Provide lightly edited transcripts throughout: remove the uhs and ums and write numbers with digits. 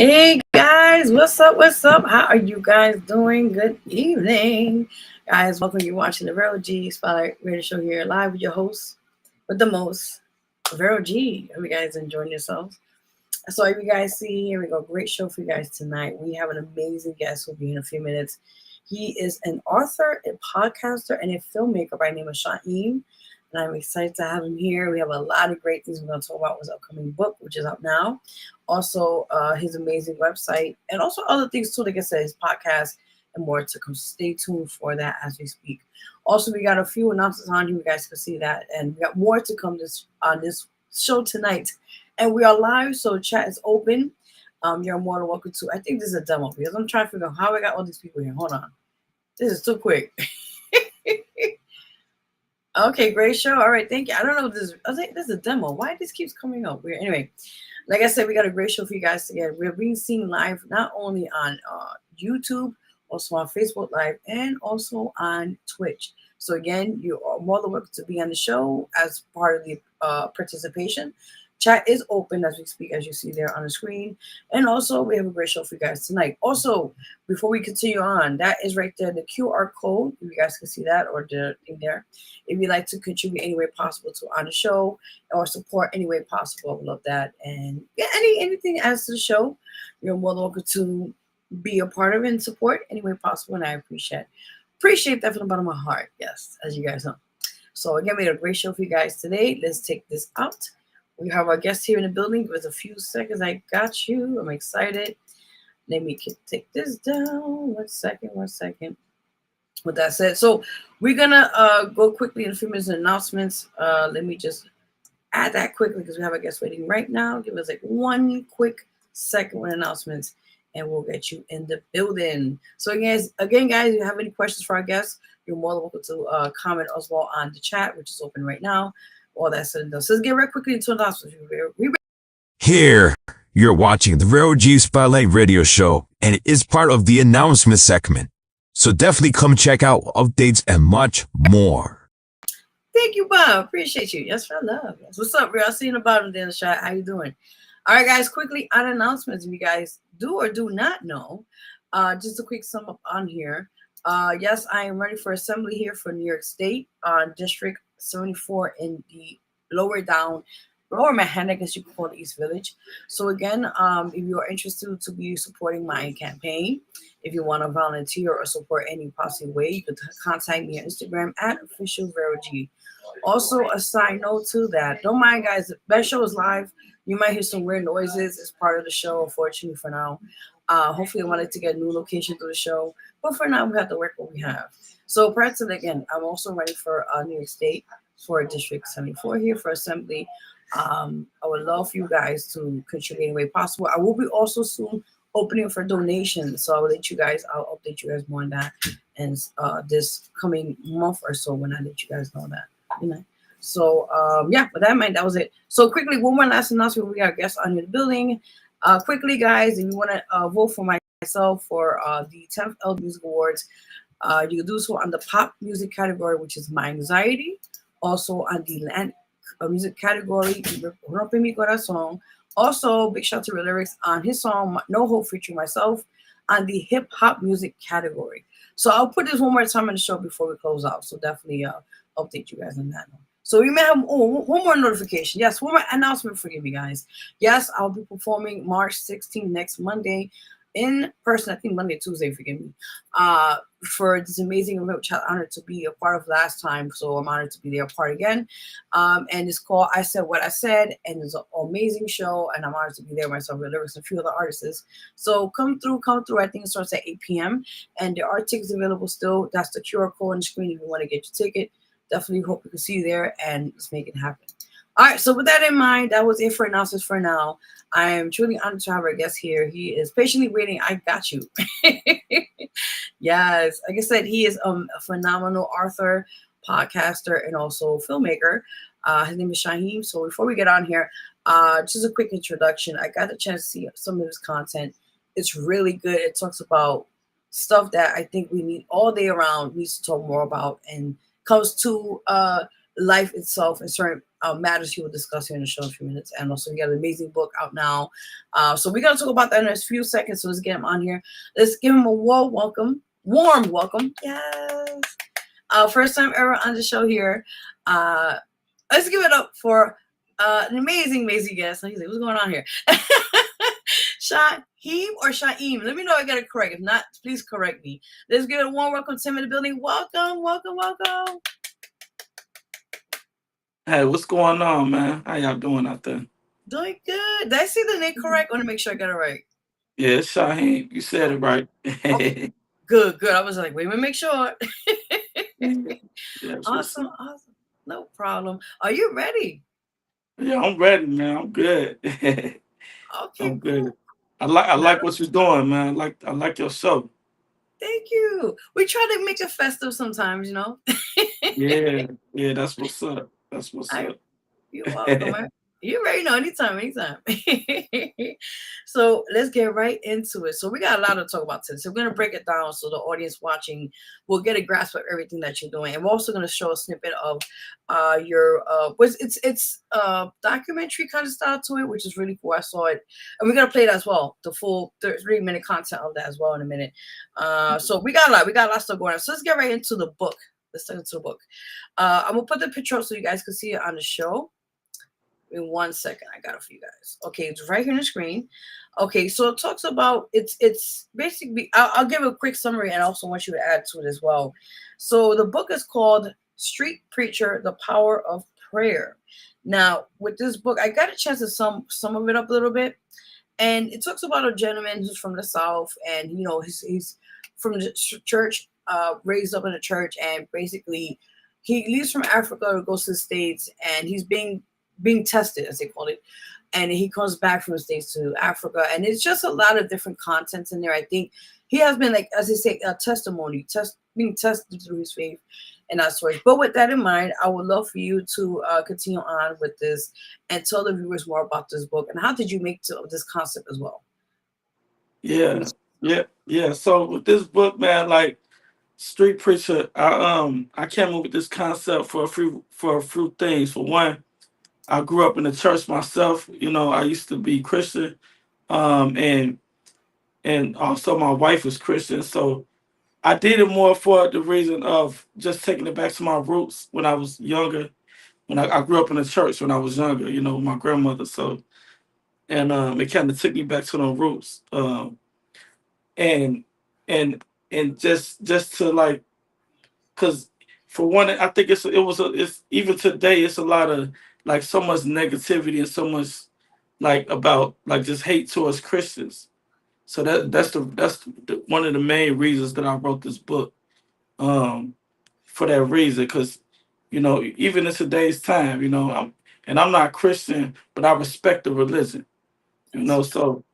Hey guys, what's up? What's up? How are you guys doing? Good evening, guys. Welcome. You're watching the Vero G Spotlight Radio Show here live with your host with the most, Vero G. Hope you guys enjoying yourselves. So, if you guys see, here we go. Great show for you guys tonight. We have an amazing guest who'll be in a few minutes. He is an author, a podcaster, and a filmmaker by the name of Saheem. And I'm excited to have him here. We have a lot of great things we're going to talk about with his upcoming book, which is out now. Also, his amazing website, and also other things too, like I said, his podcast and more to come. Stay tuned for that as we speak. Also, we got a few announcements on here. You guys can see that. And we got more to come on this show tonight. And we are live, so chat is open. You're more than welcome to. I think this is a demo because I'm trying to figure out how I got all these people here. Hold on. This is too quick. Okay, great show. All right, thank you. I don't know if this. I think this is a demo. Why this keeps coming up? Weird. Anyway, like I said, we got a great show for you guys together. We're being seen live not only on YouTube, also on Facebook Live, and also on Twitch. So again, you are more than welcome to be on the show as part of the participation. Chat is open as we speak, as you see there on the screen. And also, we have a great show for you guys tonight. Also, before we continue on, that is right there, the QR code. If you guys can see that or the thing there. If you'd like to contribute any way possible to on the show or support any way possible, I would love that. And yeah, anything as to the show, you're more than welcome to be a part of it and support any way possible. And I appreciate that from the bottom of my heart. Yes, as you guys know. So again, we had a great show for you guys today. Let's take this out. We have our guest here in the building. Give us a few seconds. I got you. I'm excited. Let me take this down. 1 second. With that said, so we're gonna go quickly in a few minutes of announcements. Let me just add that quickly because we have a guest waiting right now. Give us like 1 quick second with announcements, and we'll get you in the building. So again, guys, if you have any questions for our guests, you're more than welcome to comment as well on the chat, which is open right now. All that said and done. So let's get right quickly into announcements. Here, you're watching the Vero G Spotlight Radio Show, and it is part of the announcement segment. So definitely come check out updates and much more. Thank you, Bob. Appreciate you. Yes, for love. Yes. What's up, Real? I'll see you in the bottom there in the shot. How you doing? All right, guys, quickly on announcements. If you guys do or do not know, just a quick sum up on here. Yes, I am running for assembly here for New York State District 74 in the lower Manhattan, I guess you could call it East Village. So again, if you are interested to be supporting my campaign, if you want to volunteer or support any possible way, you can contact me on Instagram at officialverog. Also, a side note to that, don't mind guys, that show is live. You might hear some weird noises. It's part of the show, unfortunately for now. Hopefully I wanted to get a new location to the show, but for now we have to work what we have. So prior to that, again, I'm also running for New York State for District 74 here for assembly. I would love for you guys to contribute any way possible. I will be also soon opening for donations, so I'll update you guys more on that. And this coming month or so when I let you guys know that. So yeah, with that in mind, that was it. So quickly, one more last announcement. We got guests on the building. Quickly, guys, if you want to vote for myself for the 10th LD Music Awards, you can do so on the pop music category, which is My Anxiety. Also on the Latin music category, Rompe Mi Corazón. Also, big shout out to the lyrics on his song No Hope featuring myself on the hip hop music category. So I'll put this one more time in the show before we close out. So definitely update you guys on that. So we may have one more notification. Yes, one more announcement for you guys. Yes, I'll be performing March 16th next Monday in person. I think Monday, Tuesday, forgive me. For this amazing event, which I'm honored to be a part of last time. So I'm honored to be there a part again. And it's called I Said What I Said. And it's an amazing show. And I'm honored to be there myself with lyrics and a few other artists. So come through. I think it starts at 8 p.m. And there are tickets available still. That's the QR code on the screen if you want to get your ticket. Definitely hope we can see you there and let's make it happen. All right, so with that in mind, that was it for announcements for now. I am truly honored to have our guest here. He is patiently waiting. I got you. Yes, like I said, he is a phenomenal author, podcaster, and also filmmaker. His name is Saheem. So before we get on here, just a quick introduction. I got the chance to see some of his content. It's really good. It talks about stuff that I think we need all day around, needs to talk more about, and comes to life itself in certain matters he will discuss here in the show in a few minutes. And also, he got an amazing book out now. So we're going to talk about that in a few seconds. So let's get him on here. Let's give him a warm welcome. Warm welcome. Yes. First time ever on the show here. Let's give it up for an amazing guest. He's like, what's going on here? Saheem or Shaim? Let me know I got it correct. If not, please correct me. Let's give it a warm welcome to him in the building. Welcome. Hey, what's going on, man? How y'all doing out there? Doing good. Did I see the name correct? I want to make sure I got it right. Yeah, it's Shaheem. You said it right. Okay. Good. I was like, wait a minute, make sure. Yeah, Awesome. No problem. Are you ready? yeah, I'm ready, man. I'm good. Okay, I'm cool. good. I like what you're doing, man. I like your show. Thank you. We try to make it festive sometimes, Yeah, that's what's up. That's what's up. You're welcome. You already know, anytime. So let's get right into it. So we got a lot to talk about today. So we're going to break it down so the audience watching will get a grasp of everything that you're doing. And we're also going to show a snippet of your it's documentary kind of style to it, which is really cool. I saw it, and we're going to play it as well, the full 3-minute content of that as well in a minute. So we got a lot of stuff going on. So let's get right into the book. Let's get into the book. I'm gonna put the picture up so you guys can see it on the show. In 1 second, I got it for you guys. Okay, it's right here on the screen. Okay, so it talks about it's basically I'll give a quick summary and also want you to add to it as well. So the book is called Street Preacher: The Power of Prayer. Now, with this book, I got a chance to sum of it up a little bit, and it talks about a gentleman who's from the South, and he's from the church, raised up in the church, and basically he leaves from Africa, goes to the States, and he's being tested, as they call it, and he comes back from the States to Africa, and it's just a lot of different contents in there. I think he has been, like, as they say, a testimony, being tested through his faith and that sort. But with that in mind, I would love for you to continue on with this and tell the viewers more about this book and how did you make this concept as well. Yeah. So with this book, man, like Street Preacher, I came up with this concept for a few things. For one, I grew up in the church myself. I used to be Christian, and also my wife was Christian. So I did it more for the reason of just taking it back to my roots when I was younger. When I grew up in the church when I was younger, my grandmother. So and it kind of took me back to the roots, and and just to like, because for one, I think it's even today it's a lot of like so much negativity and so much like about like just hate towards Christians. So one of the main reasons that I wrote this book, um, for that reason, because even in today's time, I'm not Christian, but I respect the religion, So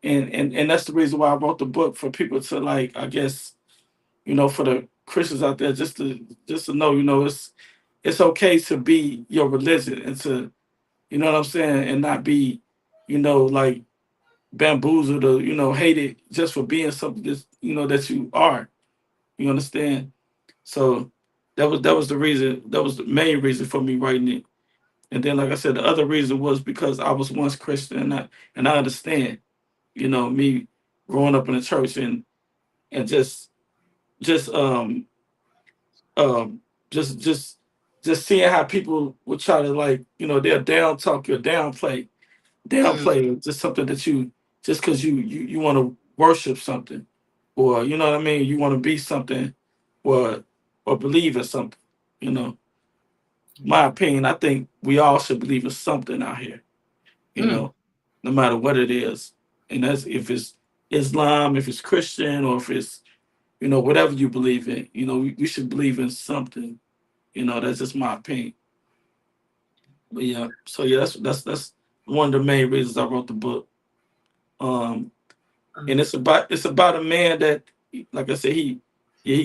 and that's the reason why I wrote the book, for people to, like, I guess, for the Christians out there, just to know, it's okay to be your religion and to, you know what I'm saying, and not be, like bamboozled or hated just for being something that you are. You understand? So that was the reason. That was the main reason for me writing it. And then, like I said, the other reason was because I was once Christian, and I understand. Me growing up in the church, and just um just seeing how people would try to, like, they'll down talk you, downplay just something that you, just because you want to worship something, or you know what I mean, you want to be something, or believe in something. You know, my opinion, I think we all should believe in something out here. You know, no matter what it is, and that's if it's Islam, if it's Christian, or if it's whatever you believe in. We should believe in something. That's just my opinion. But yeah, so yeah, that's one of the main reasons I wrote the book. Um, and it's about a man that, like I said, he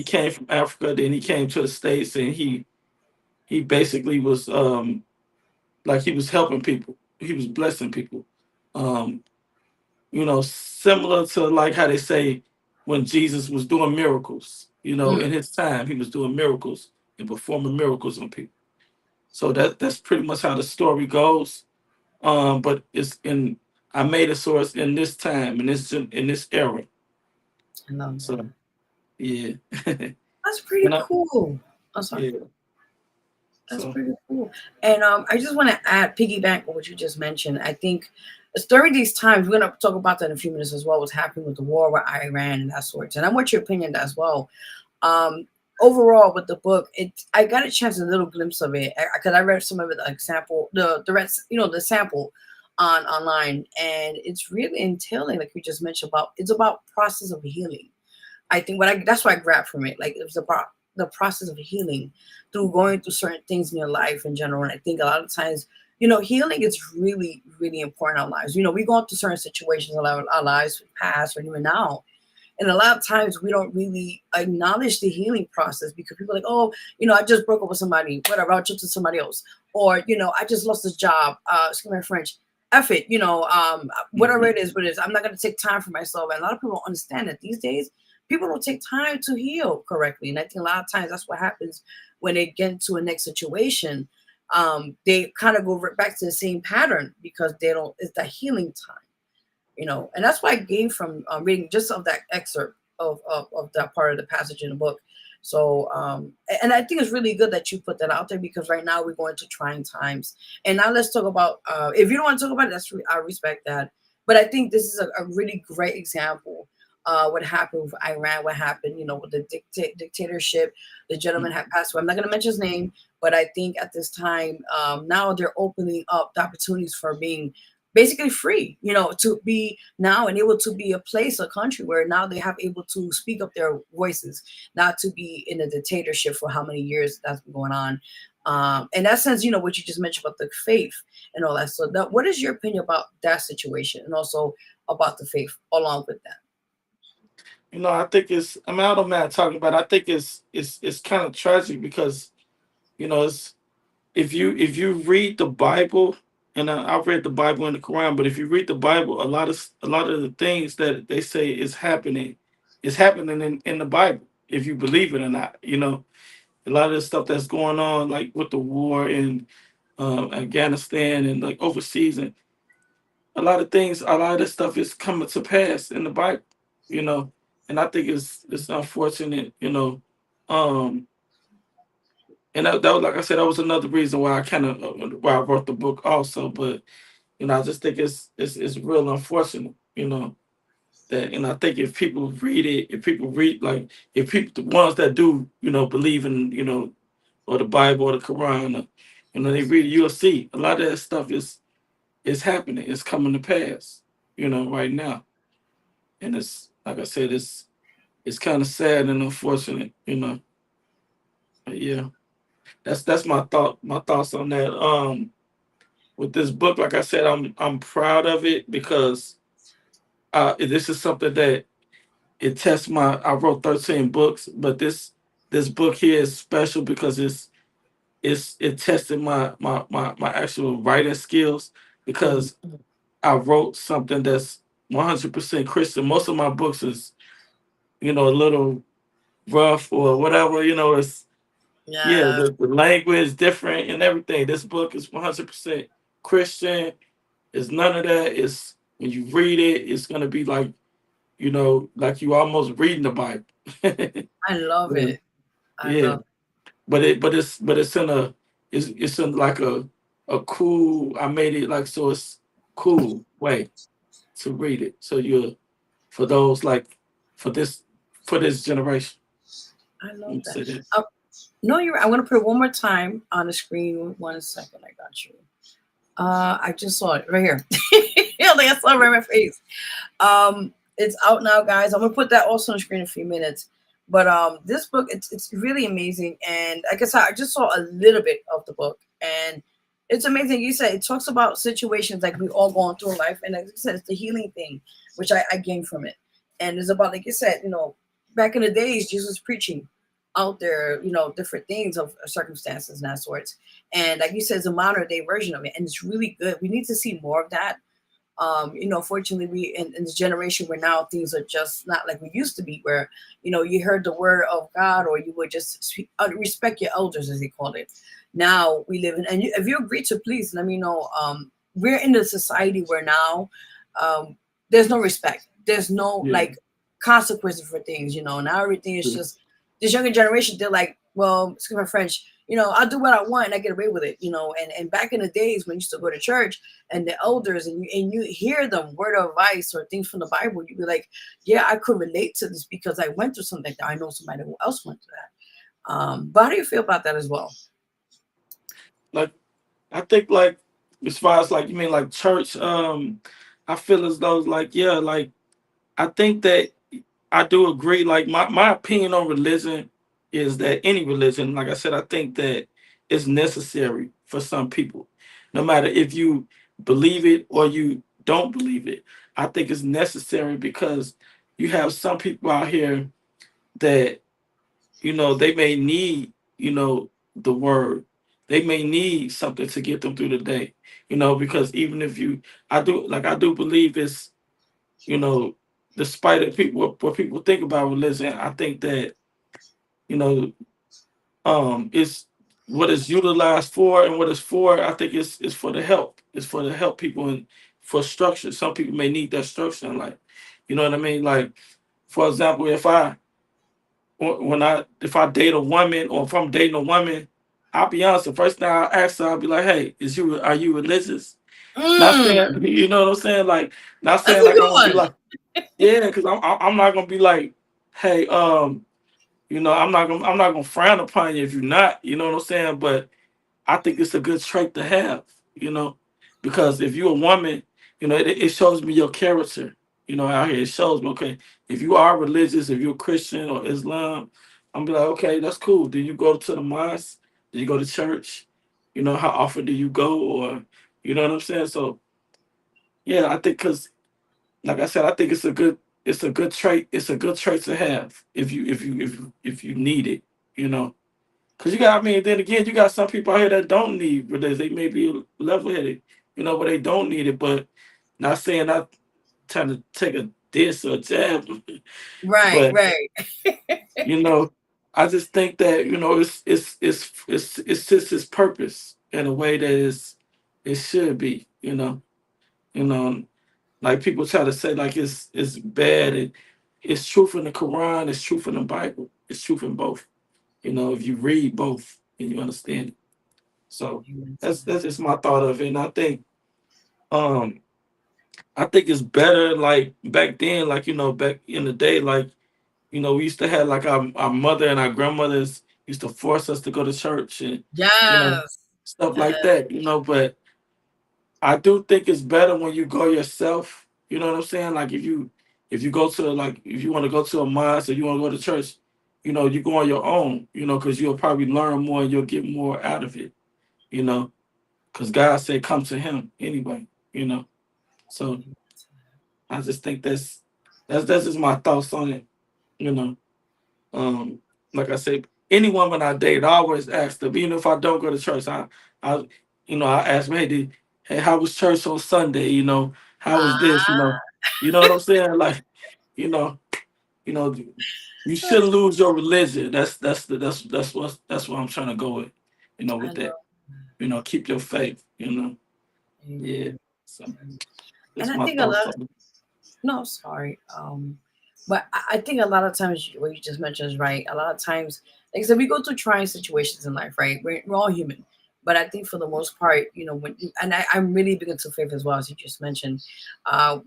came from Africa, then he came to the States, and he basically was, like, he was helping people, he was blessing people. Um, similar to, like, how they say when Jesus was doing miracles. In his time, he was doing miracles and performing miracles on people. So that's pretty much how the story goes. But I made it so it's in this time, in this era. I love that. So yeah. That's pretty And cool. Oh, sorry. yeah. That's So pretty cool. And I just want to add, piggyback on what you just mentioned. I think during these times, we're going to talk about that in a few minutes as well, what's happening with the war with Iran and that sort. And I want your opinion as well. Um, Overall, with the book, I got a chance, a little glimpse of it, because I read some of it, like sample, the rest, the sample online, and it's really entailing, like you just mentioned about. It's about process of healing. I think that's what I grabbed from it. Like it was about the process of healing through going through certain things in your life in general. And I think a lot of times, healing is really, really important in our lives. We go through certain situations in our lives, past or even now. And a lot of times we don't really acknowledge the healing process because people are like, oh, I just broke up with somebody, whatever, I'll jump to somebody else. Or, I just lost this job. Excuse my French. F it, whatever it is, I'm not going to take time for myself. And a lot of people don't understand that these days people don't take time to heal correctly. And I think a lot of times that's what happens when they get into a next situation. They kind of go right back to the same pattern because it's that healing time. And that's why I gained from reading just of that excerpt of that part of the passage in the book. So, and I think it's really good that you put that out there because right now we're going to trying times. And now let's talk about, if you don't want to talk about it, I respect that. But I think this is a really great example. What happened with Iran, what happened, with the dictatorship. The gentleman had passed away. I'm not going to mention his name, but I think at this time, now they're opening up the opportunities for being basically free, to be now and able to be a country where now they have able to speak up their voices, not to be in a dictatorship for how many years that's been going on. In that sense, what you just mentioned about the faith and all that. So what is your opinion about that situation and also about the faith along with that? I think I don't mind talking about it. I think it's kind of tragic because, it's if you read the Bible, and I've read the Bible and the Quran, but if you read the Bible, a lot of the things that they say is happening in the Bible, if you believe it or not. A lot of the stuff that's going on, like with the war in Afghanistan and like overseas, and a lot of this stuff is coming to pass in the Bible. You know, and I think it's unfortunate. Um, and that was, like I said, that was another reason why why I wrote the book also. But I just think it's real unfortunate. That, I think if people read it, if people, the ones that do, believe in, or the Bible or the Quran, they read it, you'll see a lot of that stuff is happening. It's coming to pass, right now. And it's, like I said, it's kind of sad and unfortunate. But yeah, that's my thoughts on that. With this book, like I said, I'm proud of it because this is something that it tests I wrote 13 books, but this book here is special because it tested my actual writing skills because I wrote something that's 100% Christian. Most of my books is, a little rough or whatever. It's, yeah, Yeah, the language is different and everything. This book is 100% Christian. It's none of that. It's, when you read it, it's gonna be like, like you almost reading the Bible. I love Yeah. it. I Yeah. love But it's in it's in like a cool, I made it like, so it's cool way to read it. So you're, for those, like, for this generation. I Let love me that. say that. No, you're right. I'm gonna put it one more time on the screen. 1 second, I got you. I just saw it right here. Yeah, like I saw it right in my face. It's out now, guys. I'm gonna put that also on the screen in a few minutes. But this book, it's really amazing. And I guess I just saw a little bit of the book, and it's amazing. You said it talks about situations like we all going through in life, and like you said, it's the healing thing, which I gained from it. And it's about, like you said, back in the days, Jesus was preaching out there, different things of circumstances and that sorts. And like you said, it's a modern day version of it, and it's really good. We need to see more of that. Fortunately, we in this generation where now things are just not like we used to be, where you heard the word of God, or you would just respect your elders, as they call it. Now we live in, and if you agree to, please let me know. We're in a society where now um, there's no respect. There's no Yeah. like consequences for things. Now everything is Yeah. just this younger generation. They're like, well, excuse my French. I'll do what I want and I get away with it. And back in the days when you used to go to church and the elders and you hear them word of advice or things from the Bible, you'd be like, yeah, I could relate to this because I went through something like that. I know somebody who else went through that. But how do you feel about that as well? Like I think like as far as like you mean like church, I feel as though like yeah, like I think that I do agree. Like my opinion on religion is that any religion, like I said, I think that it's necessary for some people. No matter if you believe it or you don't believe it. I think it's necessary because you have some people out here that they may need the word, they may need something to get them through the day, because even if you I do believe it's you know despite of people what people think about religion, I think that you know it's what it's utilized for, and what it's for, I think it's for the help, it's for the help people, and for structure. Some people may need that structure in life, you know what I mean, like for example, if I date a woman, or if I'm dating a woman, I'll be honest. The first thing I ask her, I'll be like, "Hey, are you religious?" Not Mm, saying, you know what I'm saying, like not that's saying a like good I'm gonna be one. like, yeah, because I'm not gonna be like, hey, I'm not gonna frown upon you if you're not, you know what I'm saying, but I think it's a good trait to have, because if you're a woman, it shows me your character, out here. It shows me, okay, if you are religious, if you're Christian or Islam, I'm be like, okay, that's cool. Do you go to the mosque? Do you go to church? How often do you go? Or, you know what I'm saying? So, yeah, I think because, like I said, I think it's a good trait. It's a good trait to have if you need it, you know. Cause I mean, then again, you got some people out here that don't need religion. They may be level-headed, but they don't need it. But not saying not trying to take a diss or a jab, Right, but right. you know, I just think that it's just its purpose in a way that it should be. You know, like people try to say like it's bad. It's truth in the Quran. It's truth in the Bible. It's truth in both. If you read both and you understand it. So that's just my thought of it. And um I think it's better like back then, like back in the day, like we used to have like our mother and our grandmothers used to force us to go to church, and you know Yes. stuff like that, but I do think it's better when you go yourself. You know what I'm saying? Like if you go to like if you want to go to a mosque or you want to go to church, you go on your own, because you'll probably learn more and you'll get more out of it, you know, because God said come to him anyway, So I just think that's just my thoughts on it, you know. Um, like I said, any woman I date, I always ask them, even if I don't go to church, I I ask them, hey, how was church on Sunday? How was this? Ah, You know what I'm saying? Like, you know, you know, you shouldn't lose your religion. That's what I'm trying to go with, I with that. love Keep your faith. Yeah. Amen. So And that's I my think a thoughts lot. on it. No, sorry. But I think a lot of times what you just mentioned is right. A lot of times, like I said, we go through trying situations in life, right? We're all human. But I think for the most part, I'm really big into faith as well, as you just mentioned.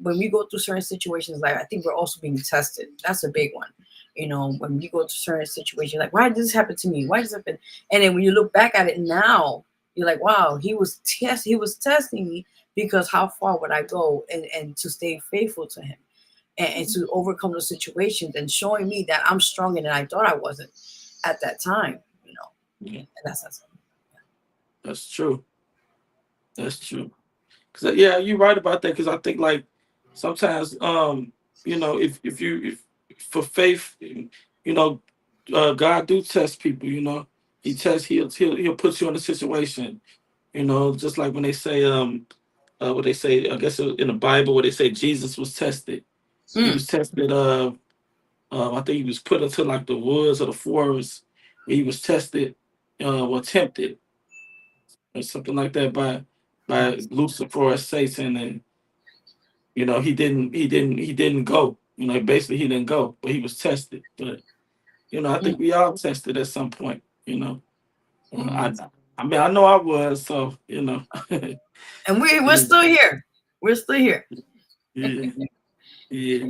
When we go through certain situations, like I think we're also being tested. That's a big one. When you go through certain situations, like why did this happen to me? Why does this happen? And then when you look back at it now, you're like, wow, he was testing me because how far would I go and to stay faithful to him and to overcome those situations and showing me that I'm stronger than I thought I wasn't at that time, Yeah, and that's that's true. That's true. Cause yeah, you're right about that. Cause I think like sometimes, if for faith, God do test people. He'll put you in a situation. Just like when they say, what they say, I guess it was in the Bible where they say Jesus was tested. He Mm. was tested. I think he was put into like the woods or the forest where he was tested, or tempted, or something like that by Yes. Lucifer or Satan, and he didn't go. Basically he didn't go, but he was tested. But I Mm. think we all tested at some point. I Yes. I mean I know I was, so And we're yeah, still here. We're still here. yeah, yeah.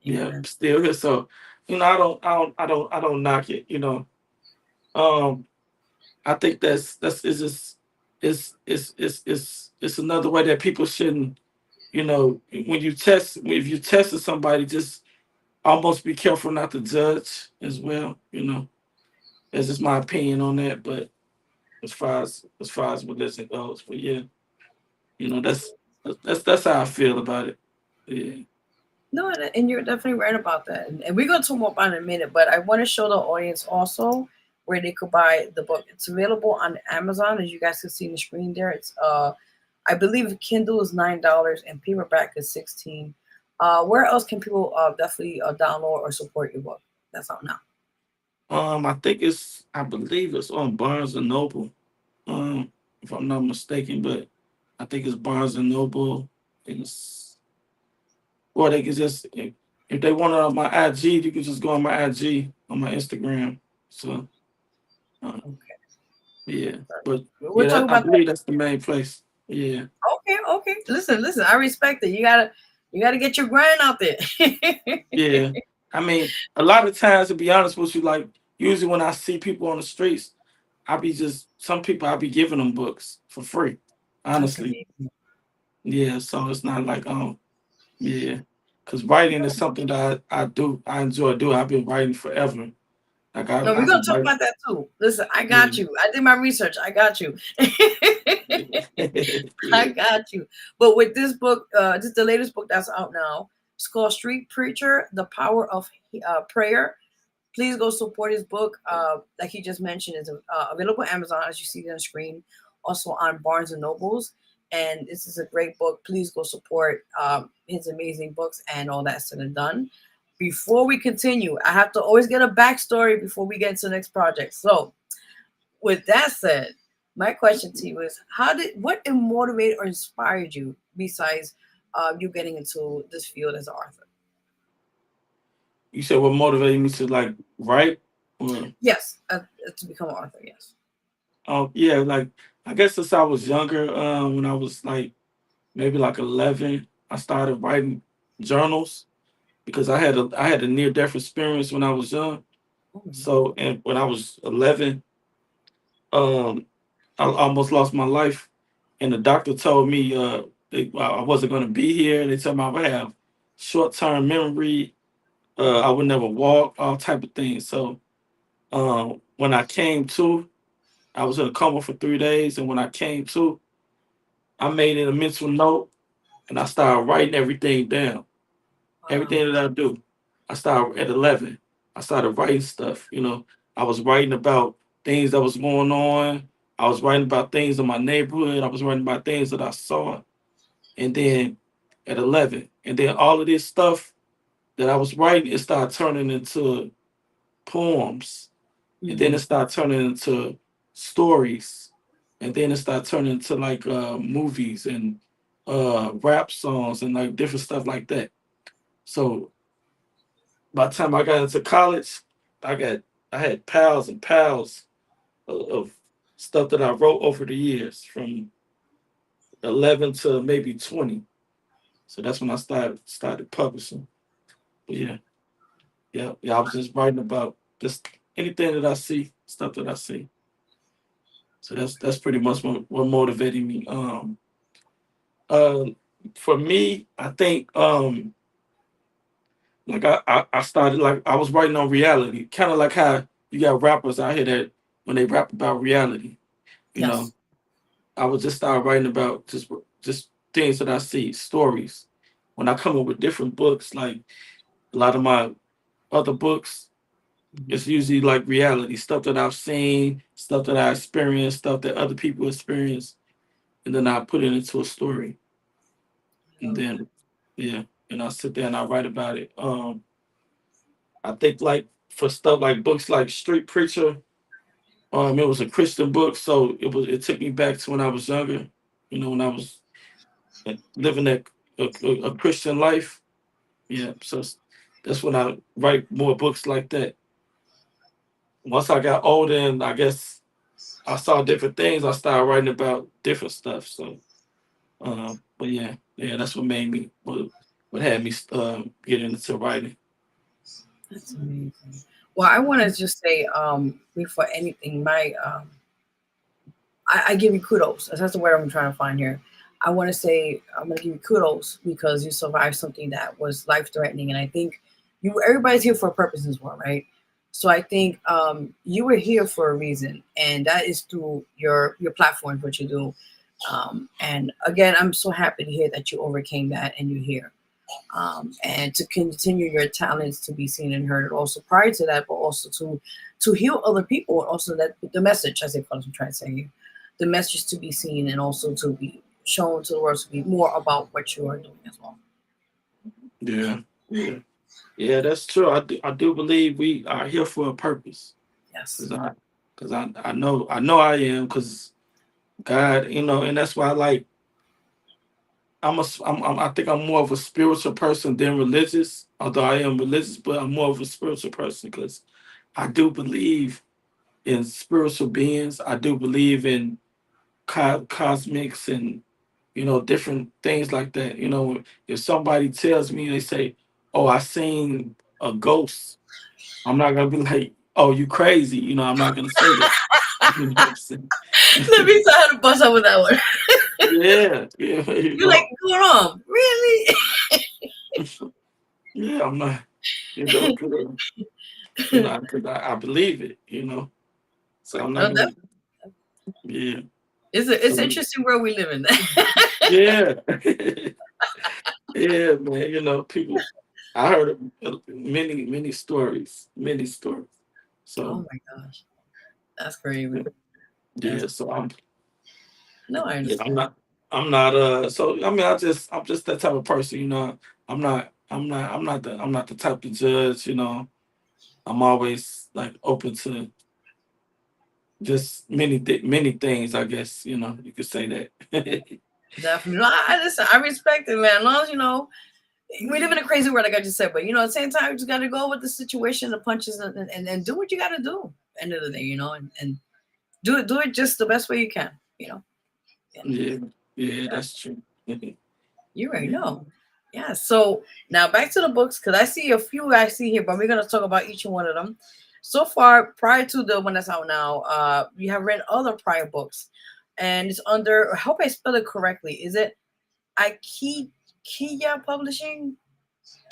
Yeah, Amen. still here. So, I don't knock it. Um, I think that's is just it's another way that people shouldn't. When you test, if you tested somebody, just almost be careful not to judge as well. That's just my opinion on that. But as far as religion goes, but yeah, that's how I feel about it. Yeah, No, and you're definitely right about that. And we're going to talk more about it in a minute, but I want to show the audience also where they could buy the book. It's available on Amazon, as you guys can see on the screen there. It's I believe Kindle is $9 and paperback is 16. Where else can people definitely download or support your book? That's out now. I believe it's on Barnes and Noble, if I'm not mistaken, but I think it's Barnes and Noble. It's Or they can just if they want it on my IG, you can just go on my IG on my Instagram. So uh, Okay. yeah, but We're yeah, talking I about that. believe that's the main place. Yeah, Okay, okay. Listen. I respect it. You gotta get your grind out there. yeah. I mean, a lot of times, to be honest with you, like usually when I see people on the streets, some people I be giving them books for free. That's Honestly, amazing. yeah. So it's not like yeah, because writing is something that I enjoy doing. I've been writing forever. Like No, we're I've gonna been talk writing. about that too. Listen, I Yeah. got you. I did my research. I got you. I Yeah. got you. But with this book, this is the latest book that's out now. It's called Street Preacher: The Power of Prayer. Please go support his book. Like he just mentioned, is available on Amazon, as you see on the screen, also on Barnes and Nobles. And this is a great book. Please go support his amazing books and all that said and done. Before we continue, I have to always get a backstory before we get into the next project. So, with that said, my question to you is: what motivated or inspired you besides you getting into this field as an author? You said what motivated me to like write? Or, Yes, to become an author. Yes. yeah, like I guess since I was younger, when I was like maybe like 11, I started writing journals because I had a near death experience when I was young. Mhm. So and when I was 11, um, I almost lost my life, and the doctor told me I wasn't going to be here. They told me I would have short term memory. I would never walk, all type of things. So when I came to, I was in a coma for 3 days, and when I came to, I made it a mental note, and I started writing everything down. Wow. Everything that I do, I started at 11. I started writing stuff. I was writing about things that was going on. I was writing about things in my neighborhood. I was writing about things that I saw, and then at 11, and then all of this stuff that I was writing, it started turning into poems, and then it Mhm. started turning into stories, and then it started turning into like movies and rap songs and like different stuff like that. So by the time I got into college, I got I had piles and piles of stuff that I wrote over the years from 11 to maybe 20. So that's when I started publishing. But yeah, yeah, yeah. I was just writing about just anything that I see, stuff that I see. So that's pretty much what motivated me. Uh, for me, I think like I started like I was writing on reality, kind of like how you got rappers out here that when they rap about reality, you know, Yes. I would just start writing about just things that I see, stories. When I come up with different books, like a lot of my other books, Mhm. it's usually like reality stuff that I've seen, stuff that I experienced, stuff that other people experience, and then I put it into a story, and Okay. then and I sit there and I write about it. I think like for stuff like books like Street Preacher, it was a Christian book, so it took me back to when I was younger, when I was living a Christian life. Yeah, so that's when I write more books like that. Once I got older and I guess I saw different things, I started writing about different stuff. So, but yeah, that's what made me what had me get into writing. That's amazing. Well, I want to just say, before anything, I give you kudos. That's the word I'm trying to find here. I want to say I'm going to give you kudos because you survived something that was life threatening, and I think everybody's here for a purpose as well, right? So I think you were here for a reason, and that is through your platform, what you do. And again, I'm so happy to hear that you overcame that and you're here. And to continue your talents to be seen and heard. Also prior to that, but also to heal other people, and also that the message, as I'm trying to say here, the message to be seen and also to be shown to the world to be more about what you are doing as well. Yeah, yeah, yeah. That's true. I do believe we are here for a purpose. Yes. Cause I know I am. Cause God, and that's why I think I'm more of a spiritual person than religious. Although I am religious, but I'm more of a spiritual person because I do believe in spiritual beings. I do believe in cosmics and different things like that. If somebody tells me they say, "Oh, I seen a ghost," I'm not gonna be like, "Oh, you crazy?" I'm not gonna say that. You know what I'm saying? Let me try how to bust up with that one. Yeah, yeah, You're like, going on, really? yeah. I'm not, because I believe it. So I'm not No, gonna, yeah. it's So an interesting world we live in. yeah, yeah, man. People. I heard many stories, many stories. Oh So my gosh, that's crazy. That's yeah, so I'm no, I yeah, I'm understand. not I'm not so I mean I'm just that type of person. I'm not the type to judge. I'm always like open to just many things, I guess, you could say that. Definitely. No, I listen. I respect it, man. As long as we live in a crazy world, like I just said. But at the same time, you just got to go with the situation, the punches, and do what you got to do. End of the day, and do it just the best way you can. Yeah, Yeah, yeah, that's true. you already Yeah. know. Yeah. So now back to the books because I see a few I see here, but we're gonna talk about each one of them. So far, prior to the one that's out now, we have read other prior books, and it's under. I hope I spell it correctly. Is it Ikea Publishing?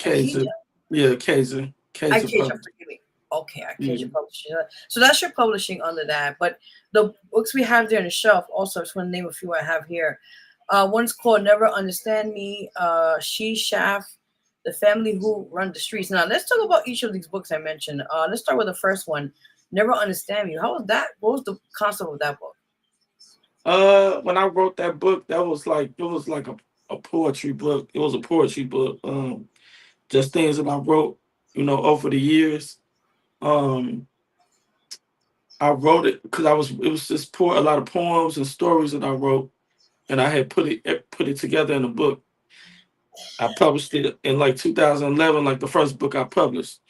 Ikea? Kaiser. Yeah, Kaiser Ikea, Public. forgive me. Okay, Yeah. Ikea Publishing. So that's your publishing under that. But the books we have there on the shelf, also, I just want to name a few I have here. One's called Never Understand Me, She Shaft, The Family Who Run the Streets. Now, let's talk about each of these books I mentioned. Let's start with the first one, Never Understand Me. How was that? What was the concept of that book? When I wrote that book, it was like a poetry book. It was a poetry book. Just things that I wrote, over the years. Um, I wrote it because it was just a lot of poems and stories that I wrote, and I had put it together in a book. I published it in like 2011, like the first book I published.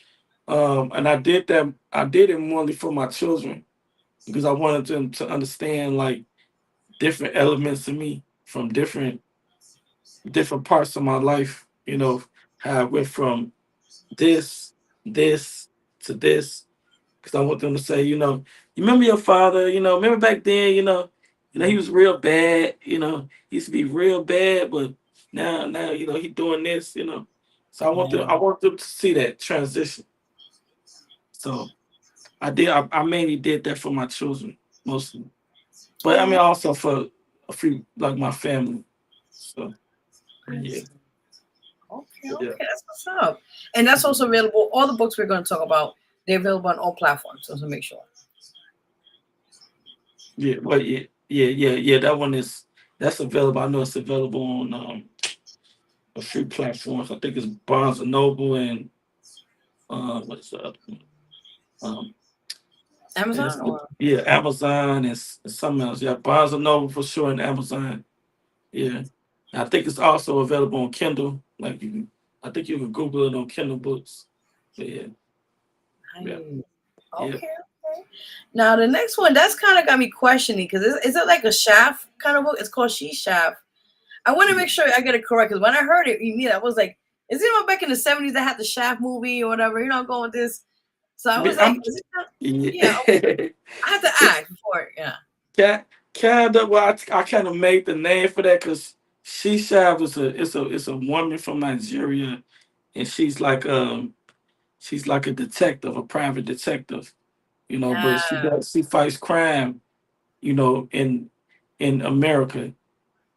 And I did that. I did it mainly for my children because I wanted them to understand like different elements of me from different parts of my life. How I went from this, this to this. Because I want them to say, you remember your father, remember back then, he was real bad, he used to be real bad, but now, he doing this. So Yeah. I want them to see that transition. So I mainly did that for my children mostly. But I mean Oh, also for a few like my family. So I yeah. see. Okay, Yeah. okay, that's what's up. And that's also available. All the books we're going to talk about, they're available on all platforms. So make sure. Yeah, well, yeah, that one is. That's available. I know it's available on a few platforms. I think it's Barnes and Noble and what's the other one? Um, Amazon or yeah, Amazon and something else. Yeah, Barnes and Noble for sure, and Amazon. Yeah, I think it's also available on Kindle. Like I think you can Google it on Kindle books. But yeah, yeah, I, yeah. okay. Now the next one that's kind of got me questioning because is it like a Shaft kind of book? It's called She Shaft. I want to make sure I get it correct because when I heard it, immediately I was like, "Is it back in the '70s that had the Shaft movie or whatever?" Going with this. So I was like, I'm, "Is it?" Yeah, yeah. I had to it's ask before. Yeah. kind of well, I kind of made the name for that because She Shab is it's a woman from Nigeria, and she's like a detective, a private detective, but Yeah. she fights crime, in America,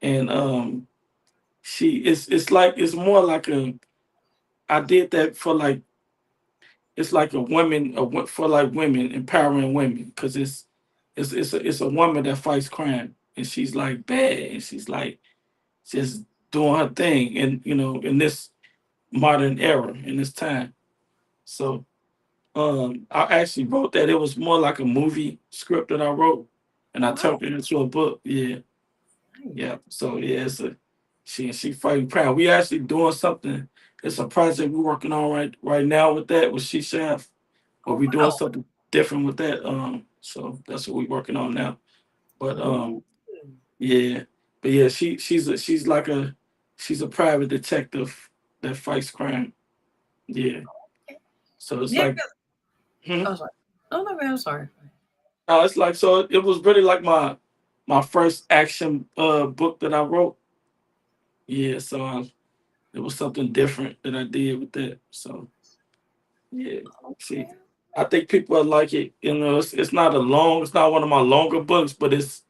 and it's like it's more like a I did that for like it's like a women for like women empowering women because it's a woman that fights crime and she's like bad and she's like just doing her thing and in this modern era in this time. So I actually wrote that. It was more like a movie script that I wrote and I Wow. turned it into a book. Yeah. Yeah. So yeah, she fighting crime. We actually doing something. It's a project we're working on right now with that with She Chef. But Oh we're doing wow. something different with that. So that's what we're working on now. But Ooh. yeah. But yeah, she's a private detective that fights crime. Yeah. So it's Yeah. like hmm? Oh, sorry. Oh no, man, I'm sorry. It's like so it was really like my first action book that I wrote. Yeah, so it was something different that I did with that. So yeah. See, Okay. I think people will like it. It's not one of my longer books, but it's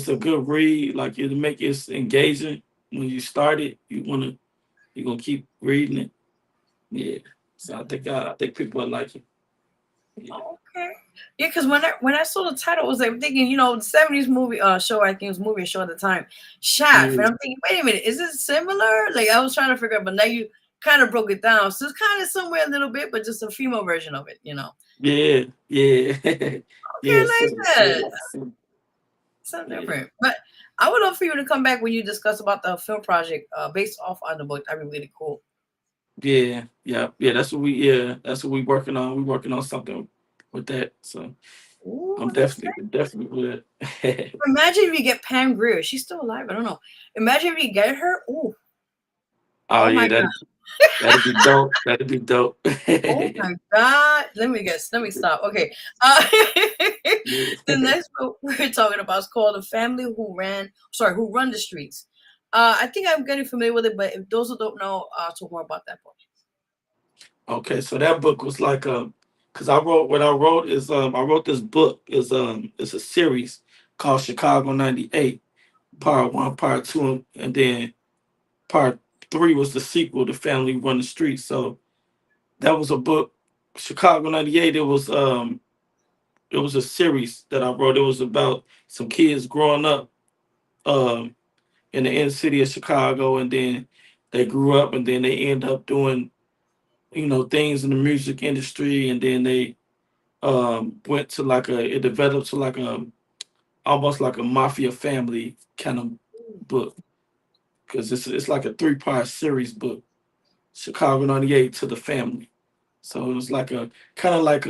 a good read. Like it'll make it engaging when you start it. You're gonna keep reading it. Yeah. So I think people will like it. Yeah. Okay. Yeah, because when I saw the title, I was like thinking, the '70s movie show. I think it was a movie show at the time, Shaft, and Yeah. I'm thinking, wait a minute, is it similar? Like I was trying to figure out, but now you kind of broke it down, so it's kind of somewhere a little bit, but just a female version of it. Yeah. Yeah. Okay, yeah. like that. Something Yeah. different. But I would love for you to come back when you discuss about the film project based off on the book. That'd be really cool. Yeah. Yeah. Yeah. That's what we working on. We working on something with that. So I'm Ooh, that's definitely with it. imagine if you get Pam Grier. She's still alive. I don't know. Imagine if you get her. Ooh, Oh oh yeah, my God. that'd be dope. That'd be dope. Oh my God. Let me guess. Let me stop. Okay. The Yeah. next book we're talking about is called The Family Who Run the Streets. I think I'm getting familiar with it, but if those who don't know, talk more about that book. Okay, so that book was like because I wrote what I wrote is I wrote this book is it's a series called Chicago '98 Part One, Part Two, and then Part Three was the sequel, The Family Run the Streets. So that was a book, Chicago '98. It was a series that I wrote. It was about some kids growing up um in the inner city of Chicago, and then they grew up, and then they end up doing things in the music industry, and then they went to like it developed to like a almost like a mafia family kind of book because it's like a three-part series book, Chicago '98 to the family. So it was like a kind of like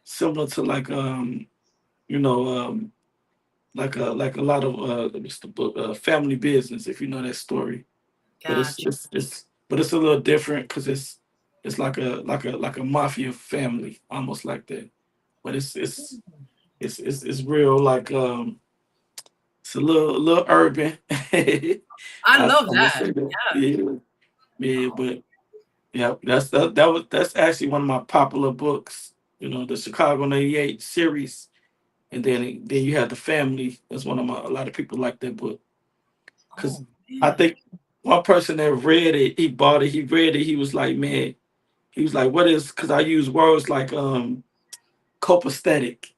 similar to like you know like a lot of what's the book Family Business, if you know that story. But Gotcha. it's a little different because it's like a mafia family almost like that. But it's real like it's a little urban. I love I'm gonna that. say that. Yeah. Yeah, yeah, but yeah, that's actually one of my popular books. The Chicago '98 series, and then you have the family. That's a lot of people like that book because Oh I man. think one person that read it, he bought it, he read it, he was like, man, he was like, what is? Because I use words like copacetic.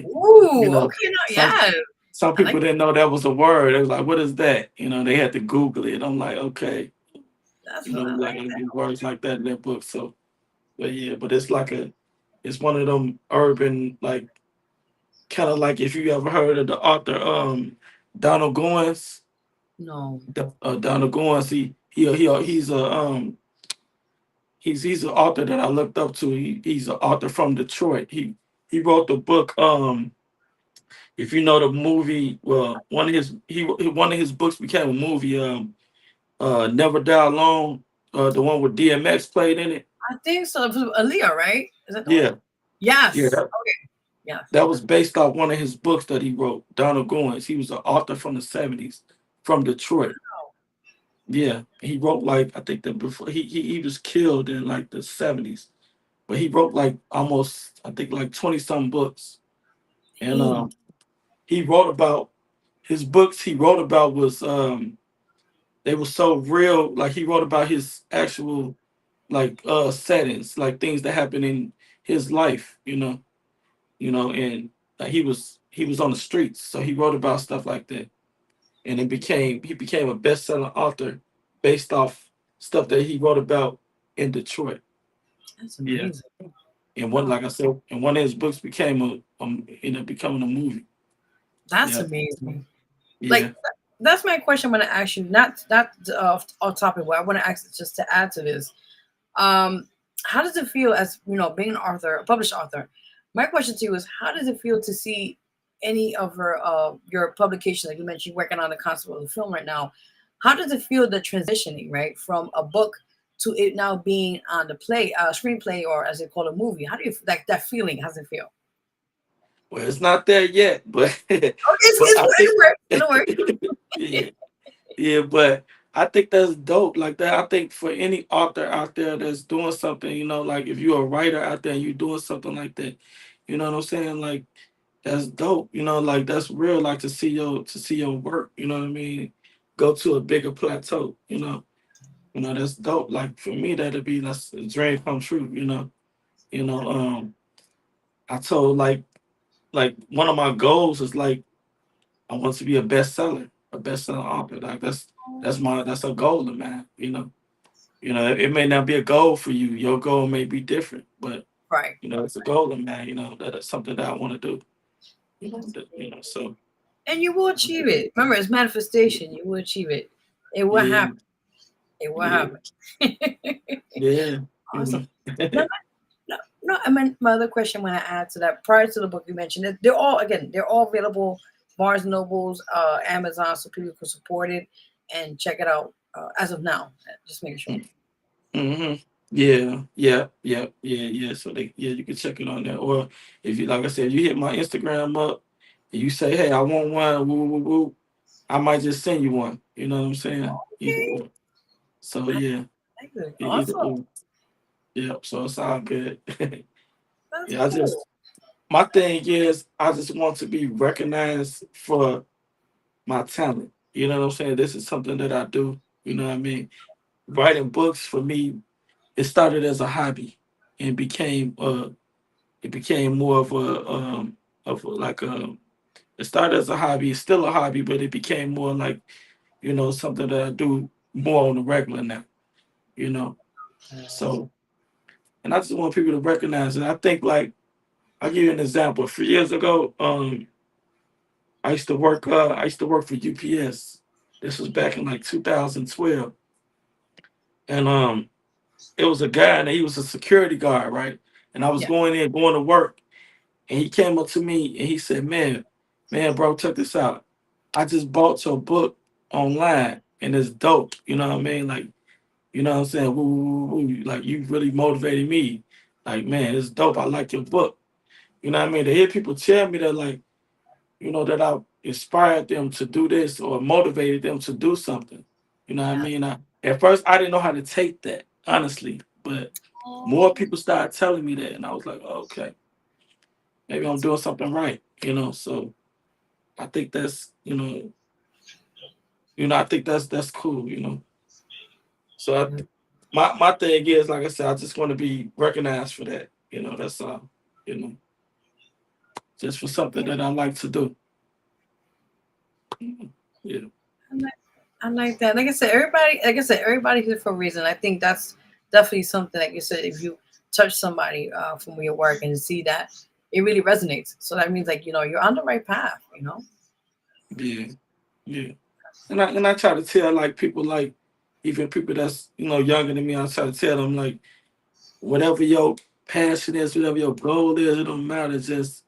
Ooh. you know, Okay. No. some Yeah. some I like people didn't know that was a word. They was like, "What is that?" You know, they had to Google it. I'm like, okay, that's you what know, I like like there's words like that in that book. So, but yeah, but it's like it's one of them urban, like kind of like if you ever heard of the author Donald Goins. no. Donald Goins, he's a he's an author that I looked up to. He's an author from Detroit. He wrote the book. If you know the movie, well, one of his books became a movie. Never Die Alone. The one with DMX played in it. I think so. It was Aaliyah, right? Is that the one? Yeah, yeah. Yes. Okay. Yes. That was based off one of his books that he wrote. Donald Goins. He was an author from the '70s from Detroit. Yeah, he wrote like I think that before he was killed in like the '70s, but he wrote like almost I think like 20 some books, and Dang. he wrote about his books. He wrote about was they were so real. Like he wrote about his actual like settings, like things that happened in his life. And like he was on the streets, so he wrote about stuff like that, and he became a best-selling author based off stuff that he wrote about in Detroit. That's Yeah, amazing. and one Wow. like I said, and one of his books became ended up becoming a movie. That's Yeah, amazing. Like yeah, that's my question. I'm going to ask you, not off topic, but I want to ask just to add to this. Um, how does it feel as being an author, a published author? My question to you is, how does it feel to see any of your publications? Like you mentioned, you're working on the concept of the film right now. How does it feel the transitioning right from a book to it now being on the screenplay, or as they call a movie? How do you like that feeling? How does it feel? well, it's not there yet, but Oh, it's but I in think the work. In the work. yeah, yeah, but I think that's dope. Like that, I think for any author out there that's doing something, like if you're a writer out there and you're doing something like that, you know what I'm saying? Like that's dope. Like that's real. Like to see your work. You know what I mean? Go to a bigger plateau. That's dope. Like for me, that's a dream come true. You know. I told like one of my goals is like I want to be a bestseller author. Like that's a goal of mine. It may not be a goal for you. Your goal may be different, but Right. it's a goal of mine. That is something that I want to do. That's So And you will achieve it. Remember, it's manifestation. You will achieve it. It will yeah, happen. It will yeah, happen. yeah. Awesome. No, no, no. I mean, my other question when I add to that, prior to the book you mentioned, they're all available. Barnes and Nobles, Amazon, so people can support it and check it out as of now. Just making sure. hmm Yeah, yeah, yeah, yeah, yeah. So you can check it on there. Or if you, like I said, you hit my Instagram up and you say, "Hey, I want one," woo, woo, woo, I might just send you one. You know what I'm saying? Either Okay. or. So I yeah, like it. either Awesome. or. Yeah. So it's all good. That's Yeah, cool. my thing is, I just want to be recognized for my talent. You know what I'm saying? This is something that I do. You know what I mean? Writing books for me, it started as a hobby and became more like it started as a hobby. It's still a hobby, but it became more like something that I do more on the regular now. You know, so and I just want people to recognize it. I think like I'll give you an example. A few years ago, I used to work for UPS. This was back in like 2012, and it was a guy and he was a security guard, right? And I was Yeah. going to work, and he came up to me and he said, man, bro, check this out. I just bought your book online and it's dope. You know what I mean? Like, you know what I'm saying? Woo, woo, woo, woo. Like, you really motivated me. Like, man, it's dope. I like your book. You know what I mean? To hear people tell me that, like, that I inspired them to do this or motivated them to do something. You know what I Yeah. mean? At first, I didn't know how to take that, honestly. But more Oh, people started telling me that. And I was like, oh, okay, maybe I'm doing something right. So I think I think that's cool. So my thing is, like I said, I just want to be recognized for that. That's all. You know, just for something that I like to do. Yeah. I like that. Like I said, everybody here for a reason. I think that's definitely something. Like you said, if you touch somebody from your work and see that it really resonates, so that means like you're on the right path. Yeah. Yeah. And I try to tell like people like even people that's younger than me. I try to tell them like whatever your passion is, whatever your goal is, it don't matter. Just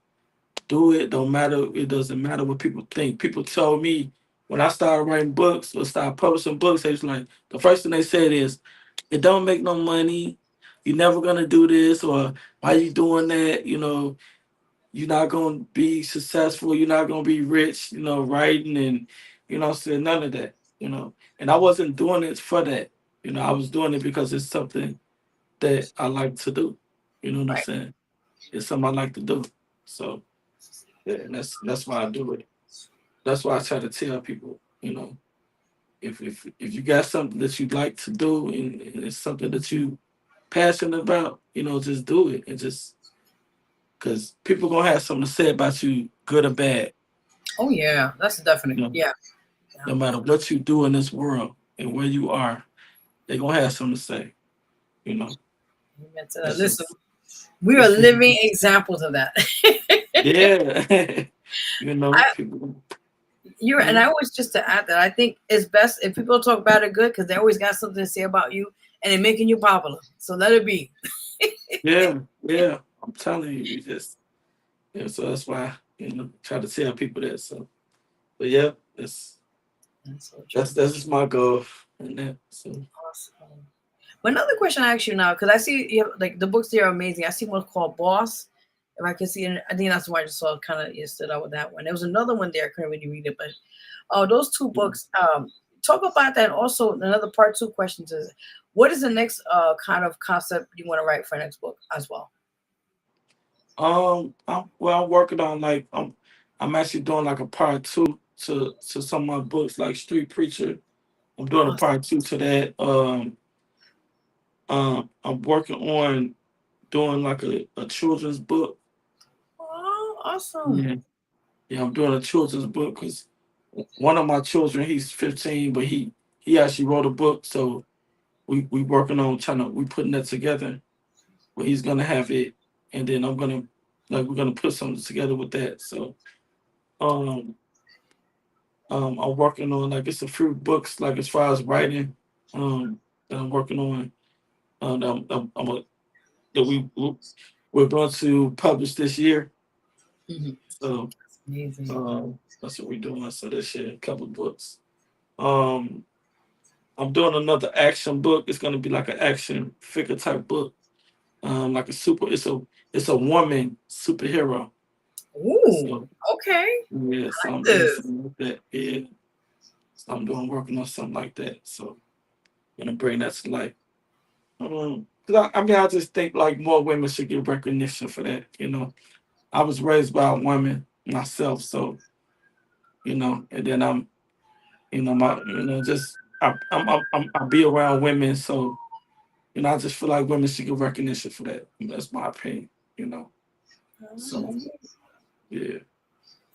do it. Don't matter. It doesn't matter what people think. People told me when I started writing books or started publishing books, they was like the first thing they said is, "It don't make no money. You're never gonna do this, or why you doing that? You're not gonna be successful. You're not gonna be rich. Writing and said none of that. And I wasn't doing it for that. I was doing it because it's something that I like to do. You know what I'm Right. saying? It's something I like to do. So yeah, and that's why I do it. That's why I try to tell people, if you got something that you like to do and it's something that you passionate about, just do it and just because people gonna have something to say about you, good or bad. Oh yeah, that's definite. You know, Yeah. no matter what you do in this world and where you are, they gonna have something to say. You know, Amen to that. that's Listen, just we are living examples of that. yeah. I, People. and Yeah, I always just to add that I think it's best if people talk bad or good because they always got something to say about you and they're making you popular. So let it be. yeah, yeah. I'm telling you, you just so that's why try to tell people that. So, but yeah, That's so true. that's just my goal and that. So, Awesome. But another question I ask you now, because I see you have, like the books there are amazing. I see one called Boss. If I can see it, I think that's why I just saw kind of stood out with that one. There was another one there, I couldn't really read it, but those two books. Talk about that. And also, another part two questions is, what is the next kind of concept you want to write for next book as well? I'm working on like I'm actually doing like a part two to some of my books like Street Preacher. I'm doing a Awesome. part two to that. I'm working on doing like a children's book. Oh, awesome. Yeah, yeah, I'm doing a children's book because one of my children, he's 15, but he actually wrote a book, so we working on trying to we putting that together. But he's gonna have it, and then we're gonna put something together with that. So um I'm working on like it's a few books like as far as writing that I'm working on. That we're going to publish this year. Mhm. So Amazing. that's what we're doing. So this year, a couple of books. Um, I'm doing another action book. It's gonna be like an action figure type book. Like a super. It's a woman superhero. Ooh, So okay. yeah, so I'm doing This. something like that. Yeah, so I'm doing working on something like that. So I'm gonna bring that to life. 'Cause I mean, I just think like more women should get recognition for that. I was raised by a woman myself, so and then my, just I be around women, so I just feel like women should get recognition for that. That's my opinion, So yeah,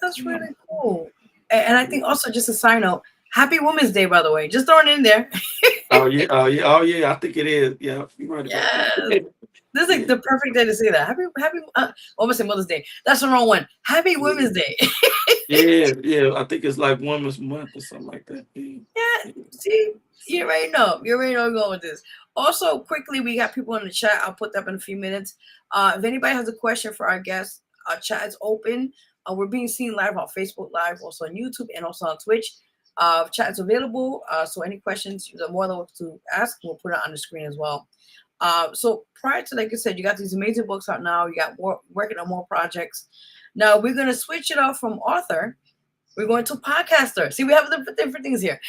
That's you know. really cool. And I think also just a side note, Happy Women's Day, by the way. Just throwing it in there. Oh yeah, oh yeah, oh yeah. I think it is. Yeah, you're right about Yes. that. This is like Yeah, the perfect day to say that. Happy, almost say Mother's Day. That's the wrong one. Happy yeah, Women's Day. yeah, yeah. I think it's like Women's Month or something like that. Yeah, Yeah, yeah. see, you already know. You already know I'm going with this. Also, quickly, we got people in the chat. I'll put that up in a few minutes. If anybody has a question for our guests, our chat is open. We're being seen live on Facebook Live, also on YouTube, and also on Twitch. Chat is available. So any questions, you're more than welcome to ask. We'll put it on the screen as well. So prior to, like I said, you got these amazing books out now. You got more working on more projects. Now we're gonna switch it up from author. We're going to podcaster. See, we have different things here.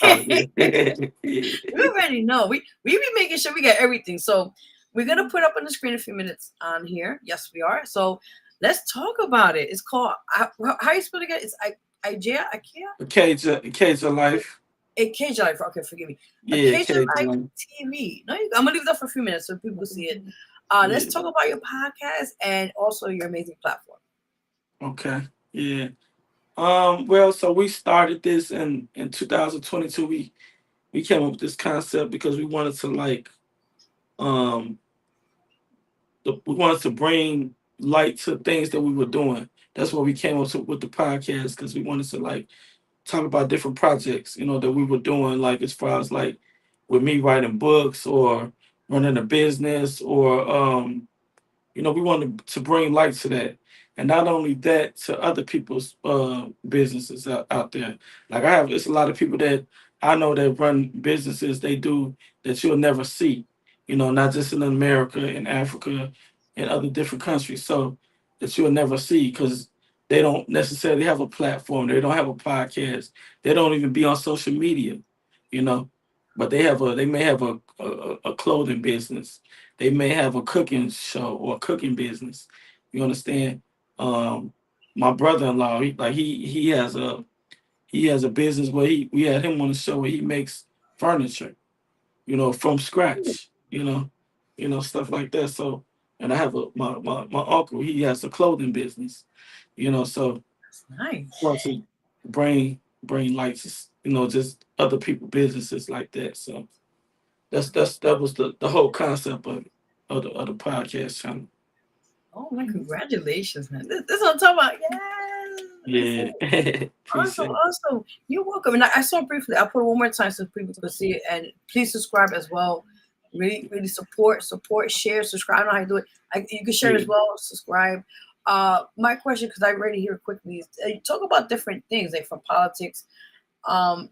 Oh yeah, We already know. We be making sure we get everything. So we're gonna put up on the screen a few minutes on here. Yes, we are. So let's talk about it. It's called how you spell it again? It's IKEA. Cage of Life. A Cage Life. Okay, forgive me. A Yeah, Cage Cage of Life Life. TV. No, I'm gonna leave that for a few minutes so people see it. Let's Yeah. talk about your podcast and also your amazing platform. Okay. Yeah. Well, so we started this in 2022. We came up with this concept because we wanted to like um we wanted to bring light to things that we were doing. That's what we came up with the podcast because we wanted to like talk about different projects, that we were doing, like as far as like with me writing books or running a business or we wanted to bring light to that. And not only that, to other people's businesses out there. Like it's a lot of people that I know that run businesses they do that you'll never see, not just in America, in Africa, and other different countries. So that you'll never see because they don't necessarily have a platform. They don't have a podcast. They don't even be on social media, you know. But they may have a clothing business, they may have a cooking show or a cooking business. You understand? Um, my brother-in-law, he has a business where we had him on the show where he makes furniture, from scratch, stuff like that. So, and I have my uncle, he has a clothing business, so That's nice. want to bring lights, just other people businesses like that. So that was the whole concept of the podcast channel. Oh man, congratulations, man. This is what I'm talking about. Yes. Yeah, Awesome, appreciate it. awesome. You're welcome. And I saw it briefly. I'll put it one more time so people can see it. And please subscribe as well. Really, really support, share, subscribe. I don't know how you do it. You can share as Yeah. well, subscribe. My question, because I read it here quickly, is you talk about different things like from politics,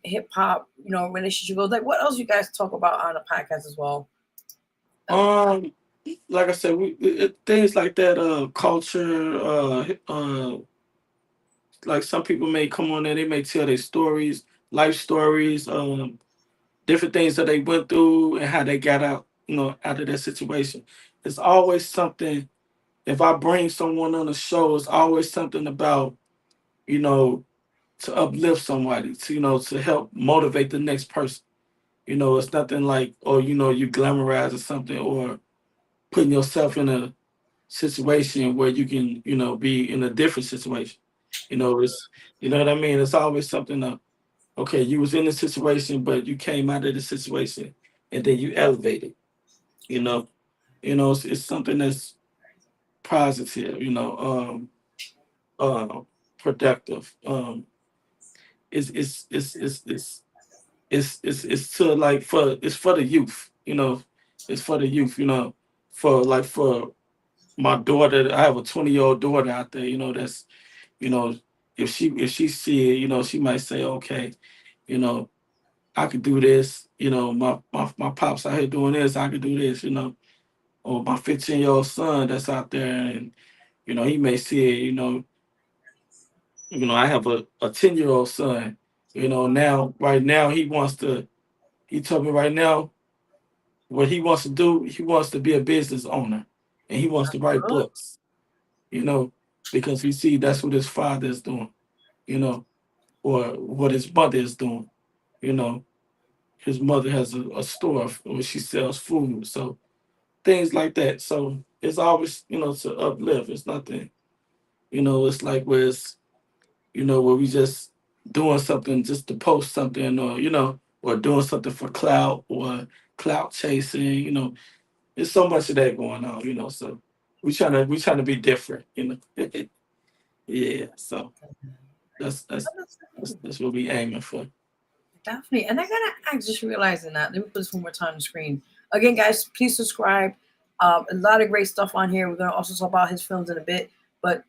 hip hop, relationship goals. Like what else you guys talk about on the podcast as well? Um, like I said, things like that, culture, like some people may come on there, they may tell their stories, life stories, different things that they went through and how they got out, out of that situation. It's always something. If I bring someone on the show, it's always something about, you know, to uplift somebody, to help motivate the next person. It's nothing like, or you glamorize or something, or putting yourself in a situation where you can, be in a different situation. It's you know what I mean. It's always something of, okay, you was in a situation, but you came out of the situation, and then you elevated. You know, it's something that's positive. Productive. It's to like it's for the youth. It's for the youth. For my daughter. I have a 20-year-old daughter out there. That's you know if she see it, she might say, okay, you know, I could do this. My pops out here doing this. I could do this. Or my 15-year-old son that's out there, and he may see it. I have a 10-year-old son. Now right now he wants to. He told me right now what he wants to do. He wants to be a business owner, and he wants to write Good. books. You know, because he see that's what his father is doing. You know, or what his mother is doing. You know, his mother has a store where she sells food. So things like that. So it's always, to uplift. It's nothing, it's like where it's, where we just doing something just to post something, or, or doing something for clout or clout chasing, there's so much of that going on, so we trying to be different, yeah. So that's that's that's what we aiming for. Definitely. And I gotta ask, just realizing that. Let me put this one more time on the screen. Again, guys, please subscribe. A lot of great stuff on here. We're gonna also talk about his films in a bit, but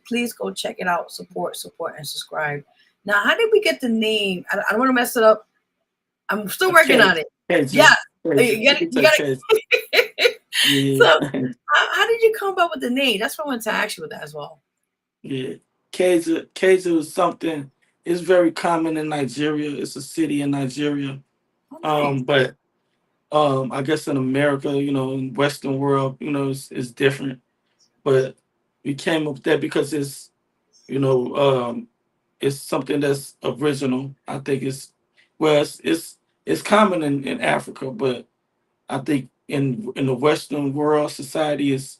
please go check it out. Support, and subscribe. Now, how did we get the name? I don't want to mess it up. I'm still working Okay. on it. Cages. Yeah, Cages. you You can say gotta. cages. Yeah. So, how did you come up with the name? That's what I wanted to ask you with that as well. Yeah. Keju is something. It's very common in Nigeria. It's a city in Nigeria. Oh, nice. But I guess in America, in Western world, it's different. But we came up with that because you know, um, it's something that's original. I think it's common in Africa, but I think in the Western world society is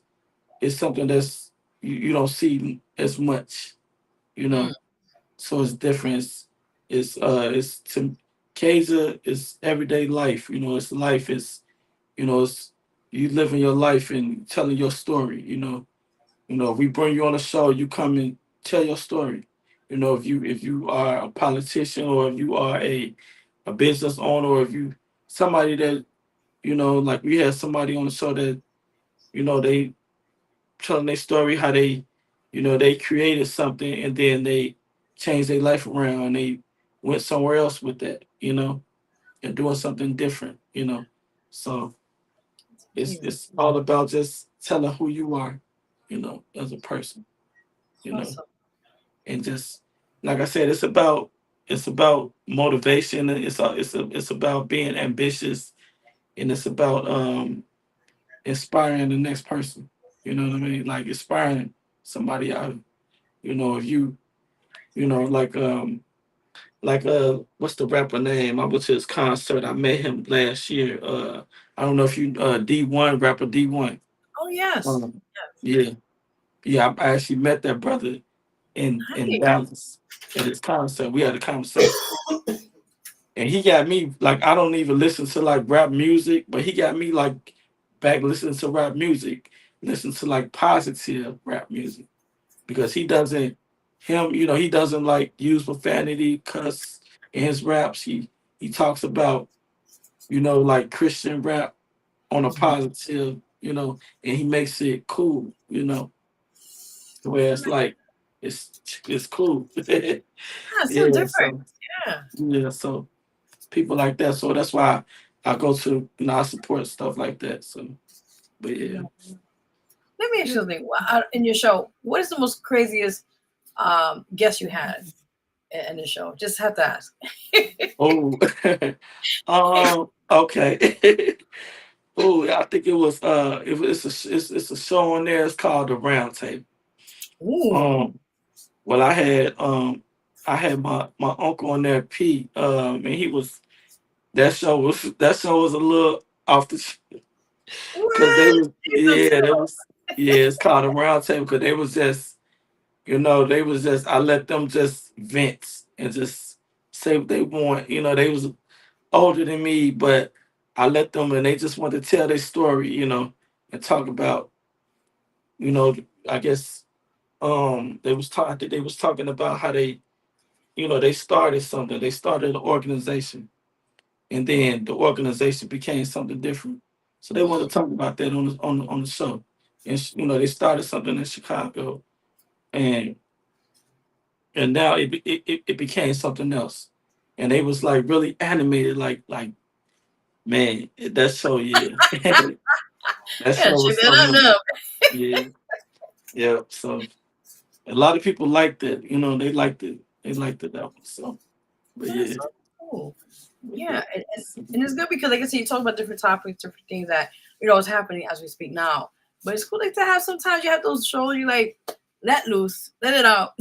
something that's you don't see as much, you Mm, know. so it's different. It's to Kaiser is everyday life. It's life. It's you living your life and telling your story. If we bring you on a show, you come and tell your story. If you are a politician, or if you are a business owner, or if you somebody that like we had somebody on the show that they telling their story, how they created something and then they changed their life around and they went somewhere else with that, and doing something different. So it's all about just telling who you are, as a person, you know, Awesome. and just like I said, it's about motivation. And it's about being ambitious, and it's about inspiring the next person. You know what I mean? Like inspiring somebody out. If like what's the rapper name? I went to his concert. I met him last year. I don't know if you D1 rapper D1. Oh yes. Um, yeah, yeah. I actually met that brother in Hi. Dallas at his concert. We had a conversation, and he got me like I don't even listen to like rap music, but he got me like back listening to rap music, listen to like positive rap music because he doesn't like use profanity, cuss in his raps. He talks about like Christian rap on a Mhm. positive, and he makes it cool, where it's like it's cool. Yeah, so Yeah, different. so Yeah. yeah, so people like that. So that's why I go to I support stuff like that. So, but yeah, No. Let me ask yeah. you something. In your show, what is the most craziest guest you had in the show? Just have to ask. Oh, okay. Oh, I think it was it's a show on there. It's called the Round Table. Ooh. Um, well, I had my uncle on there, Pete. And that show was a little off the because they What? was Jesus. yeah they was yeah it's called the Round Table because they was just they was just I let them just vent and just say what they want. They was older than me, but I let them and they just want to tell their story, and talk about, you know, I guess I think they was talking about how they started something. They started an organization and then the organization became something different. So they want to talk about that on the show. And they started something in Chicago and now it became something else. And they was like really animated, like man, that show, yeah. That Yeah, show check was that something out else. now. Yeah, yeah. So a lot of people liked it. They liked it. They liked it that one. So, but That's yeah, so cool. but Yeah, yeah, and it's good because, like I said, you talk about different topics, different things that is happening as we speak now. But it's cool like to have sometimes you have those shows you like let loose, let it out.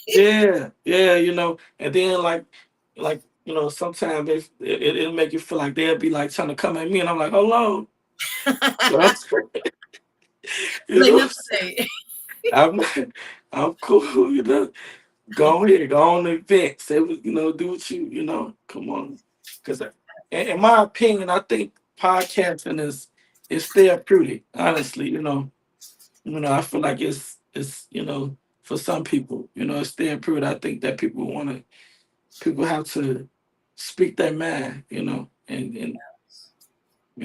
yeah, yeah. And then like sometimes it'll make you feel like they'll be like trying to come at me, and I'm like, hold on, but you Like know, not today. I'm I'm cool. Go ahead, go on the event. Say what do what come on. Because in my opinion, I think podcasting is therapeutic. Honestly, I feel like it's for some people, it's therapeutic. I think that people have to speak their mind, and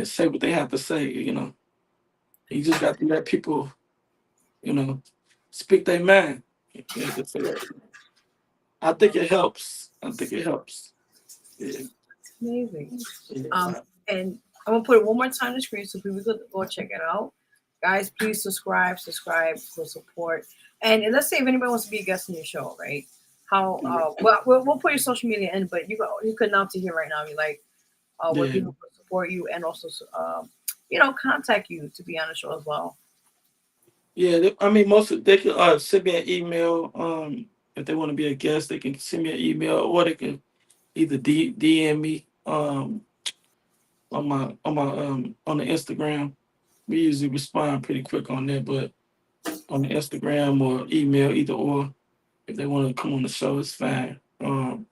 say what they have to say. You just got to let people, you know, speak their mind. I think it helps. I think it helps. Yeah. Amazing. Yeah. And I'm gonna put it one more time on the screen so people could go check it out. Guys, please subscribe for support. And let's say if anybody wants to be a guest on your show, right? How well we'll put your social media in, but you could now to hear right now. You like where Yeah. people can support you and also contact you to be on the show as well. Yeah. I mean, most of they can send me an email. If they want to be a guest, they can send me an email, or they can either DM me on the Instagram. We usually respond pretty quick on there, but on the Instagram or email, either or. If they want to come on the show, it's fine. And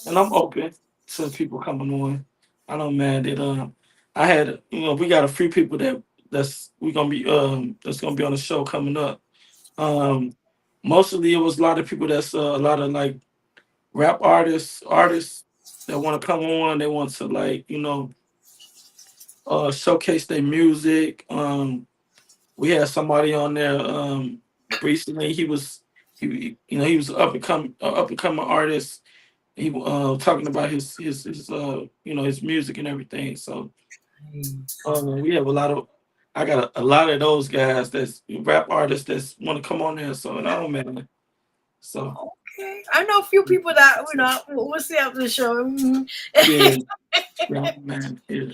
I'm open to people coming on. I don't mind it. I had, we got a few people that's gonna be on the show coming up. Um, Mostly it was a lot of people that's a lot of like rap artists that want to come on. They want to like showcase their music. We had somebody on there recently. He was up and coming artist. He talking about his his music and everything. So we have a lot of I got a lot of those guys that's rap artists that's want to come on there. So and I don't man. So Okay. I know a few people that we'll see after the show. Mhm. yeah, yeah, man. Yeah. Okay,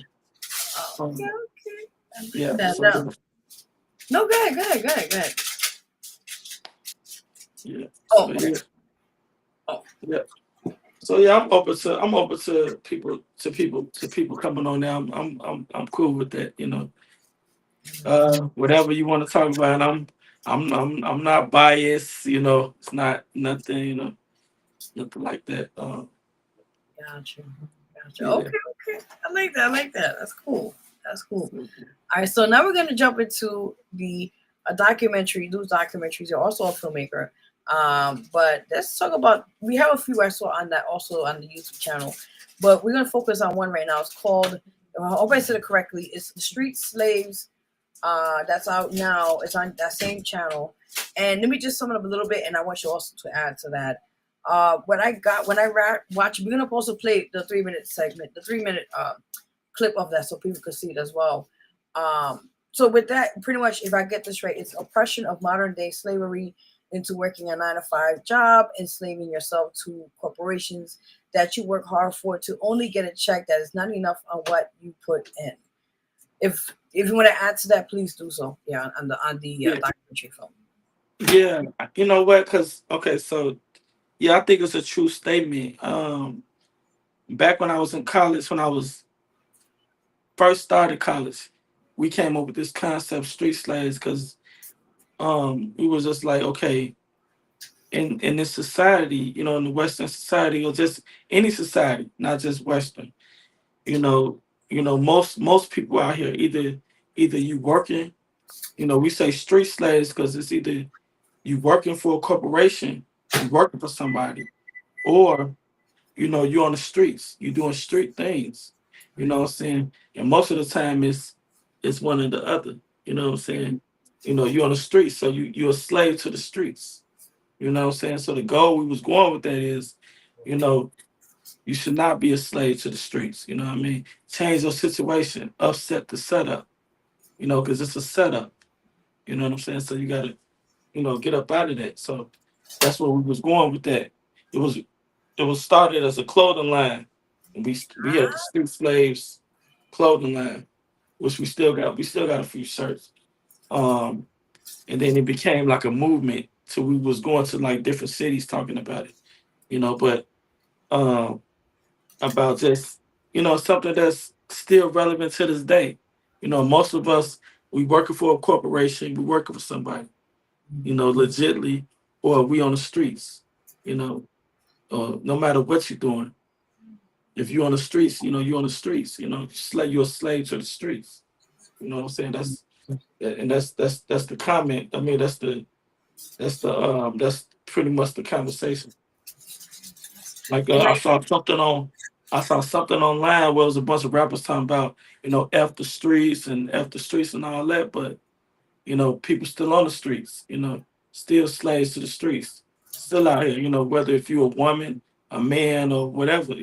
Um, okay. I like yeah. that. So No, no, go ahead, go ahead, go ahead, go ahead. yeah. Oh, So okay. yeah. Oh, Yeah. So yeah, I'm open to people coming on now. I'm cool with that. Whatever you want to talk about, I'm not biased. It's not nothing. Nothing like that. gotcha, gotcha. Yeah. Okay, okay. I like that. I like that. That's cool. That's cool. All right, so now we're gonna jump into the documentary, news documentaries. You're also a filmmaker, but let's talk about. We have a few I saw on that also on the YouTube channel, but we're gonna focus on one right now. It's called. I hope I said it correctly. It's the Street Slaves. That's out now. It's on that same channel. And let me just sum it up a little bit, and I want you also to add to that. What I got when I watch, we're gonna also play the 3 minute segment, the 3 minute clip of that, so people could see it as well. So with that, pretty much, if I get this right, it's oppression of modern day slavery into working a 9 to 5 job, enslaving yourself to corporations that you work hard for to only get a check that is not enough on what you put in. If you want to add to that, please do so. Yeah, on the Yeah. documentary film. Yeah. You know what? Cause okay, so yeah, I think it's a true statement. Back when I was in college, when I was first started college, we came up with this concept, street slaves, because we was just like, okay, in this society, in the Western society, or just any society, not just Western, you know, most people out here either you working, we say street slaves because it's either you working for a corporation, you working for somebody, or you on the streets, you doing street things. You know what I'm saying? And most of the time it's one or the other. You know what I'm saying? You on the streets, so you're a slave to the streets. You know what I'm saying? So the goal we was going with that is, you know, you should not be a slave to the streets. You know what I mean? Change your situation, upset the setup, because it's a setup. You know what I'm saying? So you gotta, get up out of that. So that's where we was going with that. It was it was started as a clothing line. And we had the Street Slaves clothing line, which we still got. We still got a few shirts. Um, and then it became like a movement. So we was going to like different cities talking about it. But um, about just something that's still relevant to this day. Most of us we working for a corporation, we working for somebody. Legitly, or we on the streets. You know, no matter what you're doing, if you're on the streets, you're on the streets. You're a slave to the streets. You know what I'm saying? That's the comment. I mean, that's pretty much the conversation. Like I saw something online where it was a bunch of rappers talking about f the streets and all that, but people still on the streets. Still slaves to the streets, still out here. Whether if you're a woman, a man, or whatever.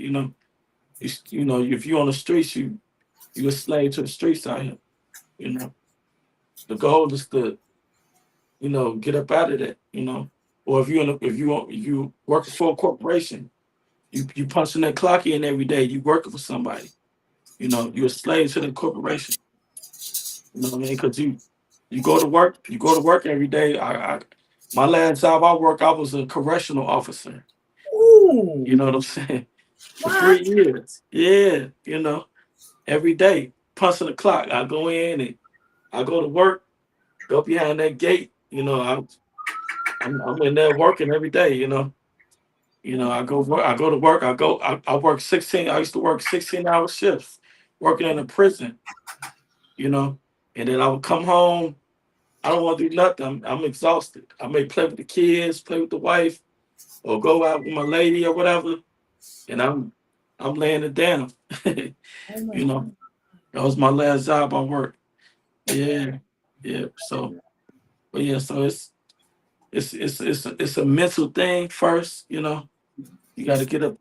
If you're on the streets, you're a slave to the streets out here. You know, the goal is to get up out of that. Or if you working for a corporation, you punching that clock in every day. You working for somebody. You're a slave to the corporation. You know what I mean? Because you go to work. You go to work every day. My last job I was a correctional officer. Ooh, You know what I'm saying? For what? 3 years. Yeah. Every day punching the clock. I go in and I go to work. Go behind that gate. I'm in there working every day. I go work. I go to work. I work 16. I used to work 16-hour shifts, working in a prison. You know, and then I would come home. I don't want to do nothing. I'm exhausted. I may play with the kids, play with the wife, or go out with my lady or whatever, and I'm laying it down. Oh my you know, that was my last job I worked. Yeah, yeah. So, but yeah, so it's a mental thing first. You got to get up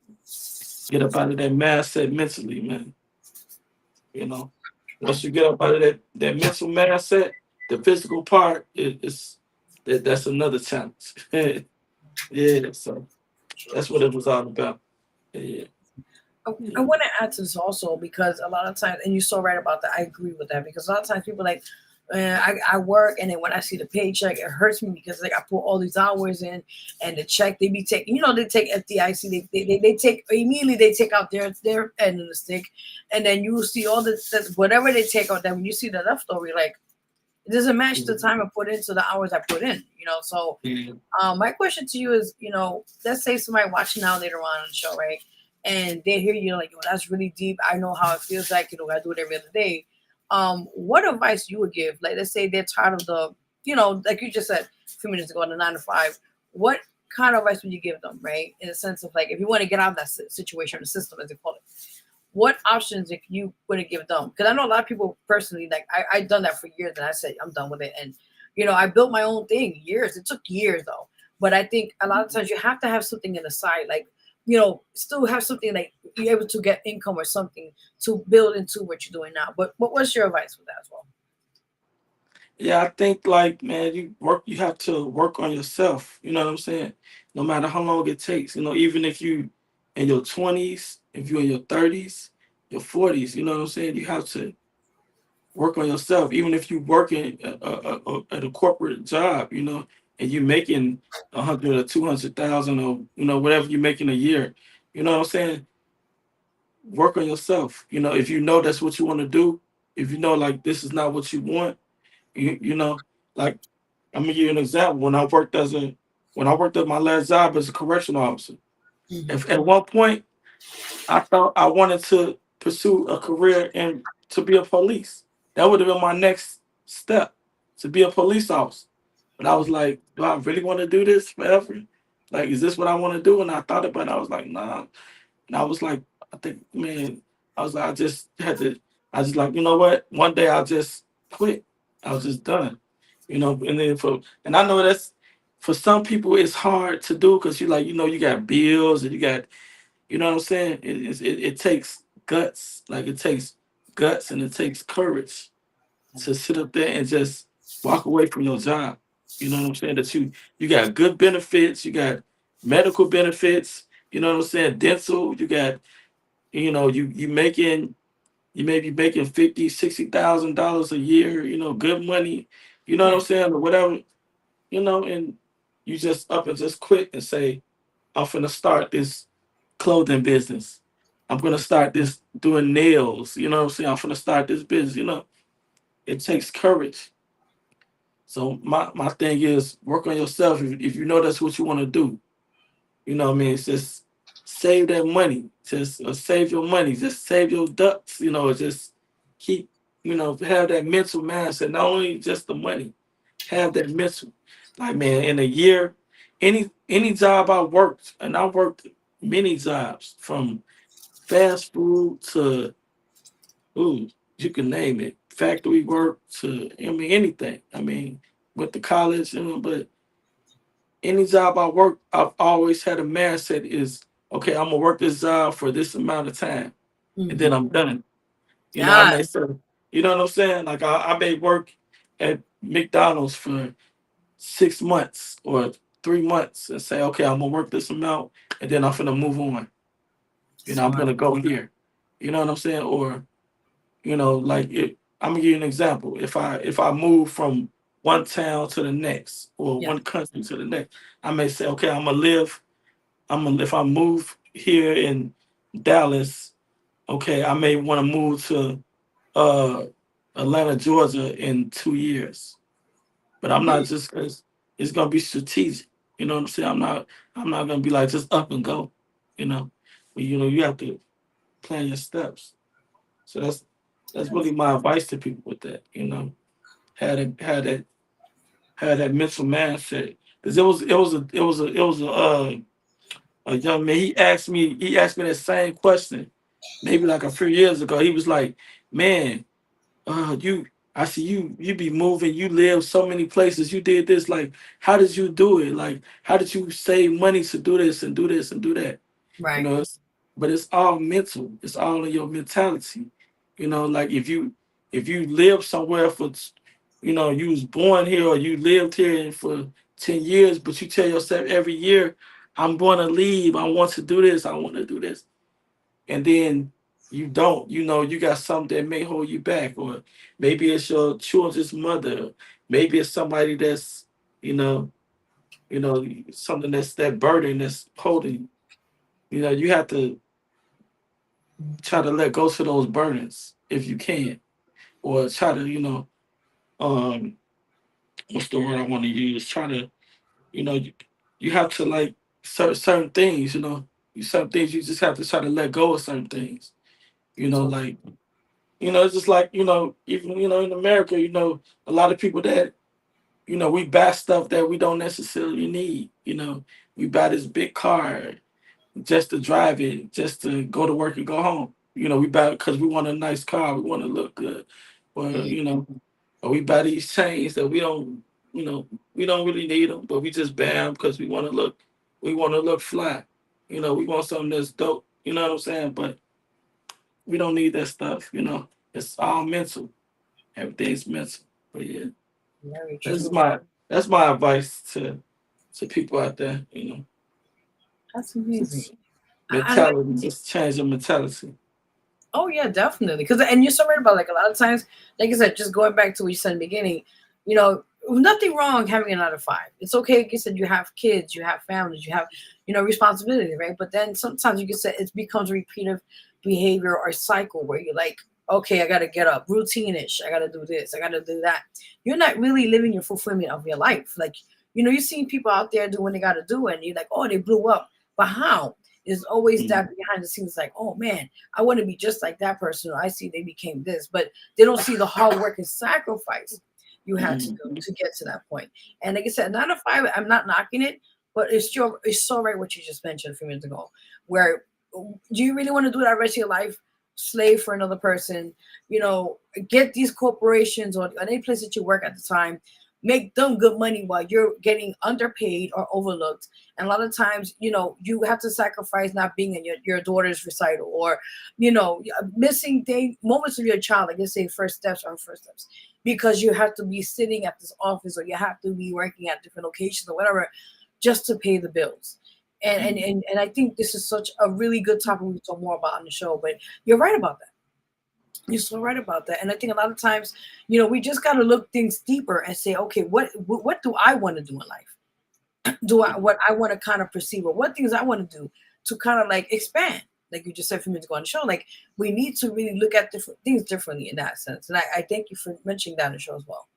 out of that mindset mentally, man. You know, once you get up out of that mental mindset, the physical part is that's another challenge. Yeah, so that's what it was all about. Yeah, I yeah. want to add to this also because a lot of times, and you're so right about that. I agree with that because a lot of times people like, I work and then when I see the paycheck, it hurts me because like I put all these hours in and the check they be taking, they take FDIC, they take immediately they take out their end of the stick, and then you see all this whatever they take out. Then when you see the leftover, you're like it doesn't match the time I put into the hours I put in. So Yeah. my question to you is, let's say somebody watching now later on the show, right? And they hear you like, that's really deep. I know how it feels like, I do it every other day. What advice you would give? Like, let's say they're tired of like you just said a few minutes ago, the 9 to 5. What kind of advice would you give them, right? In the sense of like, if you want to get out of that situation, the system, as they call it, what options if you would have given them? Because I know a lot of people personally, like I done that for years and I said I'm done with it. And I built my own thing years. It took years though. But I think a lot of times you have to have something in the side, like, still have something like you're able to get income or something to build into what you're doing now. But what's your advice with that as well? Yeah, I think like man, you have to work on yourself. You know what I'm saying? No matter how long it takes. Even if you in your 20s, if you're in your 30s, your 40s, you know what I'm saying? You have to work on yourself. Even if you working at a corporate job, and you're making 100 or 200,000 or whatever you're making a year. You know what I'm saying? Work on yourself. If you know that's what you want to do, if you know like this is not what you want, like I'm gonna give you an example. When I worked at my last job as a correctional officer, Mm-hmm. if at one point I thought I wanted to pursue a career and to be a police. That would have been my next step, to be a police officer. But I was like, do I really want to do this forever? Like, is this what I want to do? And I thought about it. I was like, nah. And I was like, I think, man, I was like, I just like, you know what? One day I'll just quit. I was just done. And then and I know that's, for some people, it's hard to do because you like, you got bills and you got, you know what I'm saying? It takes guts. Like it takes guts and it takes courage to sit up there and just walk away from your job. You know what I'm saying? That you got good benefits, you got medical benefits, you know what I'm saying? Dental, you got, you may be making 50, $60,000 a year, good money, you know what Yeah. I'm saying? Or whatever, and you just up and just quit and say, I'm finna start this clothing business. I'm gonna start this doing nails. You know what I'm saying? I'm gonna start this business. It takes courage. So my thing is work on yourself if you know that's what you want to do. You know what I mean? It's just save that money. Just save your money. Just save your ducks. Just keep, have that mental mindset. Not only just the money, have that mental. Like man, in a year, any job I worked, and I worked many jobs from fast food to ooh, you can name it. Factory work to anything. Went to college, but any job I worked, I've always had a mindset is okay, I'm gonna work this job for this amount of time and then Mm-hmm. I'm done. I Yeah. may say, you know what I'm saying? Like I may work at McDonald's for 6 months or 3 months and say, okay, I'm gonna work this amount and then I'm gonna move on. I'm Smart. gonna go here. You know what I'm saying? Or like I'm gonna give you an example. If I move from one town to the next or Yeah. one country to the next, I may say, okay, if I move here in Dallas, okay, I may want to move to uh Atlanta, Georgia in 2 years. But I'm not just because it's gonna be strategic. You know what I'm saying? I'm not gonna be like just up and go. You know, but you have to plan your steps. So that's really my advice to people with that. Had that mental mindset because it was a young man. He asked me that same question maybe like a few years ago. He was like, man, you I see you be moving, you live so many places, you did this, like how did you do it? Like how did you save money to do this and do this and do that? You Right. know, but it's all mental. It's all in your mentality. Like if you live somewhere you was born here or you lived here for 10 years, but you tell yourself every year, I'm gonna leave, I want to do this, I want to do this, and then you don't, you got something that may hold you back, or maybe it's your children's mother, maybe it's somebody that's, you know, something that's that burden that's holding you. You have to try to let go to those burdens if you can, or try to, um, what's the word I want to use? Try to, you have to like certain things, certain things you just have to try to let go of certain things, So like it's just like, even, in America, a lot of people that, we buy stuff that we don't necessarily need. We buy this big car just to drive it, just to go to work and go home. We buy it because we want a nice car, we want to look good. Or, or we buy these chains that you know, we don't really need them, but we just buy them because we want to look fly. We want something that's dope. You know what I'm saying? But we don't need that stuff. It's all mental. Everything's mental. But yeah, very this is true. my advice to people out there. That's amazing. Just I like. mentality, just change your mentality. Oh yeah, definitely. Because and you're so right about like a lot of times, like I said, just going back to what you said in the beginning, nothing wrong having a 9 to 5. It's okay. Like you said, you have kids, you have families, you have responsibility, right? But then sometimes you can say it becomes repetitive behavior or cycle where you're like, okay, I got to get up, routine-ish. I got to do this, I got to do that. You're not really living your fulfillment of your life. Like you're seeing people out there doing what they got to do, and you're like, oh, they blew up, but how? There's always that Mhm. behind the scenes, like, oh man, I want to be just like that person. Or I see they became this, but they don't see the hard work and sacrifice you had to do Mhm. to get to that point. And like I said, 9 to 5, I'm not knocking it, but it's so right what you just mentioned a few minutes ago. Where do you really want to do that rest of your life? Slave for another person, you know, get these corporations or any place that you work at the time, make them good money while you're getting underpaid or overlooked. And a lot of times, you have to sacrifice not being in your daughter's recital, or missing moments of your child, like let's say first steps or first steps, because you have to be sitting at this office or you have to be working at different locations or whatever, just to pay the bills. And I think this is such a really good topic we talk more about on the show. But you're right about that. You're so right about that. And I think a lot of times, we just got to look things deeper and say, okay, what do I want to do in life? Do I what I want to kind of perceive, or what things I want to do to kind of like expand, like you just said for me to go on the show. Like we need to really look at different things differently in that sense. And I thank you for mentioning that in the show as well.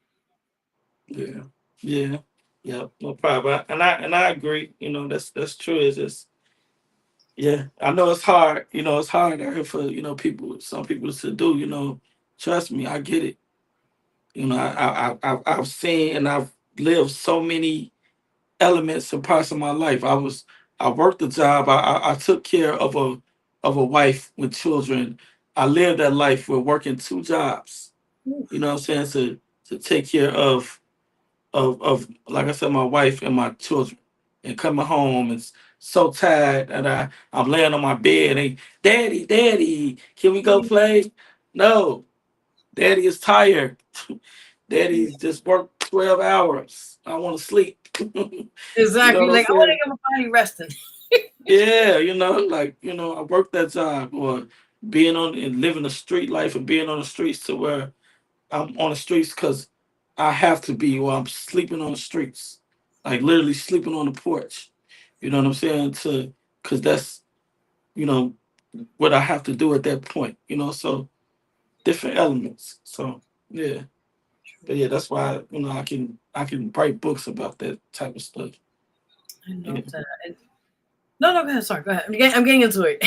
Yeah, yeah, yeah. No problem. And I agree. That's true. It's just, yeah. I know it's hard. It's hard out here for people. Some people to do. Trust me, I get it. I've seen and I've lived so many elements and parts of my life. I worked a job. I took care of a wife with children. I lived that life with working two jobs. You know what I'm saying? To take care of like I said, my wife and my children, and coming home and so tired, and I'm laying on my bed and daddy, can we go play? No, daddy is tired. Daddy just worked 12 hours. I want to sleep. You know Exactly. what I'm Like I want to saying? get my body resting. Yeah, like, I worked that job, or being on and living the street life and being on the streets to where I'm on the streets because I have to be, or I'm sleeping on the streets, like literally sleeping on the porch. You know what I'm saying? Because that's, you know, what I have to do at that point, so different elements. So, yeah. But yeah, that's why I can write books about that type of stuff. I Yeah. love that. No, go ahead. Sorry, go ahead. I'm getting into it.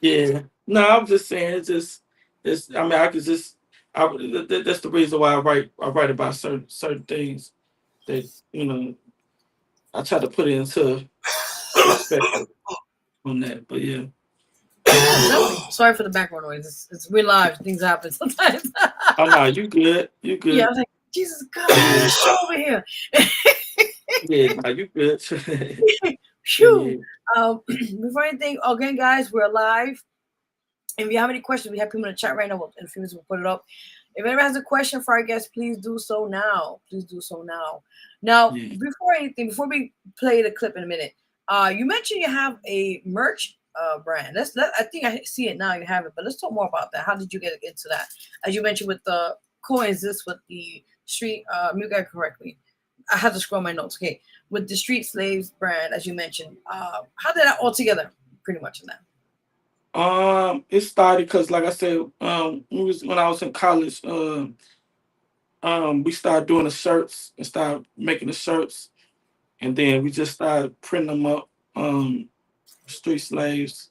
Yeah. No, I'm just saying it's I mean I could just that's the reason why I write about certain things that I try to put it into perspective on that. But yeah. Sorry for the background noise. We're live. Things happen sometimes. Oh no, you good. You Yeah, I good. was like, Jesus God, there's a show over here. Yeah, no, you good. Phew. Yeah. Before anything, again, guys, we're live. If you have any questions, we have people in the chat right now. In a few minutes, we'll put it up. If anyone has a question for our guests, please do so now. Please do so now. Now, Yeah. before we play the clip in a minute, you mentioned you have a merch brand. I think I see it now. You have it, but let's talk more about that. How did you get into that? As you mentioned with the coexist with the street. You got it correctly. I had to scroll my notes. Okay, with the Street Slaves brand, as you mentioned, how did that all together? Pretty much in that. It started because, like I said, when I was in college, we started doing the shirts and started making the shirts, and then we just started printing them up. Street slaves.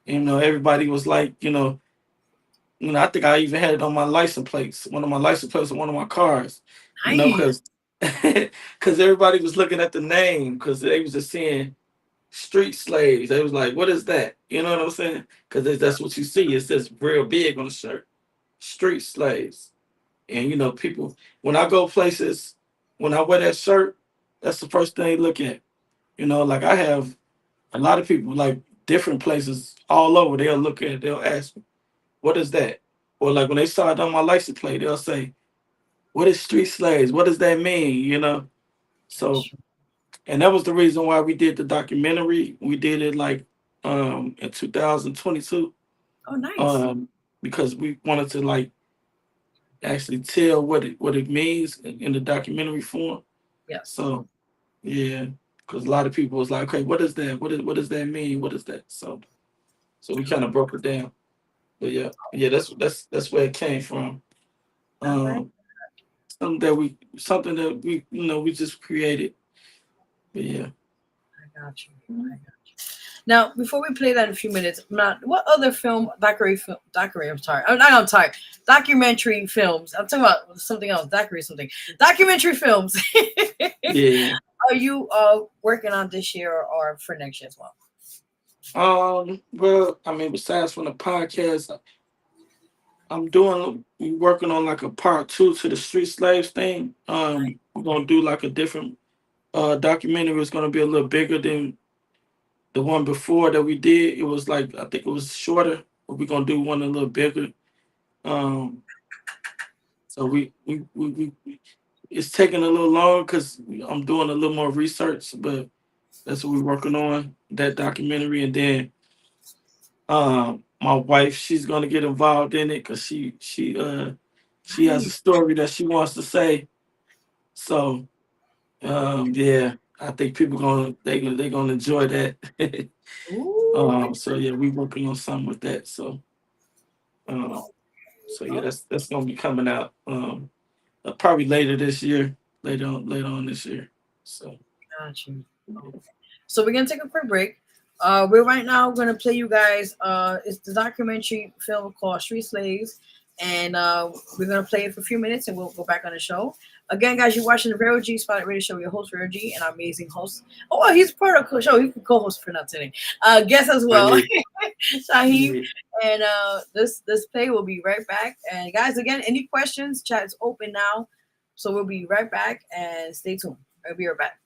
Everybody was like, I think I even had it on my license plates, one of my license plates on one of my cars, Nice. because because everybody was looking at the name because they was just seeing street slaves. They was like, what is that? You know what I'm saying? Because that's what you see. It says real big on the shirt, street slaves. And people, when I go places, when I wear that shirt, that's the first thing they look at. Like I have a lot of people, like different places all over, they'll look at it, they'll ask me, what is that? Or like when they saw it on my license plate, they'll say, what is street slaves? What does that mean? So, and that was the reason why we did the documentary. We did it like in 2022, Oh, nice. because we wanted to like actually tell what it means in the documentary form. Yeah. So yeah, because a lot of people was like, okay, what is that? What does that mean? What is that? So we kind of broke it down. But yeah, that's where it came from. All right. Something that we just created. But yeah. I got you. Now, before we play that in a few minutes, what other documentary films. I'm talking about something else. Documentary films. Yeah. Are you working on this year or for next year as well? Well, I mean, besides from the podcast, we working on like a part 2 to the street slaves thing. We're gonna do like a different documentary. It's gonna be a little bigger than the one before that we did. It was like, I think it was shorter, but we're gonna do one a little bigger. So we it's taking a little long because I'm doing a little more research, but that's what we're working on, that documentary. And then my wife, she's gonna get involved in it because she has a Nice. story that she wants to say. So yeah, I think people they're gonna enjoy that. Ooh. So yeah, we're working on something with that. So yeah, that's gonna be coming out probably later on this year. So Got you. Okay. So we're gonna take a quick break. We're right now gonna play you guys. It's the documentary film called Street Slaves, and we're gonna play it for a few minutes, and we'll go back on the show. Again, guys, you're watching the Vero G Spotlight Radio Show. Your host Vero G and our amazing host. Oh, well, he's part of the show. He can co-host for now today. Guest as well, Saheem. And this play will be right back. And guys, again, any questions? Chat is open now, so we'll be right back. And stay tuned. We'll be right back.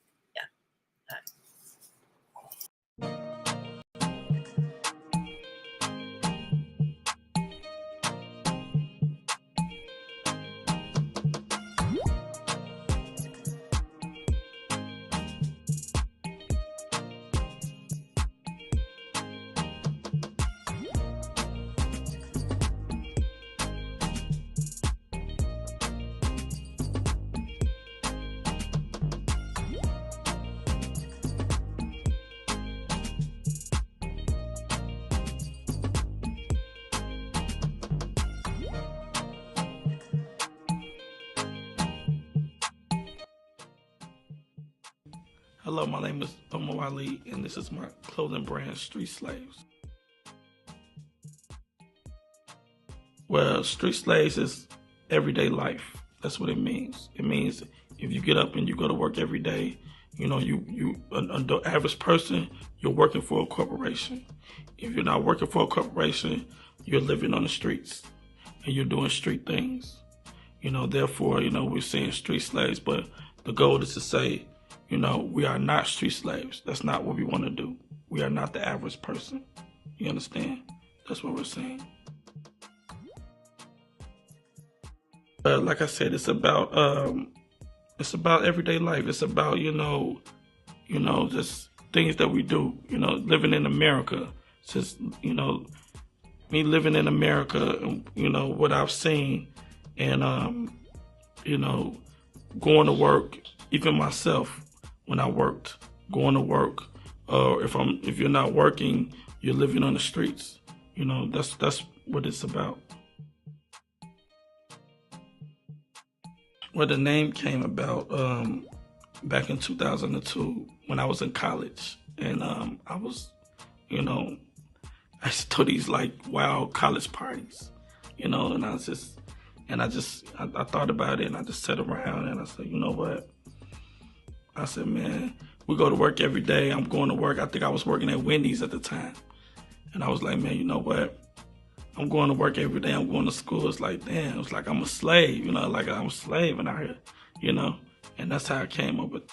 Hello, my name is Omar Ali, and this is my clothing brand, Street Slaves. Well, Street Slaves is everyday life. That's what it means. It means if you get up and you go to work every day, you know, the average person, you're working for a corporation. If you're not working for a corporation, you're living on the streets and you're doing street things. You know, therefore, you know, we're saying street slaves, but the goal is to say, you know, we are not street slaves. That's not what we want to do. We are not the average person. You understand? That's what we're saying. Like I said, it's about everyday life. It's about, you know, just things that we do, you know, living in America. Just, you know, me living in America and, you know, what I've seen and, you know, going to work, even myself when I worked, going to work, if you're not working, you're living on the streets. You know, that's what it's about. Well, the name came about back in 2002 when I was in college, and I was, you know, I used to do these like wild college parties, you know, and I thought about it and I just sat around and I said, you know what? I said, man, we go to work every day. I'm going to work. I think I was working at Wendy's at the time. And I was like, man, you know what? I'm going to work every day. I'm going to school. It's like, damn, it's like I'm a slave, you know, like I'm a slave and out here, you know, and that's how I came up with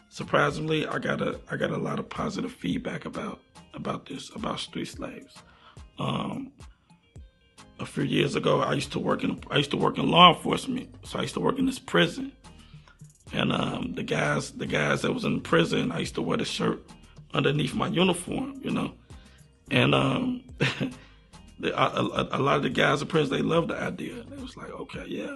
surprisingly, I got a lot of positive feedback about Street Slaves. A few years ago, I used to work in law enforcement, so I used to work in this prison, and the guys that was in the prison, I used to wear the shirt underneath my uniform, you know, and a lot of the guys in prison, they loved the idea. They was like, okay, yeah,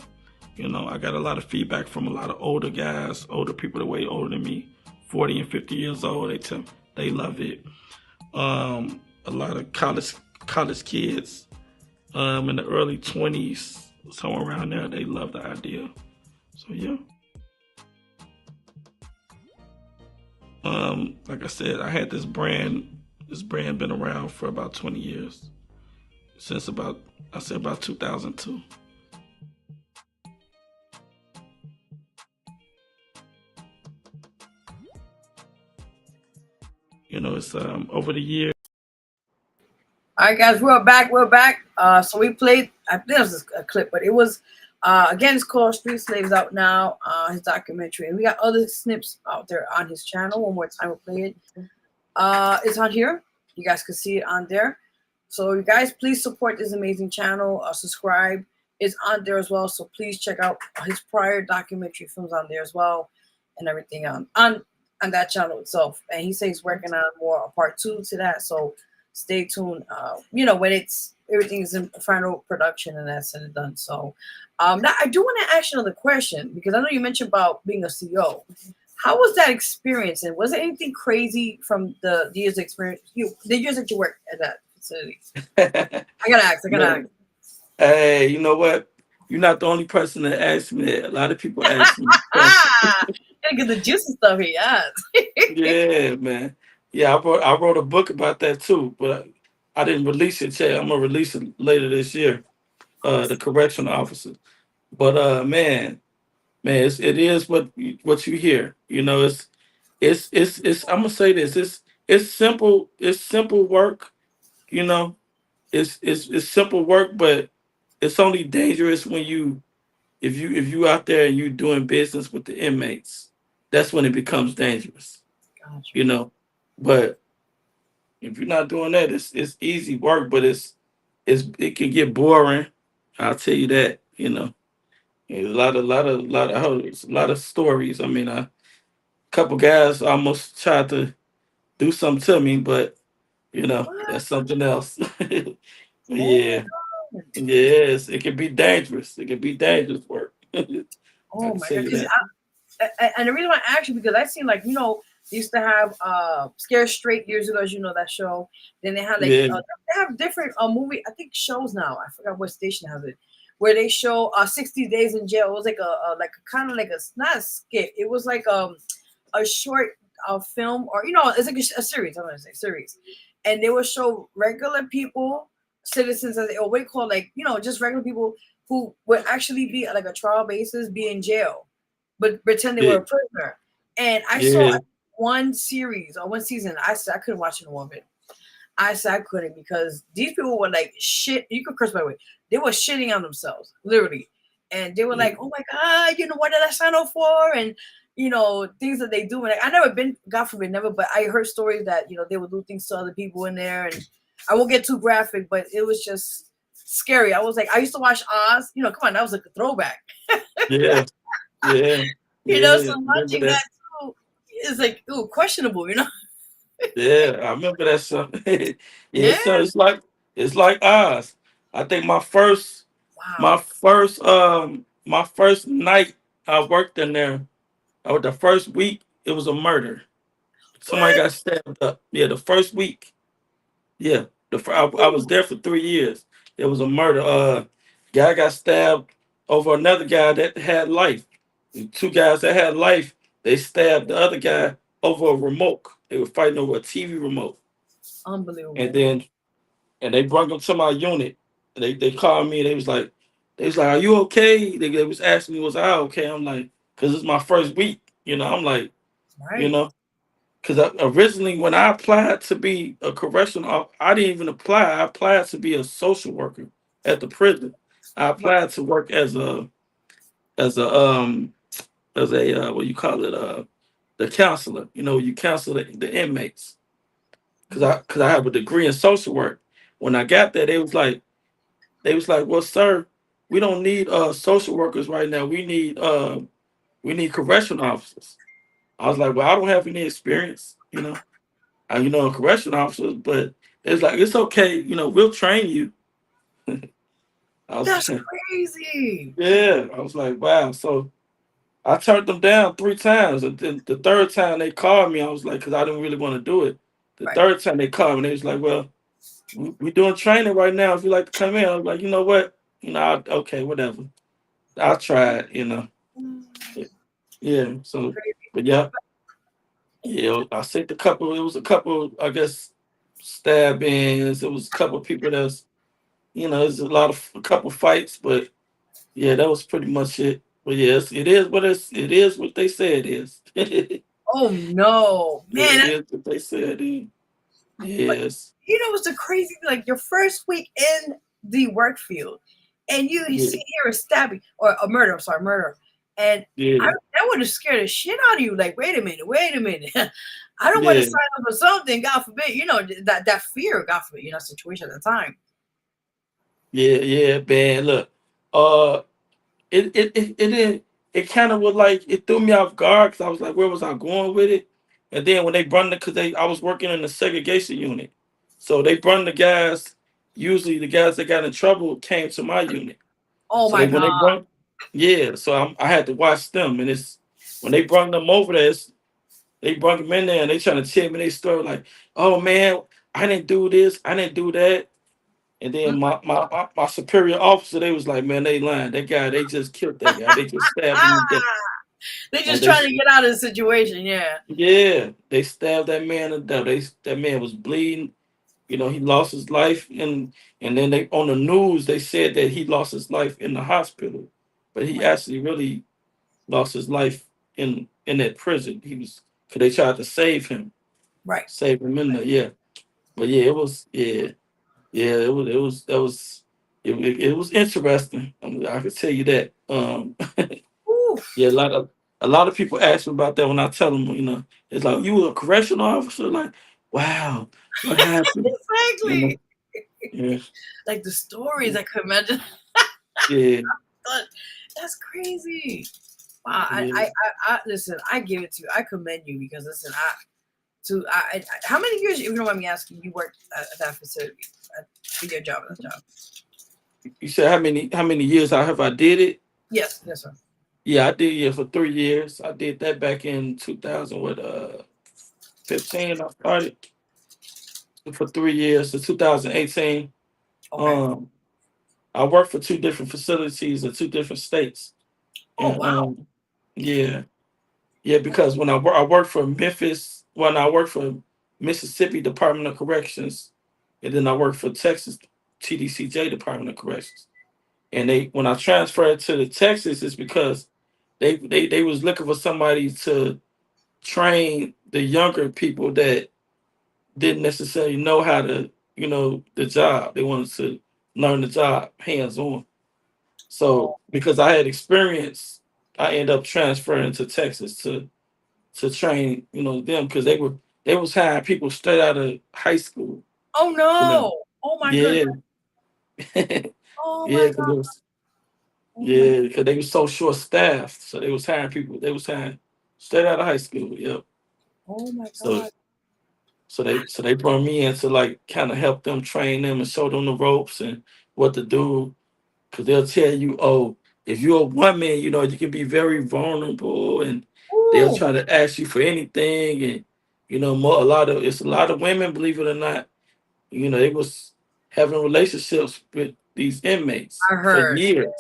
you know, I got a lot of feedback from a lot of older guys, older people that way older than me, 40 and 50 years old. They tell me they love it. A lot of college kids in the early 20s, somewhere around there, they love the idea. So yeah. Like I said, I had this brand been around for about 20 years. Since about 2002. You know, it's over the years. All right, guys, we're back. So we played, I think it was a clip, but it was, again, it's called Street Slaves, out now, his documentary. And we got other snips out there on his channel. One more time, we'll play it. It's on here. You guys can see it on there. So you guys, please support this amazing channel. Subscribe. It's on there as well. So please check out his prior documentary films on there as well, and everything on that channel itself. And he says he's working on more part 2 to that. So stay tuned. You know, when everything is in final production and that's said and done. So now I do want to ask you another question, because I know you mentioned about being a CEO. How was that experience? And was it anything crazy from the years of experience, the years that you worked at that facility? I gotta ask. Hey, you know what? You're not the only person that asked me that. A lot of people ask me. Gotta get the juicy stuff here, yes. Yeah, man. Yeah, I wrote a book about that too, but I didn't release it yet. I'm gonna release it later this year. The correctional officer. But man, it is what you hear. You know, it's. I'm gonna say this. It's simple. It's simple work. You know, it's simple work, but it's only dangerous when if you out there and you doing business with the inmates. That's when it becomes dangerous. Gotcha. You know, but if you're not doing that, it's easy work, but it can get boring. I'll tell you that. You know. A lot of stories. I mean, a couple guys almost tried to do something to me, but you know, What? that's something else. Oh my Yeah. God. Yes, it can be dangerous. It can be dangerous work. I Oh can my tell God. you 'Cause that. and the reason why I asked you, because I seen, like, you know, they used to have Scare Straight years ago, as you know, that show. Then they had like Yeah. they have different movie, I think, shows now. I forgot what station has it, where they show 60 days in jail. It was like a kind of like a, not a skit. It was like a short film, or it's like a series. I'm gonna say series, and they will show regular people, citizens, as or what they call, like, just regular people who would actually be like a trial basis, be in jail, but pretend they were Yeah, a prisoner. And I saw yeah, one series or one season. I said I couldn't watch it in one bit. I said I couldn't, because these people were like shit. You could curse, by the way. They were shitting on themselves, literally. And they were yeah, like, oh my God, what did I sign up for? And, things that they do. And like, I never been, God forbid, never, but I heard stories that, they would do things to other people in there. And I won't get too graphic, but it was just scary. I was like, I used to watch Oz. Come on, that was like a throwback. yeah, yeah, So yeah. Remember watching that? that too is like, ooh, questionable. Yeah, I remember that song. Yeah, Yeah. so it's like Oz. I think my Wow. first my first night I worked in there, or the first week, it was a murder. Somebody What? got stabbed up. Yeah, the first week. Yeah, I was there for 3 years. It was a murder. Guy got stabbed over another guy that had life. And two guys that had life, they stabbed the other guy over a remote. They were fighting over a TV remote, and Unbelievable. then they brought him to my unit. They called me. They was like, "Are you okay?" They was asking me, "Was I okay?" I'm like, "Cause it's my first week." I'm like, you Right. know. Because originally, when I applied to be a correctional officer, I didn't even apply. I applied to be a social worker at the prison. I Right. applied to work as a what you call it, the counselor. You counsel the inmates. Because I have a degree in social work. When I got there, they was like, well, sir, we don't need social workers right now. We need correctional officers. I was like, well, I don't have any experience. Correction officers, but it's like, it's okay, we'll train you. I was That's crazy. yeah, I was like, wow. So I turned them down 3 times. And then the third time they called me, I was like, because I didn't really want to do it. The Right. third time they called me, they was like, well, we're doing training right now. If you like to come in, I was like, you know what? Okay, whatever. I'll try it. Yeah. So, Crazy. but yeah, yeah. I think it was a couple, I guess, stab-ins. It was a couple of people there's a couple fights, but yeah, that was pretty much it. But yes, it is what they say it is. Yeah, Oh no, man. it is what they say it is. But Yes. what's the crazy thing? Like your first week in the work field, and you Yeah. see here a stabbing or a murder. I'm sorry, murder. And Yeah. that would have scared the shit out of you. Like, wait a minute, wait a minute. I don't want to Yeah. sign up for something. God forbid. That fear. God forbid. Situation at the time. Yeah. Yeah, man. Look, uh, it didn't. It kind of was like it threw me off guard because I was like, where was I going with it? And then when they brought it, because I was working in the segregation unit, so they brought the guys. Usually, the guys that got in trouble came to my unit. Oh So my when God. they brought, yeah, so I had to watch them, and it's when they brought them over there, they brought them in there, and they trying to tell me their story, like, oh man, I didn't do this, I didn't do that, and then my superior officer, they was like, man, they lying, that guy, they just killed that guy, they just stabbed him to death, They're like just trying to get out of the situation. Yeah. yeah, they stabbed that man to death. That man was bleeding. He lost his life, and then they on the news they said that he lost his life in the hospital, but he actually really lost his life in that prison. He was because they tried to Right. save him in there. Yeah, but yeah, it was it was interesting. I could tell you that. Oof. Yeah, a lot of people ask me about that when I tell them. It's like you were a correctional officer. Like, wow, what happened? You know, Exactly. yeah, Like the stories I could imagine. yeah, But that's crazy. Wow. yeah. I listen. I give it to you. I commend you because listen. How many years? If you don't mind me asking, you worked at that facility for your job? That job. You said how many years I did it? Yes. Yes, sir. Yeah, I did for 3 years. I did that back in 2015. I started for 3 years to 2018. Okay. Um, I worked for two different facilities in two different states. Oh, And wow. yeah, yeah, because when I worked for Memphis, when I worked for Mississippi Department of Corrections, and then I worked for Texas TDCJ Department of Corrections. And they when I transferred to the Texas, it's because they was looking for somebody to train the younger people that didn't necessarily know how to, the job. They wanted to learn the job hands on. Oh, So because I had experience, I ended up transferring to Texas to train, them because they was hiring people straight out of high school. oh You know, no. Oh my yeah, goodness. Oh yeah, my because God. Oh my, they were so short staffed, so they was hiring people. They was hiring straight out of high school. Yep. oh my So God. so they brought me in to like kind of help them train them and show them the ropes and what to do. Because they'll tell you, oh, if you're a woman, you can be very vulnerable, and they'll Ooh, try to ask you for anything. And more it's a lot of women, believe it or not. They was having relationships with these inmates I for heard. years,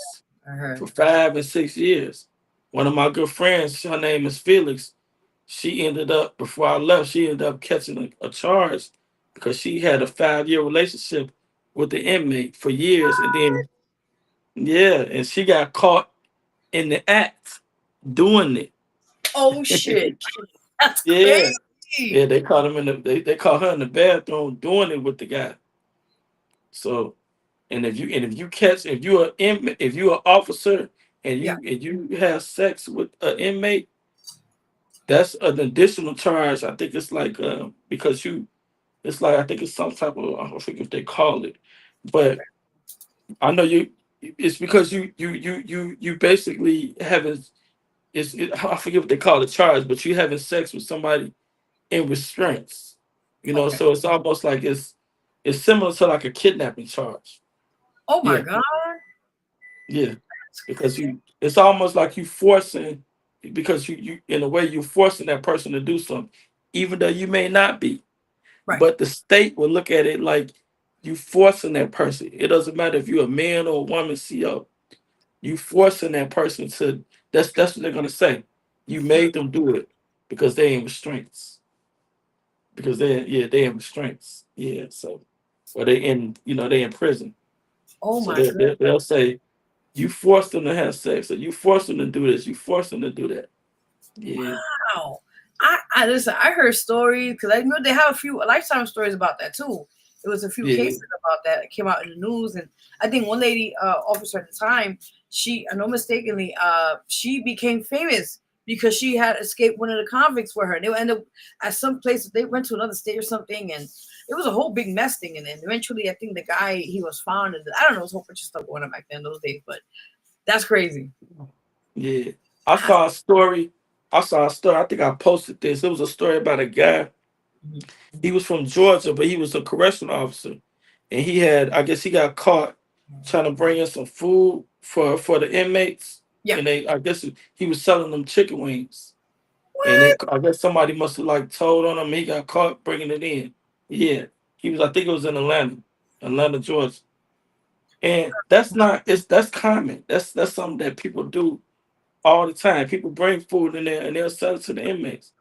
I heard. for 5 and 6 years. One of my good friends, her name is Felix. She ended up before I left. She ended up catching a charge because she had a 5-year relationship with the inmate for years, and then yeah, and she got caught in the act doing Oh shit. it. That's Yeah, crazy. yeah, they caught him they caught her in the bathroom doing it with the guy. So, and if you catch if you're an officer and Yeah. you have sex with an inmate, that's an additional charge. I think it's like because it's like I think it's some type of I don't think if they call it, but I know you. It's because you basically having I forget what they call the charge, but you having sex with somebody in restraints. Okay. So it's almost like it's similar to like a kidnapping charge. Oh my Yeah, God. yeah. Because it's almost like you forcing because you in a way you're forcing that person to do something, even though you may not be. Right. But the state will look at it like you forcing that person. It doesn't matter if you're a man or a woman, CO. You forcing that person to that's what they're gonna say. You made them do it because they in restraints. Because they in restraints. Yeah, so or they in they in prison. Oh So my goodness. they'll say you forced them to have sex or you forced them to do this, you forced them to do that. Yeah, Wow. I listen, I heard stories because I know they have a few lifetime stories about that too. There was a few yeah. cases about that came out in the news, and I think one lady officer at the time, she, no mistakenly, she became famous because she had escaped one of the convicts for her. And they ended up at some place. They went to another state or something, and it was a whole big mess thing. And then eventually, I think the guy he was found, and I don't know, it was a whole bunch of stuff going on back then those days. But that's crazy. Yeah. I That's, saw a story. I saw a story. I think I posted this. It was a story about a guy. He was from Georgia, but he was a correctional officer. And I guess he got caught trying to bring in some food for the inmates. yeah. And I guess he was selling them chicken wings. And What? I guess somebody must have like told on him. He got caught bringing it in. Yeah. I think it was in Atlanta, Georgia. And that's common. That's something that people do all the time. People bring food in there and they'll sell it to the inmates.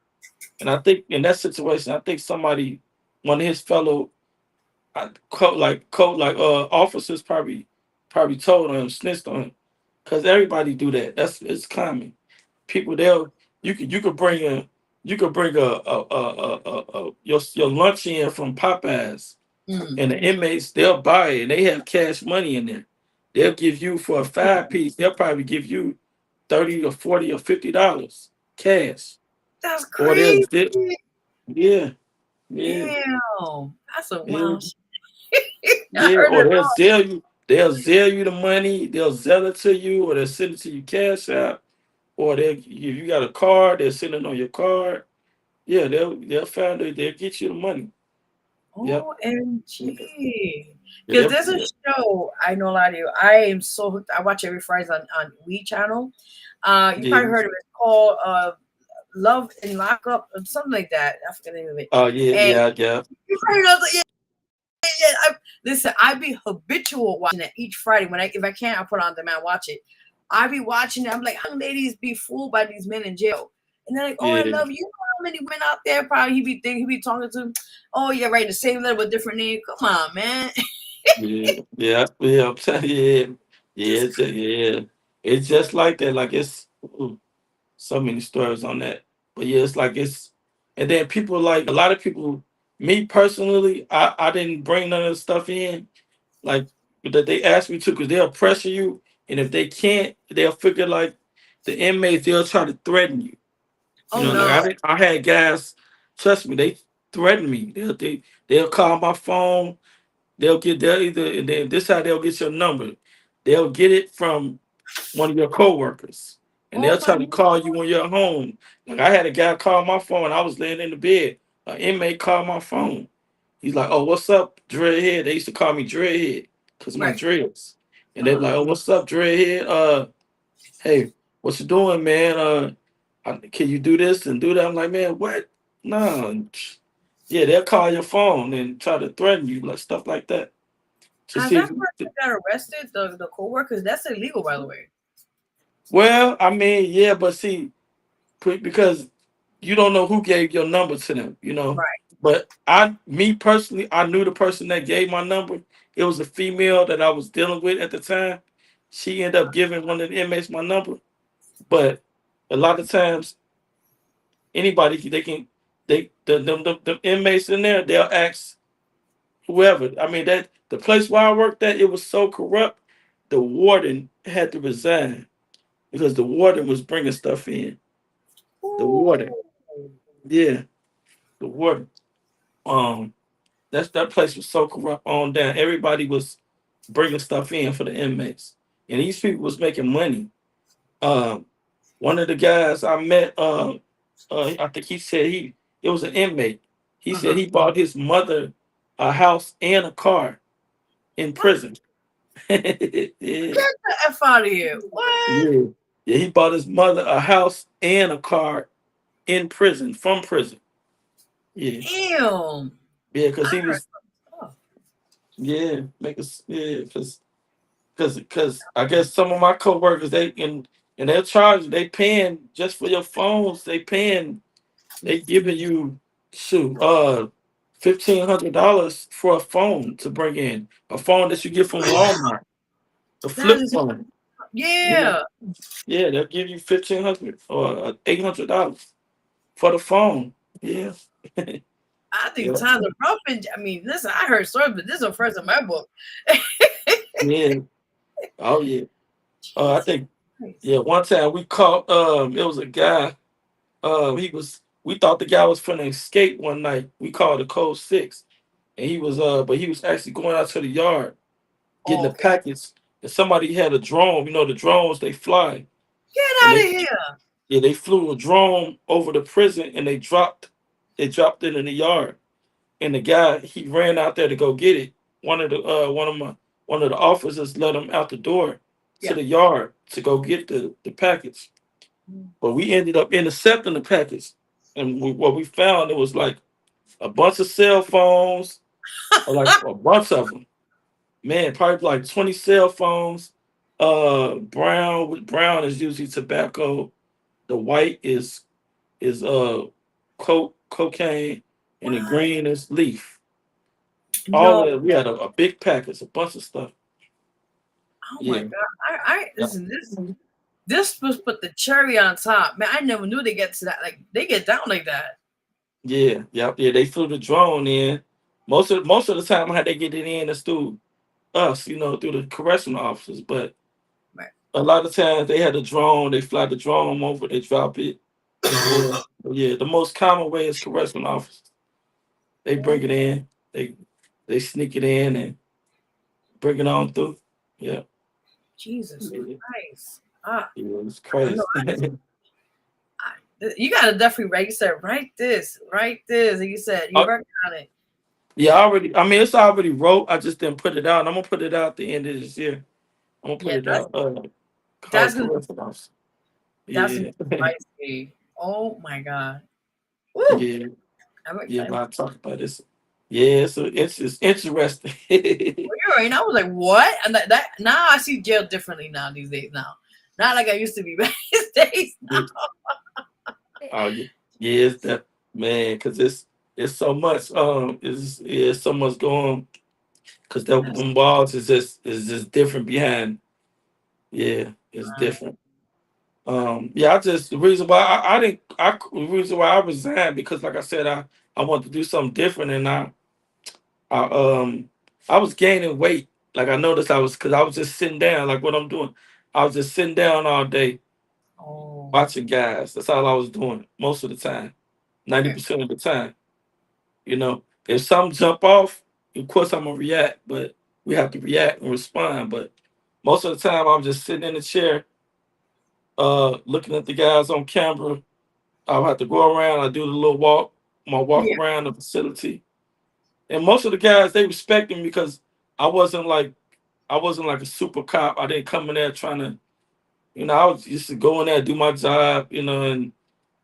And I think in that situation, I think one of his fellow officers probably told on him, snitched on him, because everybody do that. It's common. People they'll you could bring your lunch in from Popeyes, Mm, and the inmates they'll buy it and they have cash money in there. They'll give you for a 5 piece. They'll probably give you 30 or 40 or $50 cash. that's Or crazy. yeah, yeah, Damn. That's a yeah, wild shit. I yeah. heard Or it they'll all. sell you. They'll sell you the money. They'll sell it to you, or they'll send it to you cash out. Or if you got a card, they'll send it on your card. Yeah, they'll find it. They'll get you the money. Yep. OMG. Yeah, Because there's a yeah, show, I know a lot of you. I am so hooked. I watch every Friday on We Channel. You yeah. probably heard of it. It's called Love and Lockup or something like that. I forget the name of it. Oh yeah, And yeah, yeah. you probably know, yeah, Listen, I be habitual watching it each Friday. If I can't, I put it on demand, watch it. I be watching it. I'm like, how ladies be fooled by these men in jail? And they're like, oh, I Yeah, love you. You know how many men out there probably he be talking to? Oh, yeah, right. The same letter with different name. Come on, man. yeah. I'm telling you, Just yeah. It's just like that. Like it's so many stories on that. But yeah, it's like it's, and then people like a lot of people. Me personally, I didn't bring none of the stuff in like that they ask me to because they'll pressure you, and if they can't, they'll figure like the inmates they'll try to threaten you. You oh know, like no. I had guys, trust me, they threaten me. They'll call my phone. They'll either and then this how they'll get your number. They'll get it from one of your coworkers, and Oh they'll my try to call you when you're home. Like I had a guy call my phone. I was laying in the bed. An inmate called my phone. He's like, "Oh, what's up, Dreadhead?" They used to call me Dreadhead because of my right. dreads. And they're like, "Oh, what's up, Dreadhead? Hey, what you doing, man? Can you do this and do that?" I'm like, "Man, what? No." Yeah, they'll call your phone and try to threaten you, like stuff like that. To Has see that if person got arrested? The co-workers? That's illegal, by the way. well, I mean, yeah, but see, because you don't know who gave your number to them, you know. Right. But me personally, I knew the person that gave my number. It was a female that I was dealing with at the time. She ended up giving one of the inmates my number. But a lot of times, anybody they can the inmates in there, they'll ask whoever. I mean that the place where I worked at, it was so corrupt. The warden had to resign because the warden was bringing stuff in. The warden, Ooh. yeah, the warden. Um, that place was so corrupt on down. Everybody was bringing stuff in for the inmates, and these people was making money. Um, one of the guys I met, I think he said it was an inmate. He said Uh-huh. he bought his mother a house and a car in What? prison. Yeah, Get the F out of here. What? yeah, yeah. He bought his mother a house and a car in prison from prison. Yeah, Damn. yeah, because I he heard was some stuff. yeah, make us yeah, because I guess some of my coworkers and they're charging they paying just for your phones they giving you shoot $1,500 for a phone to bring in a phone that you get from Walmart a That flip is phone yeah yeah. yeah they'll give you 1,500 or $800 for the phone yeah I think yeah times are rough. And I mean, listen, I heard stories, but this is the first in my book. yeah oh yeah I Jesus think Christ. yeah one time we caught it was a guy. We thought the guy was finna escape one night. We called the code 6, and but he was actually going out to the yard getting the Oh, packets. And somebody had a drone. You know, the drones they fly, get and out of here. they flew a drone over the prison, and they dropped it in the yard. And the guy he ran out there to go get it. One of the officers let him out the door to Yeah. the yard to go get the packets. But we ended up intercepting the package, and what we found it was like a bunch of cell phones, or like a bunch of them. Man, probably like 20 cell phones. Brown is usually tobacco. The white is cocaine, and the What? green is leaf. All No. of it. We had a big package, a bunch of stuff. Oh my Yeah. God. I listen, this was put the cherry on top. Man, I never knew they get to that. Like they get down like that. Yeah. They flew the drone in. Most of the time, how they get it in is through us, through the correctional officers. But Right. a lot of times they had a drone, they fly the drone over, they drop it. Yeah, yeah. The most common way is correctional officers. They Oh, bring it in, they sneak it in and bring it on through. Yeah, Jesus yeah, Christ. Ah, yeah it's I know. crazy. You gotta definitely write. You said write this. And you said you're Uh, working on it. yeah, I mean, it's already wrote. I just didn't put it out. I'm gonna put it out at the end of this year. I'm gonna put Yeah, it out. that's Called gonna correctional officer. that's gonna Yeah, be spicy. Oh my God. Woo! yeah, I'm yeah. excited. But I talk about this. Yeah, so it's interesting. You're right. I was like, what? And that now I see jail differently now these days. Now, not like I used to be back these days. Now. Oh yeah, yeah, it's that man, because it's so much it's so much going because them walls is just different behind. Yeah, it's different. Yeah, I just the reason why I didn't the reason why I resigned because like I said I wanted to do something different and I I was gaining weight. Like I noticed I was because I was just sitting down like what I'm doing. I was just sitting down all day Oh, watching guys. That's all I was doing most of the time, okay. 90% of the time. You know, if something jump off, of course I'm gonna react, but we have to react and respond. But most of the time I'm just sitting in the chair, looking at the guys on camera. I'll have to go around, I do the little walk, my walk Yeah. around the facility. And most of the guys they respect me because I wasn't like I wasn't like a super cop. I didn't come in there trying to, I was just to go in there, do my job, and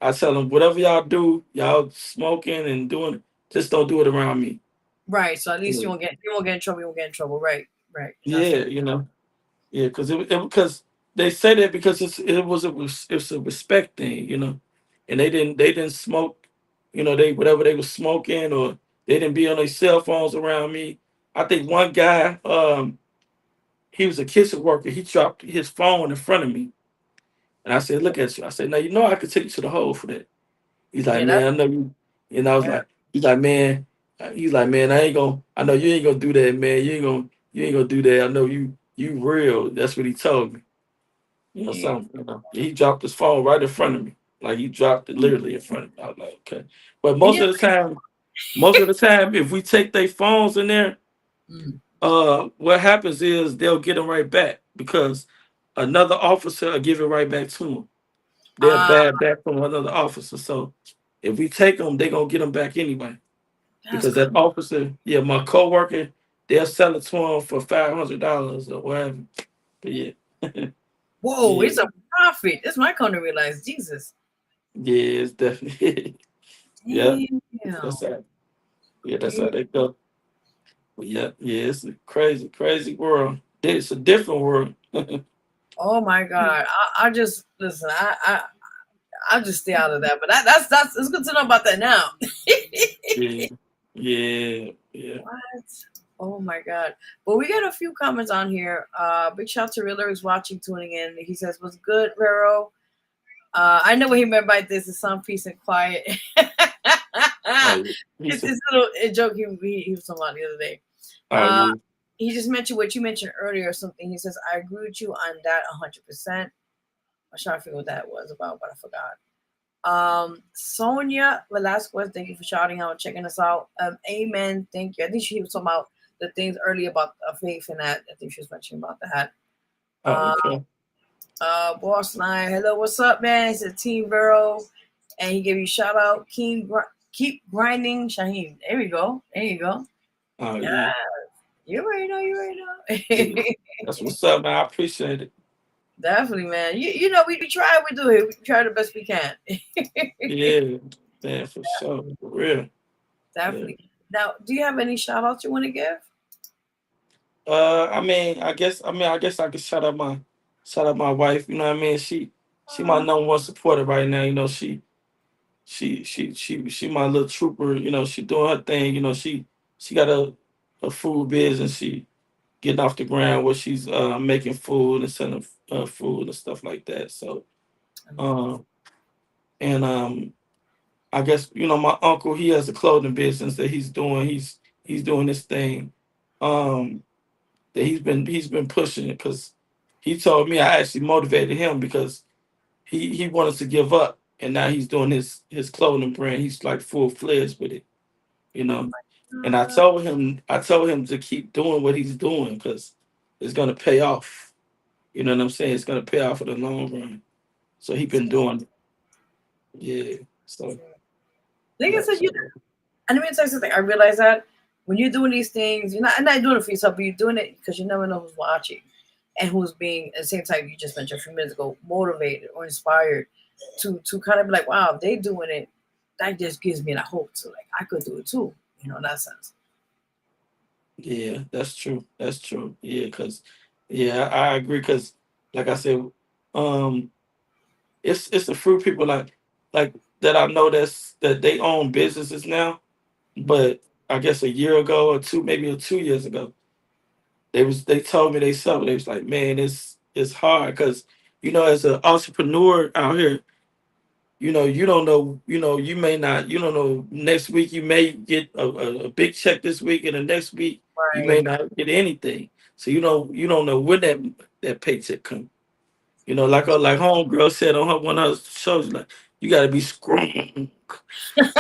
I tell them whatever y'all do, y'all smoking and doing it, just don't do it around me. Right. So at least Yeah, you won't get in trouble. You won't get in trouble. Right. Right. That's yeah, yeah, because because they say that because it's a respect thing, and they didn't smoke, they whatever they was smoking or they didn't be on their cell phones around me. I think one guy, he was a kitchen worker. He dropped his phone in front of me, and I said, "Look at you." I said, "Now you know I could take you to the hole for that." He's like, yeah. That's "Man, I know you," and I was yeah. like, he's like, "Man, I ain't gonna. I know you ain't gonna do that, man. You ain't gonna do that. I know you real." That's what he told me. Yeah. Something. He dropped his phone right in front of me. Like he dropped it literally in front of me. I was like, okay. But And you most of the time, if we take their phones in there, mm. what happens is they'll get them right back because another officer will give it right back to them. They're Ah, bad back from another officer. So if we take them, they gonna get them back anyway. that's Because crazy. that officer, yeah, my coworker, they'll sell it to him for $500 or whatever. But yeah, Whoa, yeah, it's a profit. This might come to realize. Jesus. yeah, it's definitely. Yeah, Damn. that's how. Yeah, that's how Yeah. they go. But yeah, yeah, it's a crazy, crazy world. It's a different world. Oh my God. I just listen. I just stay out of that. But that's it's good to know about that now. Yeah, yeah, yeah. What? Oh my God. Well, we got a few comments on here. Big shout out to Reeler who's watching, tuning in. He says, "What's good, Vero?" I know what he meant by this is some peace and quiet. Oh yeah, It's a little a joke he was talking about the other day. oh Uh, yeah. he just mentioned what you mentioned earlier or something. He says, I agree with you on that 100%. I'm trying to figure what that was about, but I forgot. Sonia Velasquez, thank you for shouting out and checking us out. Amen. Thank you. I think she was talking about the things earlier about faith and that. I think she was mentioning about that. Oh Uh, okay. Boss Line, hello, what's up, man? It's a Team Vero, and he gave you a shout out. Keep grinding, Shaheem. There we go. There you go. Oh Yeah, yeah. you already know. You already Yeah. know. That's what's up, man. I appreciate it. Definitely, man. You know we try. We do it. We try the best we can. Yeah, man, for sure, for real. Yeah. Definitely. Now, do you have any shout outs you want to give? I guess I could shout out my wife. You know what I mean? She my number one supporter right now. She my little trooper. She doing her thing. She got a food business. She getting off the ground where she's making food and selling food and stuff like that. So um and I guess my uncle he has a clothing business that he's doing. He's doing this thing. Um that he's been pushing it because he told me I actually motivated him because he wanted to give up and now he's doing his clothing brand. He's like full fledged with it, you know. And Uh, I told him to keep doing what he's doing because it's gonna pay off. You know what I'm saying? It's gonna pay off for the long run. So he been doing it. Yeah. So like I yeah. said, So and let me tell you something. I realize that when you're doing these things, you're not doing it for yourself, but you're doing it because you never know who's watching and who's being at the same time you just mentioned a few minutes ago, motivated or inspired to kind of be like, wow, if they doing it, that just gives me that hope to like I could do it too, in that sense. Yeah, that's true. That's true. Yeah, cause yeah, I agree. Cause like I said, um, it's the fruit people like that I know that they own businesses now, but I guess a year ago or two, maybe 2 years ago, they told me they something. They was like, man, it's hard because as an entrepreneur out here, you don't know, you may not, you don't know, next week you may get a big check this week, and the next week you may Right. not get anything. So you don't know when that paycheck comes. Like homegirl said on her one of her shows, like you got to be strong.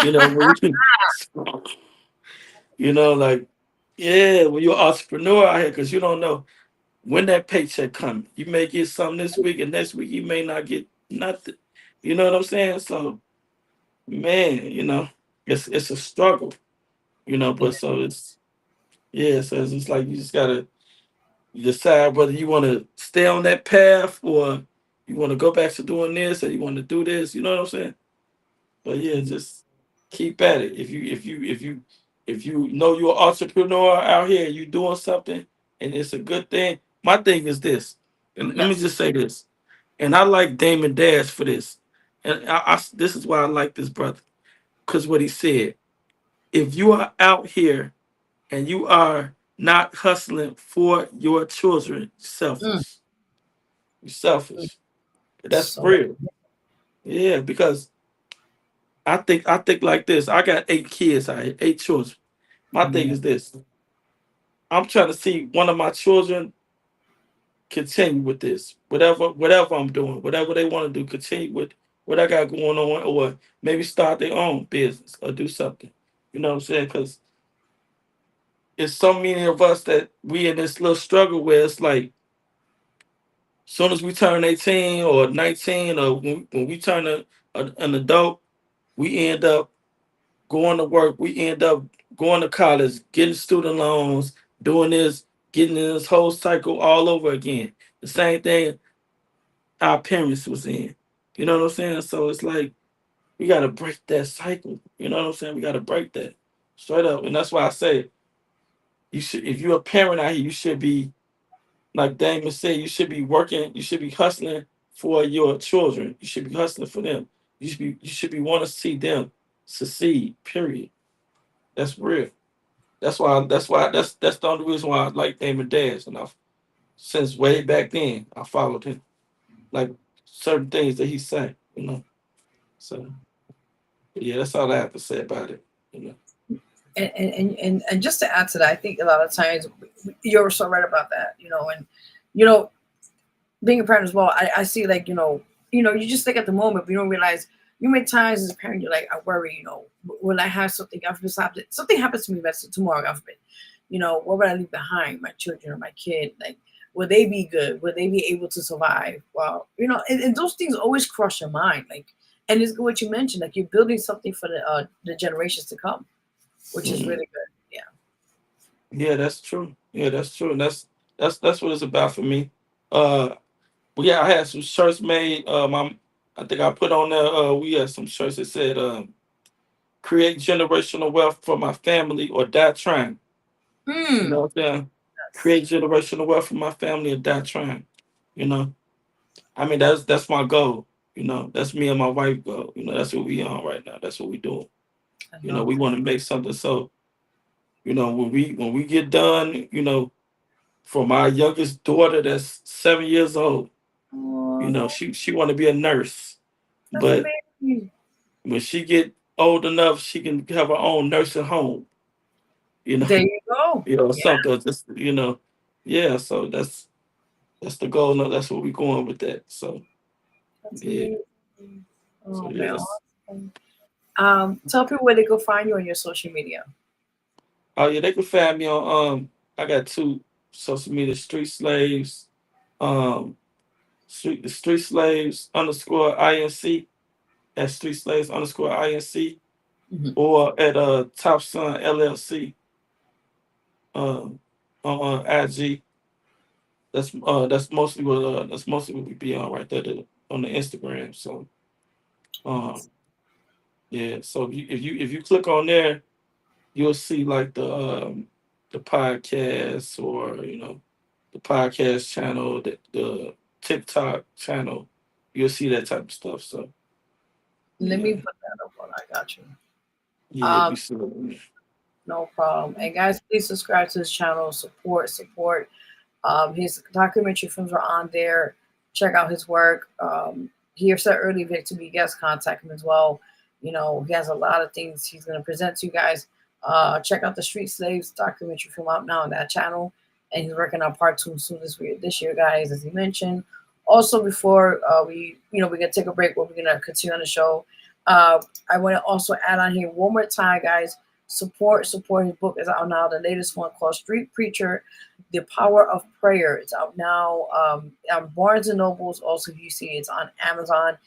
When you strong, like yeah, when you're an entrepreneur out here, because you don't know when that paycheck comes. You may get something this week, and next week you may not get nothing. You know what I'm saying? So man, it's a struggle. Yeah. But so it's yeah, so it's just like you just gotta decide whether you want to stay on that path or you want to go back to doing this or you want to do this. You know what I'm saying? But yeah, just keep at it. If you know you're an entrepreneur out here, you doing something, and it's a good thing. My thing is this, and let me Yes. just say this, and I like Damon Dash for this, and this is why I like this brother, because what he said. If you are out here and you are not hustling for your children, Mm, selfish. You're mm. selfish. That's So real. Yeah, because I think like this. I got 8 kids. I 8 children. My thing yeah. is this. I'm trying to see one of my children continue with this. Whatever I'm doing, whatever they want to do, continue with what I got going on, or maybe start their own business or do something. You know what I'm saying? Because it's so many of us that we in this little struggle where it's like soon as we turn 18 or 19 or when we turn an adult, we end up going to work. We end up going to college, getting student loans, doing this, getting in this whole cycle all over again. The same thing our parents was in. You know what I'm saying? So it's like we got to break that cycle. You know what I'm saying? We got to break that straight up. And that's why I say you should, if you're a parent out here, you should be like Damon said, you should be working, you should be hustling for your children. You should be hustling for them. You should be want to see them succeed. Period. That's real. That's the only reason why I like Damon Dash. And I've since way back then I followed him. Like certain things that he say. So yeah, that's all I have to say about it. And just to add to that, I think a lot of times you're so right about that, and you know, being a parent as well, I see like, you just think at the moment, but you don't realize you make times as a parent, you're like, I worry, will I have something, God forbid, something happens to me that's tomorrow, God forbid, what would I leave behind? My children or my kid, like, will they be good? Will they be able to survive? Well, and those things always cross your mind, like, and it's what you mentioned, like you're building something for the generations to come, which is Mhm. really good. Yeah. Yeah, that's true. Yeah, that's true. And that's what it's about for me. Uh But yeah, I had some shirts made. I think I put on there. We had some shirts that said, "Create generational wealth for my family or die trying." You Hmm. know what I'm saying? Yes. Create generational wealth for my family or die trying. You know, I mean that's my goal. That's me and my wife goal. That's what we on right now. That's what we doing. I love We that. want to make something. So when we get done, for my youngest daughter that's 7 years old, Oh, she want to be a nurse, that's but amazing. when she get old enough, she can have her own nursing home, you know, There you go. Yeah, something just, yeah. So that's the goal. No, that's what we going with that. So that's yeah, amazing. so Oh yeah, man, that's awesome. Tell people where they go find you on your social media. oh yeah. They can find me on I got two social media: Street Slaves, um, Street Slaves underscore INC at Street Slaves underscore INC, Mhm. or at Top Son LLC on IG. That's mostly what we be on right there on the Instagram. So um yeah, so if you click on there, you'll see like the the podcast, or the podcast channel, the TikTok channel, you'll see that type of stuff. So Let yeah, me put that up on. I got you. yeah, Um, be sure. no problem. And guys, please subscribe to his channel. Support. His documentary films are on there. Check out his work. He said earlier to be guest, contact him as well. He has a lot of things he's going to present to you guys. Check out the Street Slaves documentary film out now on that channel, and he's working on part 2 soon this year, guys, as he mentioned. Also, before we're gonna take a break, but we're gonna continue on the show. I want to also add on here one more time, guys. Support his book is out now. The latest one called Street Preacher: The Power of Prayer. It's out now on Barnes and Nobles. Also, if you see it's on Amazon.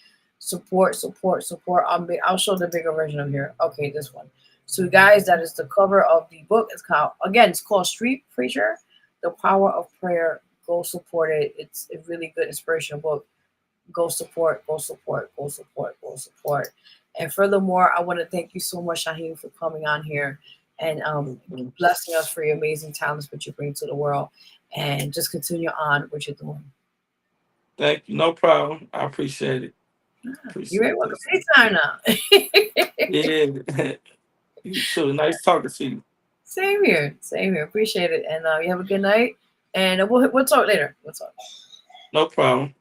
Support. I'll show the bigger version of here. Okay, this one. So, guys, that is the cover of the book. It's called Street Preacher: The Power of Prayer. Go support it. It's a really good inspirational book. Go support. And furthermore, I want to thank you so much, Saheem, for coming on here and blessing us for your amazing talents which you bring to the world. And just continue on what you're doing. Thank you. No problem. I appreciate it. You're very welcome. Anytime now. Yeah. You too. Nice talking to you. Same here. Appreciate it. And you have a good night. And we'll talk later. We'll talk. No problem.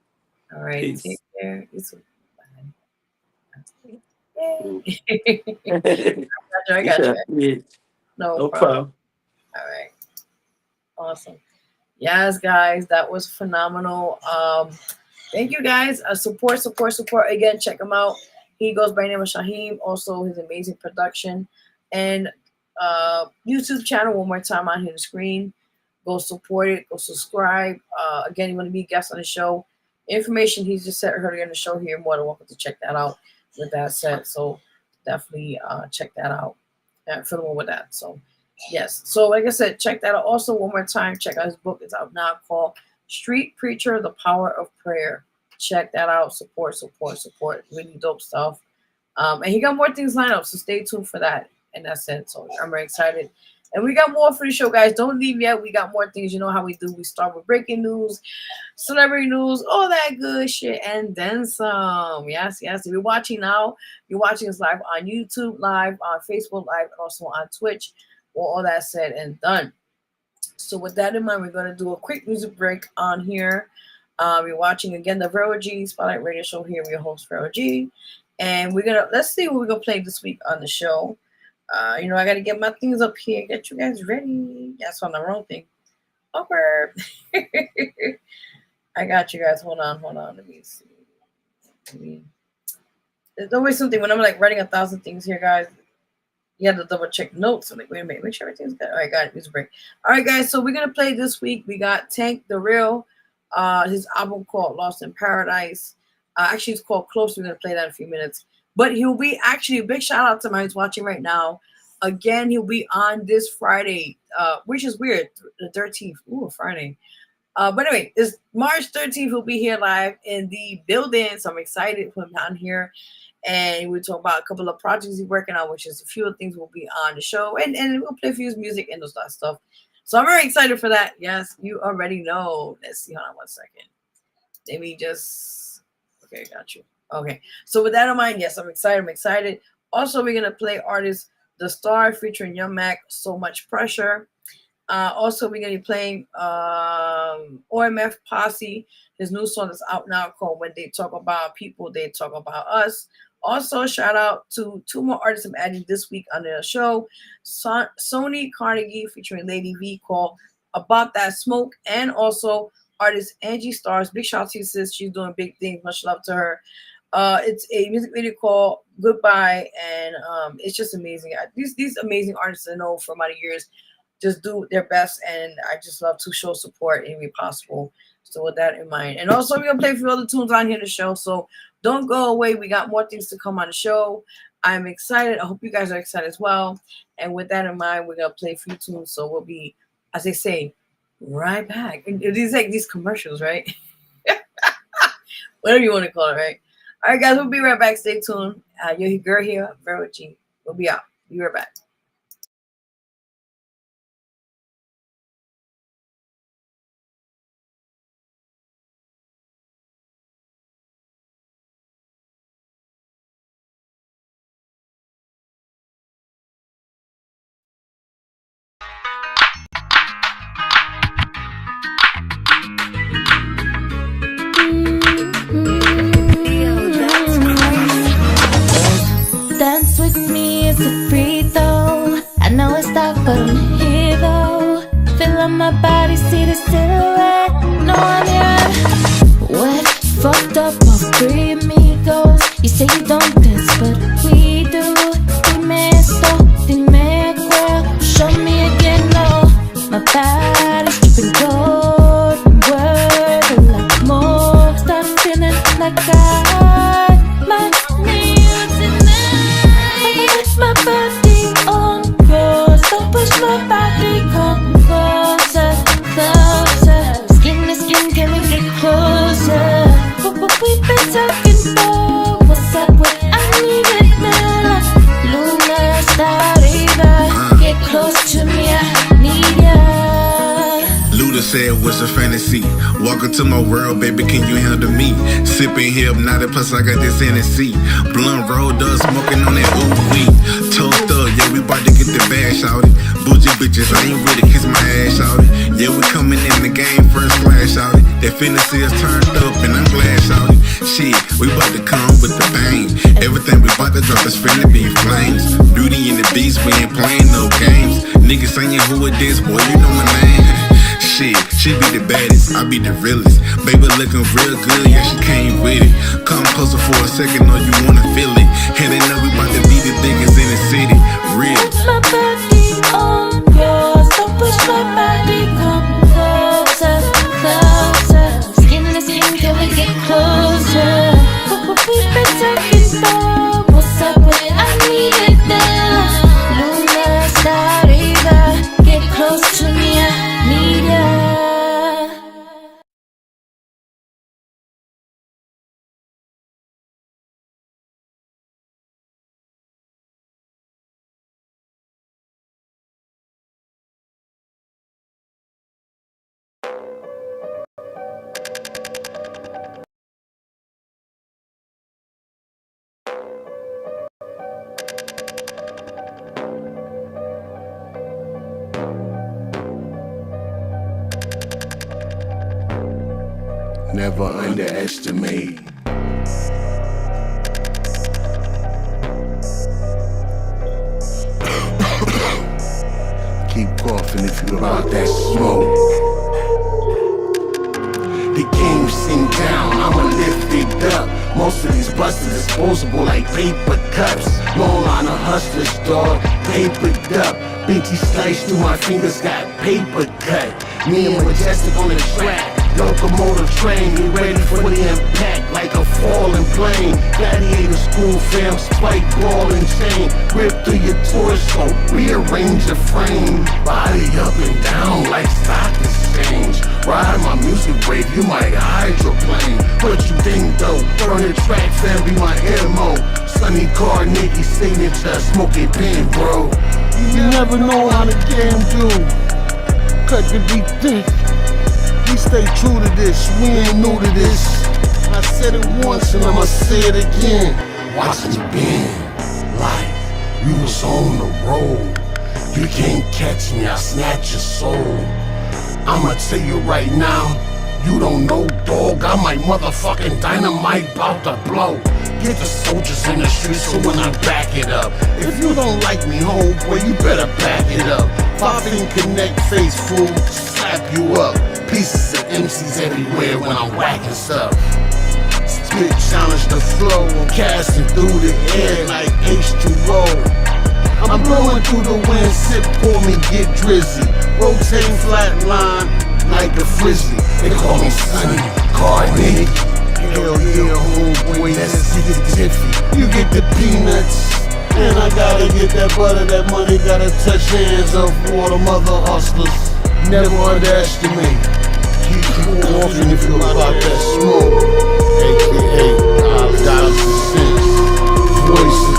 All right. Peace. Take care. You too. I got you. Yeah. No No problem. problem. All right. Awesome. Yes, guys, that was phenomenal. Thank you, guys. Support. Again, check him out. He goes by the name of Saheem. Also, his amazing production and YouTube channel. One more time on here the screen. Go support it. Go subscribe. Again, you want to be a guest on the show. Information he just said earlier in the show here. More than welcome to check that out. With that said, so definitely check that out. Fiddle with that. So. Yes. So like I said, check that out. Also, one more time, check out his book. It's out now called Street Preacher: The Power of Prayer. Check that out. Support. Really dope stuff. And he got more things lined up, so stay tuned for that. And that's it. So I'm very excited. And we got more for the show, guys. Don't leave yet. We got more things. You know how we do. We start with breaking news, celebrity news, all that good shit, and then some. Yes. If you're watching now, you're watching us live on YouTube, live on Facebook, live, and also on Twitch. Well, all that said and done. So with that in mind, we're going to do a quick music break on here. You're watching again the Vero G Spotlight Radio Show here. We're your host, Vero G. And let's see what we're going to play this week on the show. I got to get my things up here, get you guys ready. That's on the wrong thing. Awkward. I got you guys. Hold on. Let me see. There's always something when I'm like writing 1,000 things here, guys. You have to double check notes. I'm like, wait a minute, make sure everything's good. All right, got it. Music break. All right, guys. So we're gonna play this week. We got Tank the Real, his album called Lost in Paradise. Actually, it's called Close. We're gonna play that in a few minutes. But he'll be actually a big shout out to my who's watching right now. Again, he'll be on this Friday, which is weird, the 13th. Ooh, Friday. But anyway, it's March 13th. He'll be here live in the building. So I'm excited for him down here. And we'll talk about a couple of projects he's working on, which is a few things will be on the show. And we'll play a few music and those that stuff. So I'm very excited for that. Yes, you already know. Let's see. Hold on 1 second. Let me just. Okay, got you. Okay. So with that in mind, yes, I'm excited. Also, we're going to play artist The Star featuring Young Mac, So Much Pressure. Also, we're going to be playing OMF Posse, his new song that's out now called When They Talk About People, They Talk About Us. Also, shout out to 2 more artists I'm adding this week on the show. Sony Carnegie featuring Lady V called About That Smoke. And also artist Angie Stars. Big shout out to you, sis. She's doing big things. Much love to her. It's a music video called Goodbye. And it's just amazing. These amazing artists I know for many years just do their best. And I just love to show support any way possible. So with that in mind. And also, we're going to play a few other tunes on here in the show. So don't go away. We got more things to come on the show. I'm excited. I hope you guys are excited as well. And with that in mind, we're going to play a few tunes. So we'll be, as they say, right back. And these like these commercials, right? Whatever you want to call it, right? All right, guys, we'll be right back. Stay tuned. Your girl here, Vero G. We'll be out. Be right back. Dance with me, it's a free throw. I know it's dark, but I'm here though. Feel on my body, see the silhouette. No, I'm here. Wet, fucked up, all three amigos. You say you don't dance, but we do. Dime esto, dime cuál. Show me again, no. My body's dripping cold. Worth a lot more. Start feeling like I might need you tonight. My body on yours. Don't push my body, come closer, closer. Skin to skin, can we get closer? What we've been talking for. What's up with I need it now. Luna, star, Eva. Get close to me, I need ya. Luda said, what's a fantasy? Welcome to my world, baby, can you handle me? Sipping hypnotic, plus I got this Hennessy. Blunt rolled up, smoking on that ooh wee. Toast up, yeah, we bout to get the bag, shawty. Bougie bitches, I ain't ready, kiss my ass, shawty. Yeah, we coming in the game, first class, shawty. That fantasy is turned up, and I'm glad, shawty. Shit, we bout to come with the bang. Everything we bout to drop is finna be flames. Beauty and the beast, we ain't playing no games. Niggas saying who it is, boy, you know my name. Shit, she be the baddest, I be the realest. Baby looking real good, yeah, she came with it. Come closer for a second, know you wanna feel it. And they know we bout to be the biggest in the city. Real. My body on yours. Don't push my body, come closer, closer. Skin to skin, can we get closer? What we've been talking for. What's up with it? I need it now. Luna, star, Eva. Get close to me, I need ya. Never underestimate. Keep coughing if you about that smoke. The game sink down, I'ma lift it up. Most of these busters disposable like paper cups. Long line of hustlers, dog, papered up. Binky sliced through my fingers, got paper cut. Me and Majestic on the track. Locomotive train, you ready for the impact like a falling plane. Gladiator school fam, spike ball and chain. Rip through your torso, rearrange your frame. Body up and down like stock exchange. Ride my music wave, you might hydroplane. What you think though? Burn the track fam, be my MO. Sunny car, Nicky signature, smoking pen, bro. You never know how the game do. Cut the beat thick. We stay true to this, we ain't new to this. I said it once and I'ma say it again. Watching you bend, like you was on the road. You can't catch me, I snatch your soul. I'ma tell you right now, you don't know, dog. I might motherfucking dynamite bout to blow. Get the soldiers in the streets so when I back it up. If you don't like me, homeboy, you better back it up. 5 finger connect face, fool, slap you up. Pieces of MCs everywhere when I'm whacking stuff. Spit challenge the flow, I'm casting through the air like H2O. I'm blowing through the wind, sip, pour me, get drizzy. Rotating flat line like a frizzy. They call me Sunny, car nigga. Hell yeah, homeboy, let's get the jiffy. You get the peanuts, and I gotta get that butter, that money gotta touch hands of all the mother hustlers. Never underestimate. Keep walking if you about that smoke. AKA dollars and cents. Voices.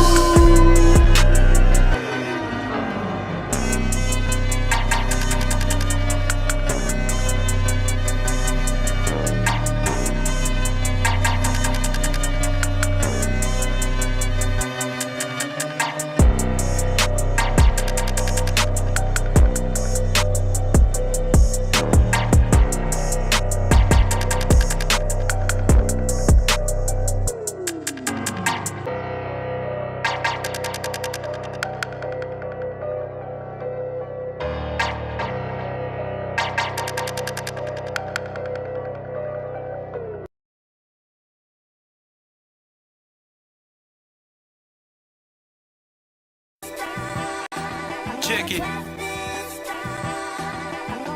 check it.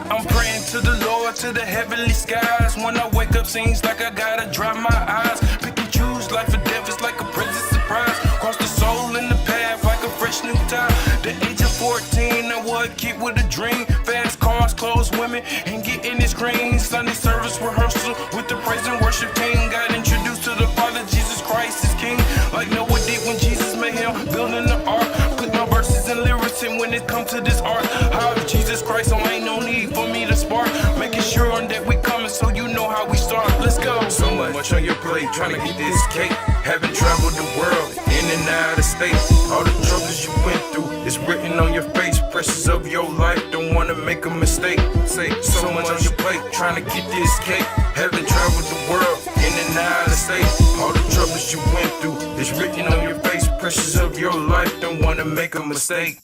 I'm praying to the Lord, to the heavenly skies. When I wake up, seems like I gotta dry my eyes. Pick and choose, life or death is like a present surprise. Cross the soul in the path like a fresh new time. The age of 14, I was a kid with a dream. Fast cars, clothes, women, and getting this green. Sunday service rehearsal with the praise and worship team. Got introduced to the Father, Jesus Christ is King. Like Noah did when Jesus made him, building the ark. Put no verses and lyrics in when it comes to this art. How is Jesus Christ, so ain't no need for me to spark. Making sure that we coming so you know how we start. Let's go. So much on your plate, trying to get this cake. Haven't traveled the world, in and out of state. All the troubles you went through, it's written on your face. Pressures of your life, don't wanna make a mistake. Say so much on your plate, trying to get this cake. Haven't traveled the world, in and out of state. All the troubles you went through, it's written on your face. Pressures of your life, don't wanna make a mistake.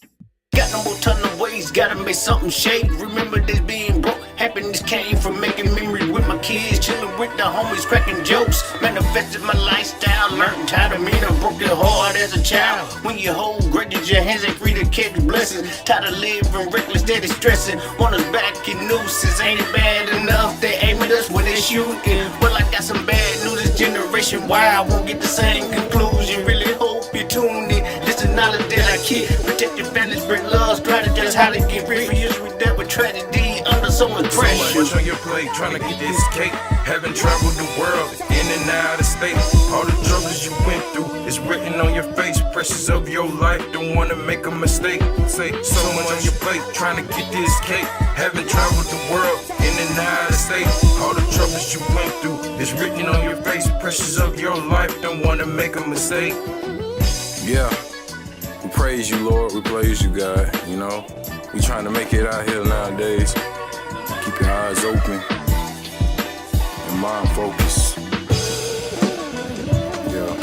Got no more ton of ways, gotta make something shake. Remember this being broke, happiness came from making memories with my kids. Chilling with the homies, cracking jokes. Manifested my lifestyle, learned how to meet a broken heart as a child. When you hold grudges, your hands ain't free to catch blessings. Tired of living reckless, steady stressing. Want us back in nooses, ain't it bad enough? They aim at us when they shooting. Well, I got some bad news, this generation, why I won't get the same conclusion. Really hope you tune in. This is knowledge that I keep. Protect your family, spread love, strategize how to get rich. For years we dealt with tragedy under so much pressure. So much on your plate, trying to get this cake. Haven't traveled the world, in and out of state. All the troubles you went through, it's written on your face. Pressures of your life, don't wanna make a mistake. Say so much on your plate, trying to get this cake. Haven't traveled the world, in and out of state. All the troubles you went through, it's written on your face. Pressures of your life, don't wanna make a mistake. Yeah, we praise you, Lord. We praise you, God. You know, we trying to make it out here nowadays. Keep your eyes open and mind focused. Yeah.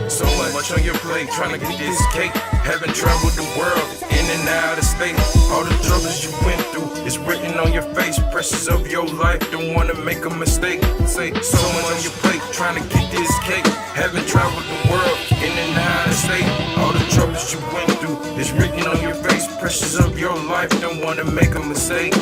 So much on your plate, trying to get this cake. Haven't traveled the world, in and out of state. All the troubles you went through, it's written on your face. Pressures of your life, don't wanna make a mistake. Say so much on your plate, trying to get this cake. Haven't traveled the world, in and out of state. All the troubles you went through, it's written on your face. Pressures of your life, don't wanna make a mistake.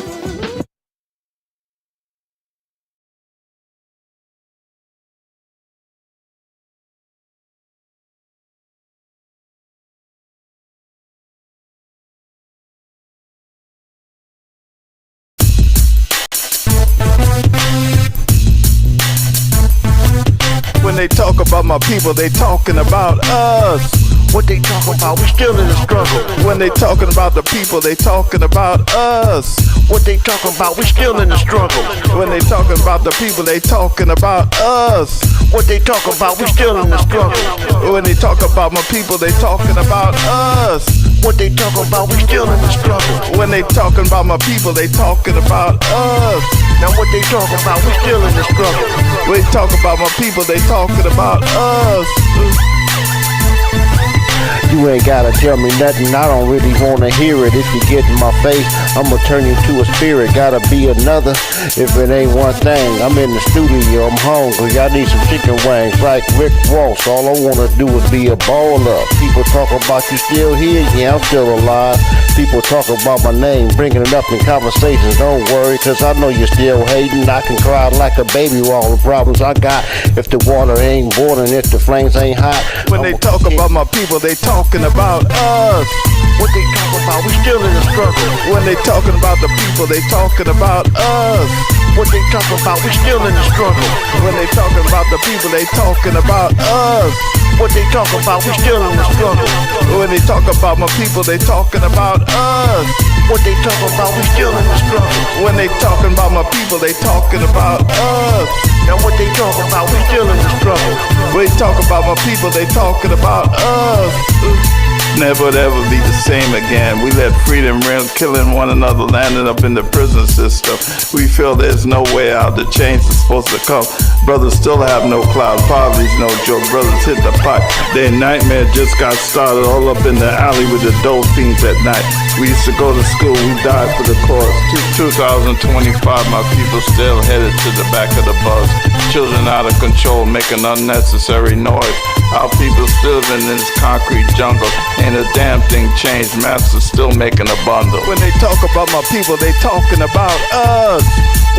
When they talk about my people, they talking about us. What they talking about, we still in the struggle. When they talking about the people, they talking about us. What they talking about, we still in the struggle. When they talking about the people, they talking about us. What they talking about, we still in the struggle. When they talk about my people, they talking about us. What they talking about, we still in the struggle. When they talking about my people, they talking about us. Now what they talking about, we still in the struggle. When they talk about my people, they talking about us. You ain't gotta tell me nothing, I don't really wanna hear it. If you get in my face, I'ma turn you to a spirit. Gotta be another, if it ain't one thing. I'm in the studio, I'm hungry, I need some chicken wings. Like Rick Ross, all I wanna do is be a baller. People talk about you still here, yeah, I'm still alive. People talk about my name, bringing it up in conversations. Don't worry, cause I know you're still hating. I can cry like a baby with all the problems I got. If the water ain't boiling, if the flames ain't hot. When they talk about my people, they talking about us. What they talking about, we still in the struggle. When they talking about the people, they talking about us. What they talking about, we still in the struggle. When they talking about the people, they talking about us. What they talking about, we still in the struggle. When they talk about my people, they talking about us. What they talking about, we still in the struggle. When they talking about my people, they talking about us. Now what they talking about, we still in the struggle. When they talk about my people, they talking about us. never would ever be the same again. We let freedom ring, killing one another, landing up in the prison system. We feel there's no way out. The change is supposed to come. Brothers still have no cloud. Poverty's no joke. Brothers hit the pot. Their nightmare just got started. All up in the alley with the dope fiends at night. We used to go to school. We died for the cause. 2025, my people still headed to the back of the bus. Children out of control, making unnecessary noise. Our people still live in this concrete jungle. Ain't a damn thing changed. Masters still making a bundle. When they talk about my people, they talking about us.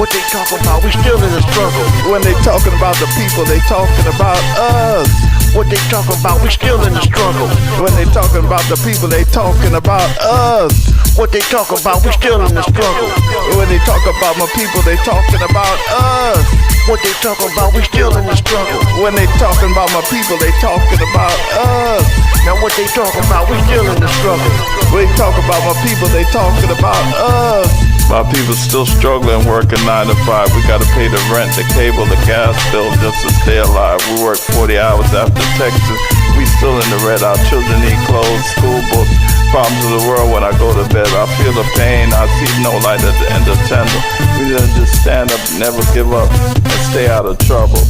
What they talking about? We still in the struggle. When they talking about the people, they talking about us. What they talking about? We still in the struggle. When they talking about the people, they talking about us. What they talking about? We still in the struggle. When they talk about my people, they talking about us. What they talking about? We still in the struggle. When they talking about my people, they talking about us. Now what they talking about? We still in the struggle. When they talk about my people, they talking about us. My people still struggling, working 9 to 5. We gotta pay the rent, the cable, the gas bill just to stay alive. We work 40 hours after Texas. We still in the red. Our children need clothes, school books. Problems of the world when I go to bed. I feel the pain. I see no light at the end of the tunnel. We gotta just stand up, never give up, and stay out of trouble.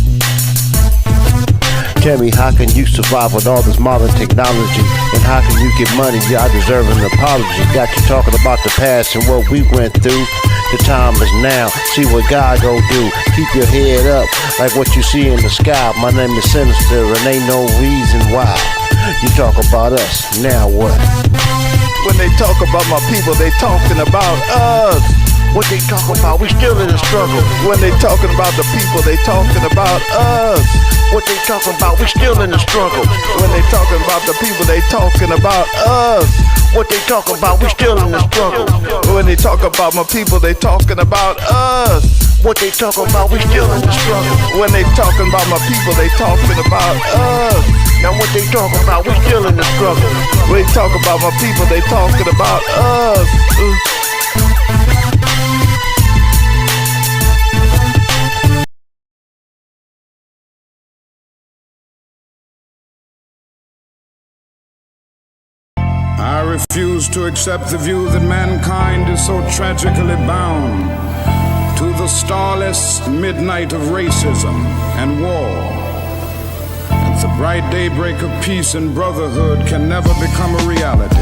Tell me, how can you survive with all this modern technology? And how can you get money? Yeah, I deserve an apology. Got you talking about the past and what we went through. The time is now. See what God gon' do. Keep your head up like what you see in the sky. My name is Sinister and ain't no reason why. You talk about us, now what? When they talk about my people, they talking about us. What they talking about? We still in the struggle. When they talking about the people, they talking about us. What they talking about? We still in the struggle. When they talking about the people, they talking about us. What they talking about? We still in the struggle. When they talk about my people, they talking about us. What they talking about? We still in the struggle. When they talking about my people, they talking about us. Now what they talking about? We still in the struggle. When they talk about my people, they talking about us. I refuse to accept the view that mankind is so tragically bound to the starless midnight of racism and war, that the bright daybreak of peace and brotherhood can never become a reality.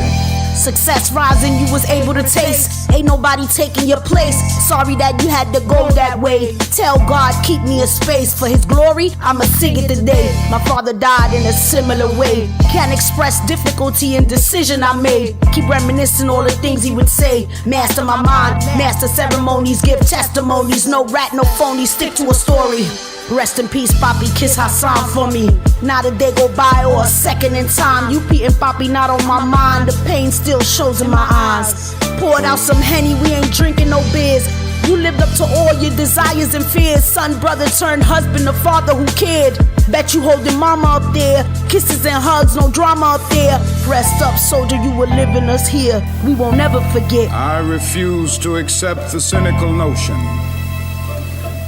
Success rising, you was able to taste. Ain't nobody taking your place. Sorry that you had to go that way. Tell God, keep me a space. For his glory, I'ma sing it today. My father died in a similar way. Can't express difficulty and decision I made. Keep reminiscing all the things he would say. Master my mind, master ceremonies, give testimonies. No rat, no phony, stick to a story. Rest in peace, Papi, kiss Hassan for me. Not a day go by or a second in time. You Pete and Papi not on my mind. The pain still shows in my eyes. Poured out some Henny, we ain't drinking no beers. You lived up to all your desires and fears. Son, brother turned husband, a father who cared. Bet you holding mama up there. Kisses and hugs, no drama up there. Rest up, soldier, you were living us here. We won't never forget. I refuse to accept the cynical notion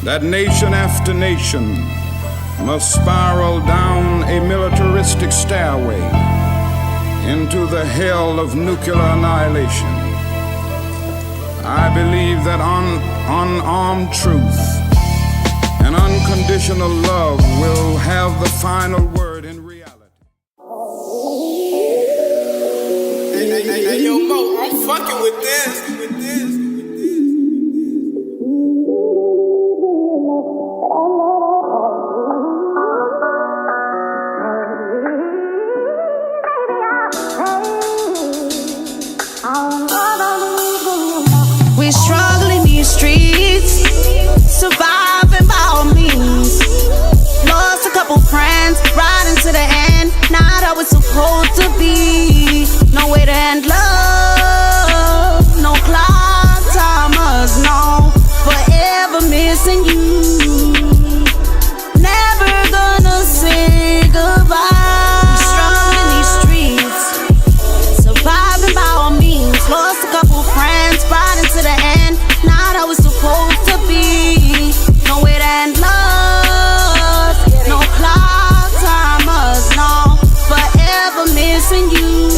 that nation after nation must spiral down a militaristic stairway into the hell of nuclear annihilation. I believe that unarmed truth and unconditional love will have the final word in reality. Hey, yo, Mo, I'm fucking with this. We struggle in these streets, surviving by all means. Lost a couple friends, riding to the end, not how it's supposed to be. No way to end love, no clock timers, no. Forever missing you, never gonna say goodbye. We struggle in these streets, surviving by all means. Lost a couple friends, riding to the end, not how it's supposed to be. No way to end love, no clock timers, no. Forever missing you.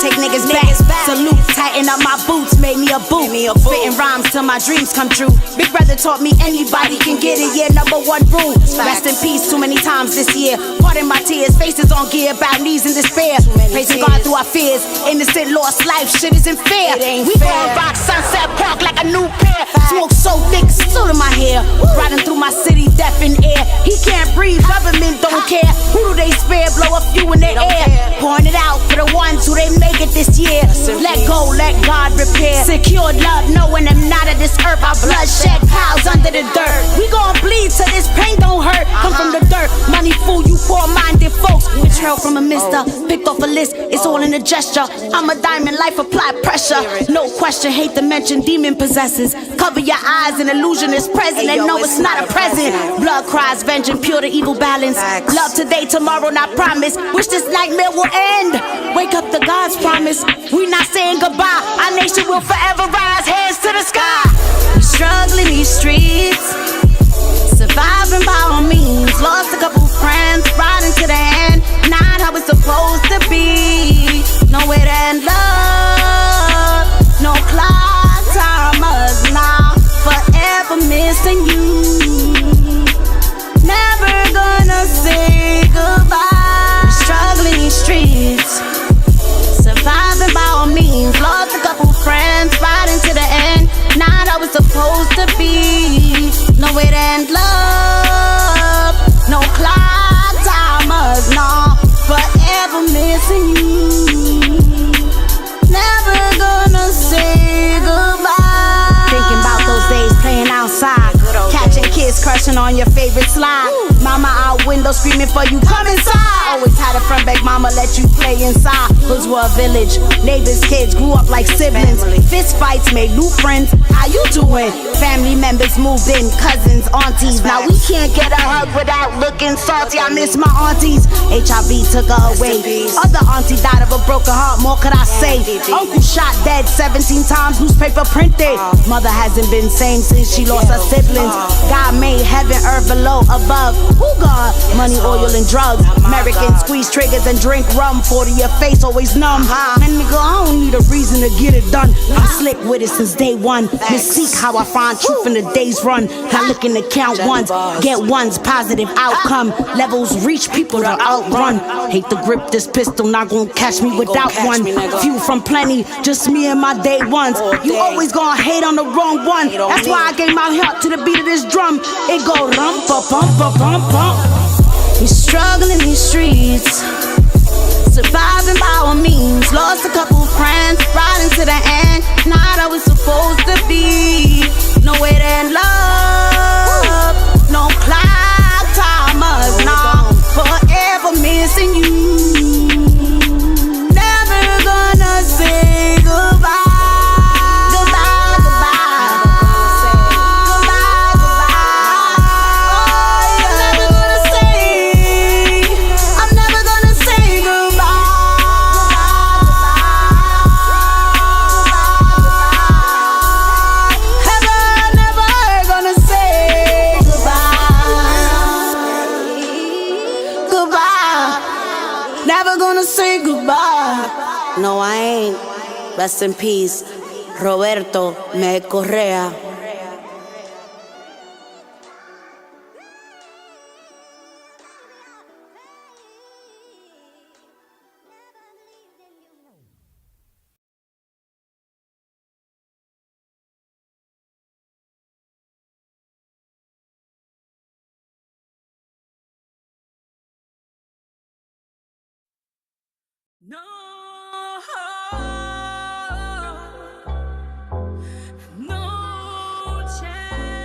take niggas back. Salute, tighten up my boots, made me a boot. Spitting rhymes till my dreams come true. Big brother taught me anybody can get it, yeah, number one rule. Rest in peace too many times this year. Pardon my tears, faces on gear, bout knees in despair. Praising God through our fears. Innocent lost life, shit isn't fair. We gon' rock Sunset Park like a new pair. Smoke so thick, still in my hair. Riding through my city, deaf in air. He can't breathe, government don't care. Who do they spare? Blow a few in the air. Pouring it out for the ones who they make it this year. Let go, let God repair. Secured love, knowing I'm not of this earth. Our bloodshed piles under the dirt. We gon' bleed till this pain don't hurt. Come from the dirt, money fool you poor-minded folks. Betrayal from a mister, picked off a list. It's all in a gesture. I'm a diamond, life apply pressure. No question, hate to mention demon possesses. Cover your eyes, an illusion is present. And no, it's not a present. Blood cries, vengeance, pure to evil balance. Love today, tomorrow, not promise. Wish this nightmare will end. Wake up to God's promise. We not saying goodbye. Our nation will forever rise, hands to the sky. We struggle in these streets, surviving by all means. Lost a couple friends, riding to the end. Not how it's supposed to be. Nowhere to end love. No clock timers now. Forever missing you. Never gonna say goodbye. We struggle in these streets, surviving by all means. Lost a couple friends, riding to the end. Not how it's supposed to be. No way to end love. No clock timers, no. Forever missing you. Never gonna say goodbye. Thinking about those days playing outside, catching kids crushing on your favorite slide. Mama out window screaming for you, come inside. Always had a front back mama let you play inside. Hoods were a village, neighbors' kids grew up like siblings. Fist fights made new friends, how you doing? Family members moved in, cousins, aunties. Now we can't get a hug without looking salty. I miss my aunties, HIV took her away. Other auntie died of a broken heart, more could I say? Uncle shot dead 17 times, newspaper printed. Mother hasn't been same since she lost her siblings. God made heaven, earth below, above. Who God? Money, oil, and drugs. Americans squeeze triggers and drink rum. 40 your face always numb. Man, nigga, I don't need a reason to get it done. I'm slick with it since day one. Mystique how I find truth in the days run. Not looking to count ones, get ones, positive outcome. Levels reach people to outrun. Hate to grip this pistol, not gonna catch me without one. Few from plenty, just me and my day ones. You always gonna hate on the wrong one. That's why I gave my heart to the beat of this drum. It go rum pa pum pa pum pum. We struggle in these streets, surviving by all means. Lost a couple friends, riding to the end. Not how it's supposed to be. No way to end love. No clock timers, no. Forever missing you. Never gonna say goodbye. No, I ain't. Rest in peace, Roberto Me Correa. No. No change.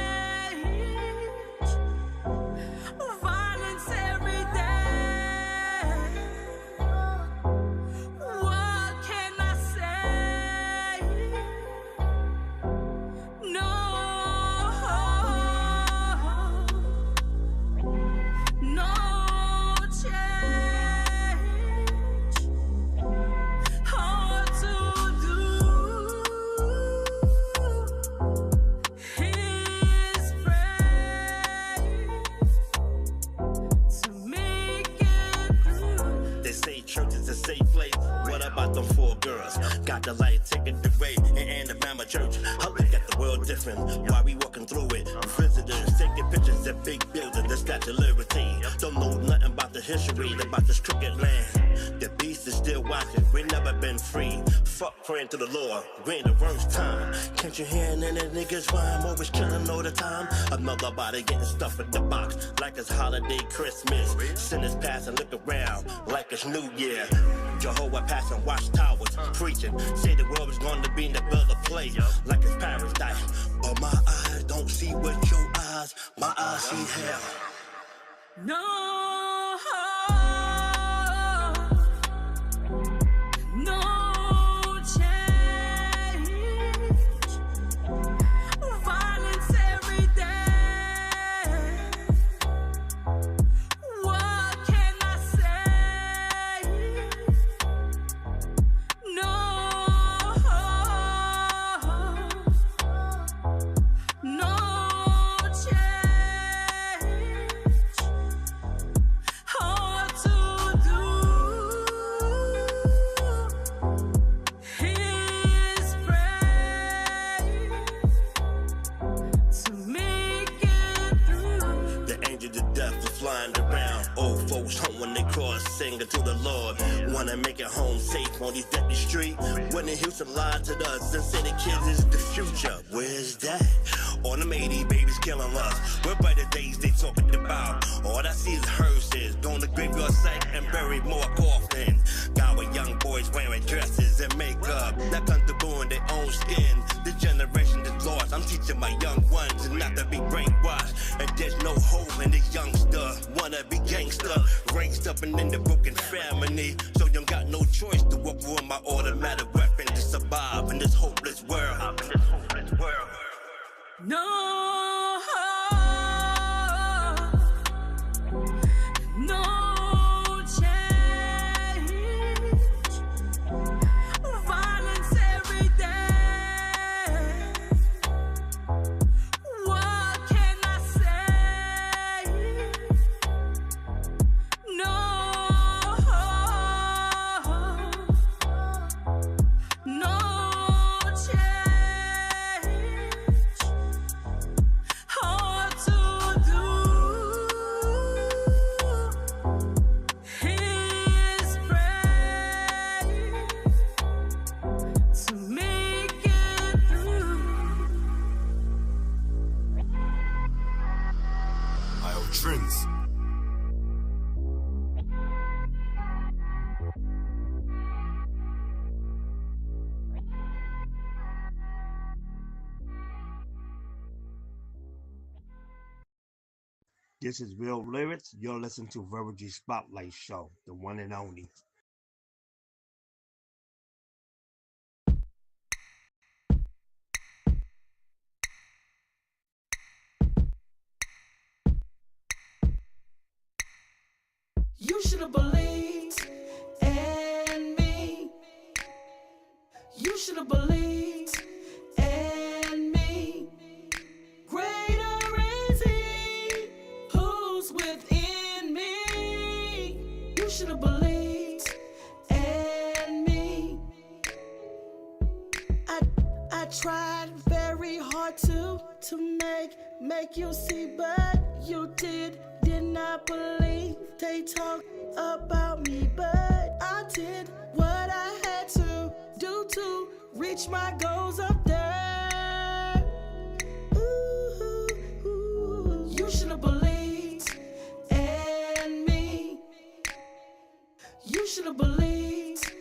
mirrors. Got the light taking the way in the Bama church. I look at the world different while we walking through it. Visitors taking pictures at big buildings that Statue of Liberty. Don't know nothing about the history, about this crooked land. The beast is still watching, we never been free. Fuck praying to the Lord, we in the worst time. Can't you hear any niggas rhyme? Always killing all the time. Another body getting stuffed in the box like it's holiday Christmas. Sinners pass and look around like it's New Year. Jehovah passing watchtowers, preaching. Say the world is going to be in the better place, like it's paradise. But my eyes don't see what your eyes, my eyes see hell. No. Singing to the Lord, wanna make it home safe on these deadly streets. When the Houston lied to us and said the kids is the future, where's that? All them 80 babies killing us. We're by the days they talking about. All I see is hearses, going to graveyard site and bury more coffins. Got with young boys wearing dresses and makeup that comfortable in their own skin. This generation is lost. I'm teaching my young ones not to be brainwashed. And there's no hope in this youngster. Wanna be gangster, raised up and in the broken family. So you got no choice to walk with my automatic weapon to survive in this hopeless world. No. This is Real Lyrics. You're listening to Vero G Spotlight Show, the one and only. You should have believed in me. You should have believed in me. Greater is He who's within me. You should have believed in me. I tried very hard to make you see, but you did not believe. They talk about me, but I did what I had to do to reach my goals up there. Ooh, ooh. You should have believed in me. You should have believed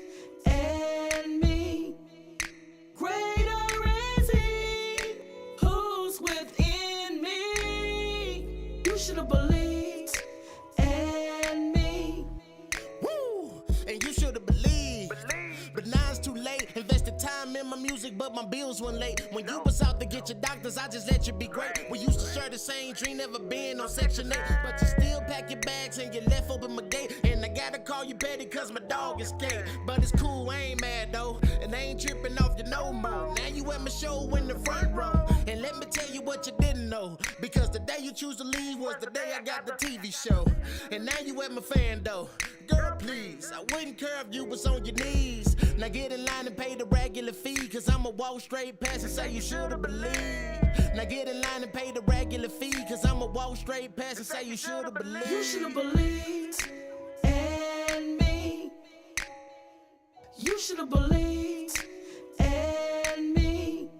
in me. Greater is He who's within me. You should have believed. Time in my music, but my bills went late. When you was out to get your doctors, I just let you be great. We used to share the same dream, never been on Section 8. But you still pack your bags and you left open my gate. And I gotta call you Betty cause my dog escaped. But it's cool, I ain't mad though. And I ain't tripping off you no more. Now you at my show in the front row. And let me tell you what you didn't know, because the day you choose to leave was the day I got the TV show. And now you at my fan though. Girl, please, I wouldn't care if you was on your knees. Now get in line and pay the regular fee, cause I'ma walk straight past and say you should've believed. Now get in line and pay the regular fee, cause I'ma walk straight past and say you should've believed. You should've believed in me. You should've believed in me.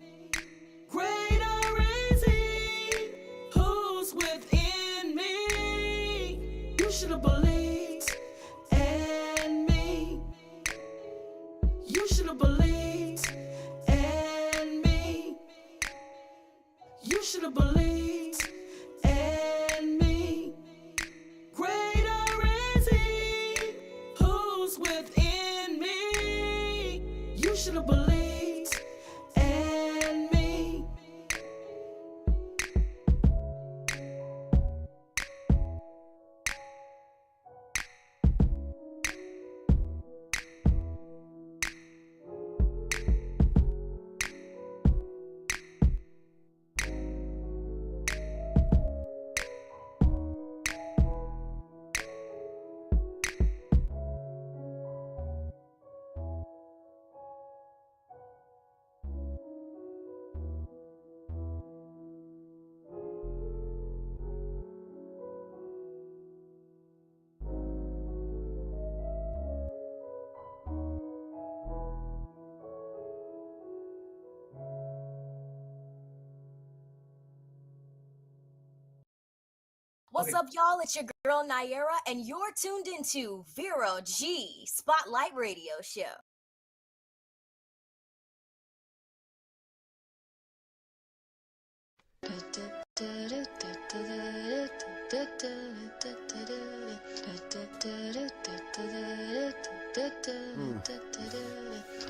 Greater is he who's within me. You should've believed in me. You should've believed in me. You should've believed in me. Greater is he who's within me. You should've believed in me. What's up, y'all? It's your girl, Naira, and you're tuned into Vero G Spotlight Radio Show.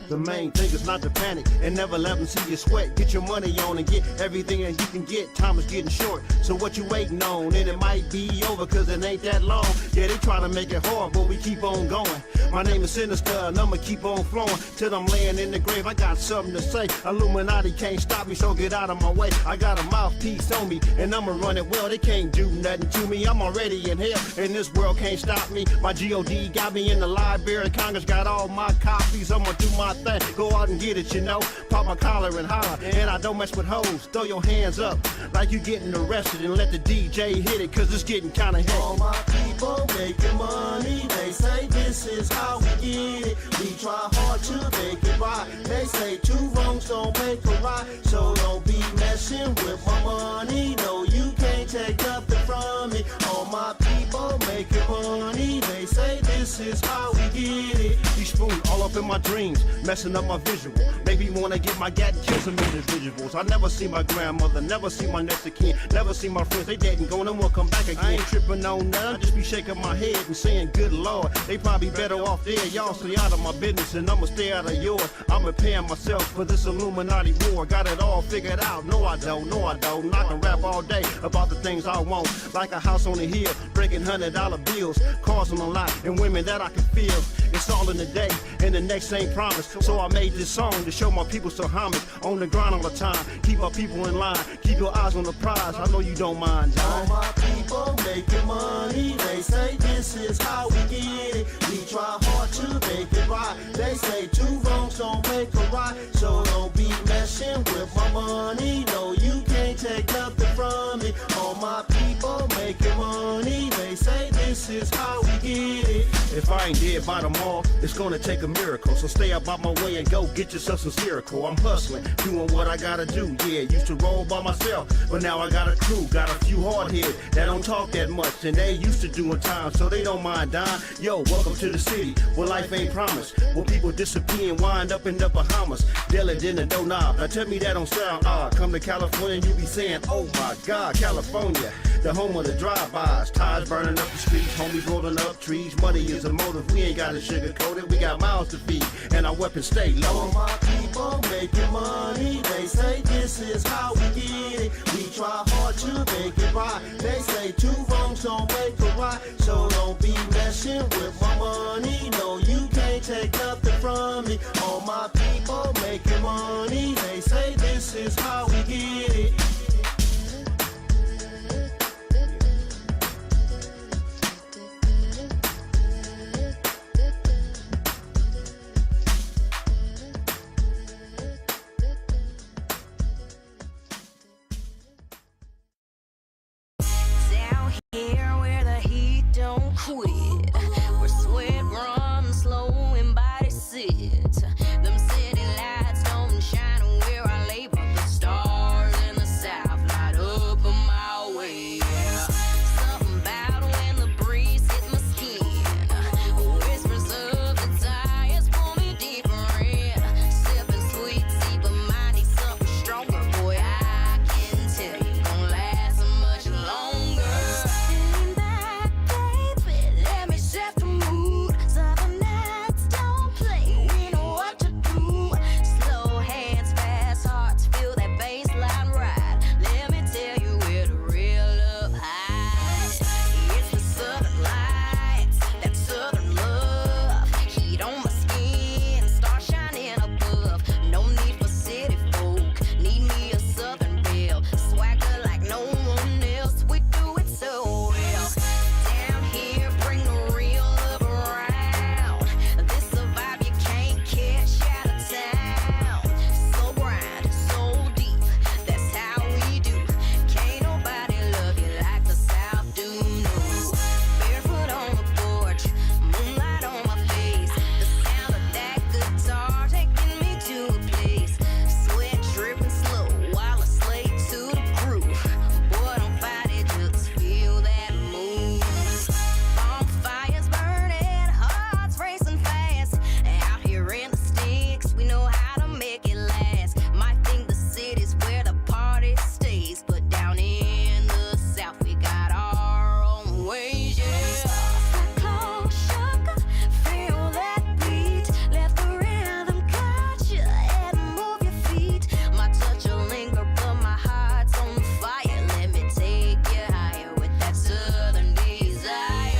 The main thing is not to panic and never let them see you sweat. Get your money on and get everything that you can get. Time is getting short, so what you waiting on? And it might be over, cause it ain't that long. Yeah, they try to make it hard, but we keep on going. My name is Sinister, and I'ma keep on flowing till I'm laying in the grave. I got something to say. Illuminati can't stop me, so get out of my way. I got a mouthpiece on me, and I'ma run it well. They can't do nothing to me. I'm already in hell, and this world can't stop me. My G.O.D. got me in the Library of Congress, got all my copies. I'ma do my thing, go out and get it, you know. Pop my collar and holler, and I don't mess with hoes. Throw your hands up like you getting arrested, and let the DJ hit it, cause it's getting kinda heavy. All my people making money, they say this is how we get it. We try hard to make it right. They say two wrongs don't make a right, so don't be messing with my money. No, you can't take nothing from me. All my people making money, they say this is how we get it. These spoons all up in my dreams, messing up my visual. Maybe wanna get my gat and kill some individuals. I never see my grandmother, never see my next of kin, never see my friends. They dead and gone and won't come back again. I ain't tripping on none, just be shaking my head and saying, good Lord, they probably better off there. Y'all stay out of my business and I'ma stay out of yours. I'm repaying myself for this Illuminati war. Got it all figured out. No, I don't. No, I don't. I can rap all day about the things I want, like a house on the hill, breaking $100 bills, cars on the lot, and women that I can feel. It's all in the day, and the next ain't promised. So I made this song to show my people some homage. On the grind all the time, keep our people in line, keep your eyes on the prize. I know you don't mind, John. All my people making money, they say this is how we get it. We try hard to make it right. They say two wrongs don't make a right, so don't be messing with my money. No, you can't take nothing from me. All my people making money, they say this is how we get it. If I ain't dead by tomorrow, it's gonna take a miracle. So stay out my way and go get yourself some Spherical. I'm hustling, doing what I gotta do. Yeah, used to roll by myself, but now I got a crew. Got a few hard heads that don't talk that much, and they used to doing time, so they don't mind dying. Yo, welcome to the city where life ain't promised, where people disappear and wind up in the Bahamas. Dealing in the doorknob. Now tell me that don't sound odd. Come to California and you be saying, oh my God, California, the home of the drive-bys. Tires burning up the streets, homies rolling up trees. Money is a motive, we ain't got to sugarcoat it. We got mouths to feed, and our weapons stay low. All my people making money, they say this is how we get it. We try hard to make it right. They say two wrongs don't make a right, so don't be messing with my money. No, you can't take nothing from me. All my people making money, they say this This is how we get it. Down here where the heat don't quit, where sweat runs slow and bodies sit. Them city lights don't shine where I lay, but the stars in the south light up a mile away. Something about when the breeze hit my skin, whispers of the tires pull me deeper in. Sipping sweet tea, but mine needs something stronger. Boy, I can tell you gon' last much longer. Sitting back, baby, let me set the mood. Southern nights don't play, we know what to do. Slow hands, fast hearts, feel that bass line ride. Let me tell you where the real love hides. It's the southern lights, that southern love. Heat on my skin, stars shining above. No need for city folk, need me a southern belle. Swagger like no one else, we do it so well. Down here, bring the real love around. This a vibe you can't catch out of town. So grind, so deep, that's how we do. Can't nobody love you like the South do, no. Barefoot on the porch, moonlight on my face. The sound of that guitar taking me to a place. Sweat dripping slow while I slay to the groove. Boy, don't fight it, just feel that move. Bonfires burning, hearts racing fast. Out here in the sticks, we know how to make it last. Might think the city's where the party stays, but down in the south we got our own ways, yeah. Close, sugar, feel that beat. Let the rhythm catch you and move your feet. My touch will linger, but my heart's on fire. Let me take you higher with that southern desire.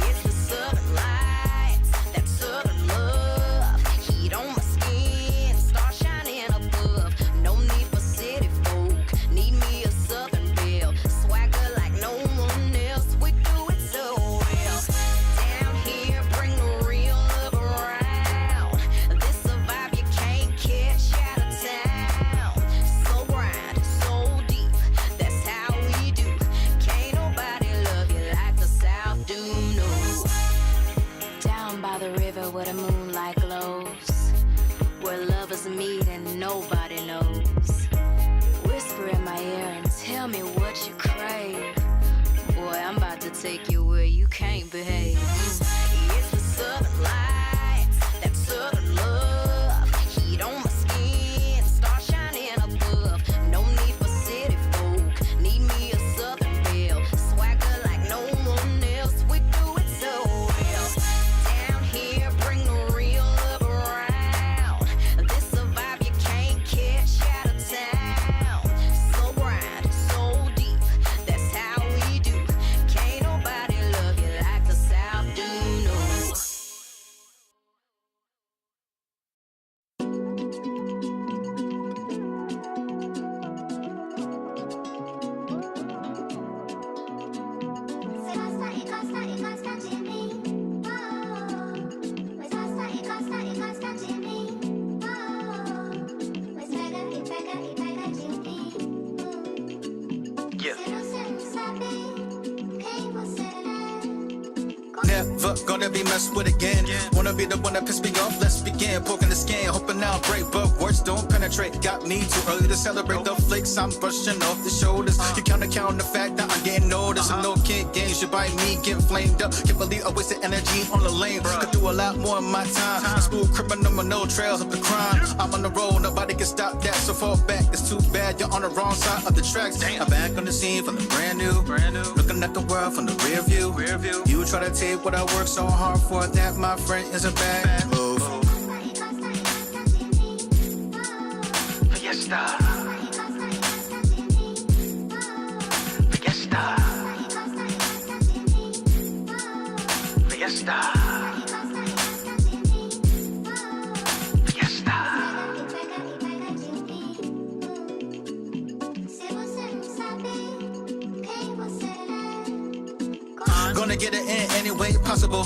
It's the southern lights, that southern love. Heat on my skin, stars shining above. No need for city folk, need me a southern belle. Swagger like no one else, we do it so well. Down here, bring the real love around. This a vibe you can't catch out of town. So grind, so deep, that's how we do. Can't nobody love you like the South do, no. Down by the river where the moonlight glows, where lovers meet and nobody knows. Whisper in my ear and tell me what you crave. Boy, I'm about to take you where you can't behave. It's the southern lights, that southern love. Heat on my skin, stars shining above. No need for city folk, need me a southern belle. Swagger like no one else, we do it so well. Down here, bring the real love around. This a vibe you can't catch out of town. So grind, so deep, that's how we do. Can't nobody love you like the South do, no. Never gonna be messed with again. Wanna be the one that pissed me off, let's begin. Poking the skin, hoping I'll break, but words don't penetrate. Got me too early to celebrate the flakes I'm brushing off the shoulders. You count the fact that I'm getting noticed. No kid games, you by me get flamed up. Can't believe I wasted energy on the lane. Could do a lot more in my time. A smooth criminal with no trails of the crime. I'm on the road, nobody can stop that. So fall back, it's too bad you're on the wrong side of the tracks. I'm back on the scene from the brand new. Looking at the world from the rear view. You try to take what I worked so hard for, that my friend is a bad move. Fiesta. Fiesta. Fiesta. Fiesta. Gonna get it in any way possible.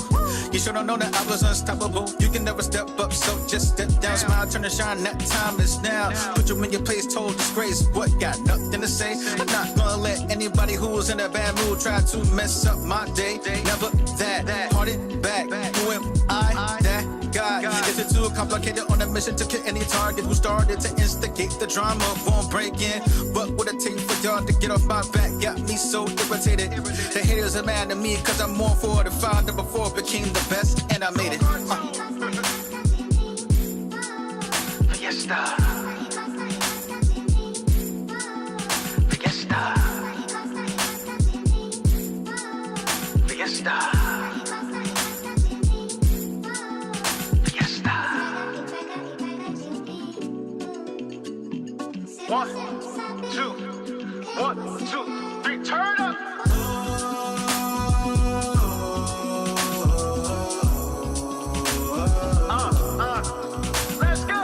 You should've known that I was unstoppable. You can never step up, so just step down. Smile, turn and shine, that time is now. Put you in your place, total disgrace. What, got nothing to say? I'm not gonna let anybody who's in a bad mood try to mess up my day. Never that. Hearted back. Who am I? That guy. Is it too complicated on a mission to kill any target who started to instigate the drama? Won't break in. What would it take for y'all to get off my back? Got me so irritated. The haters are mad at me cause I'm more for the founder before became the best, and I made it. Fiesta. Fiesta. Fiesta. Fiesta. 1, 2, 1, 2, 3, turn up. Let's go.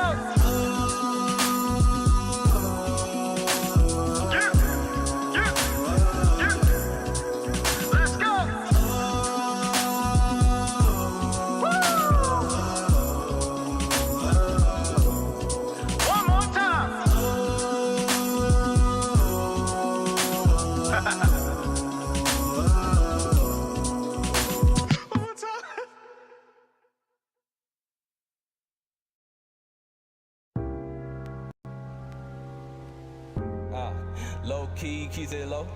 Let's go. One more time. Low key, keys it low.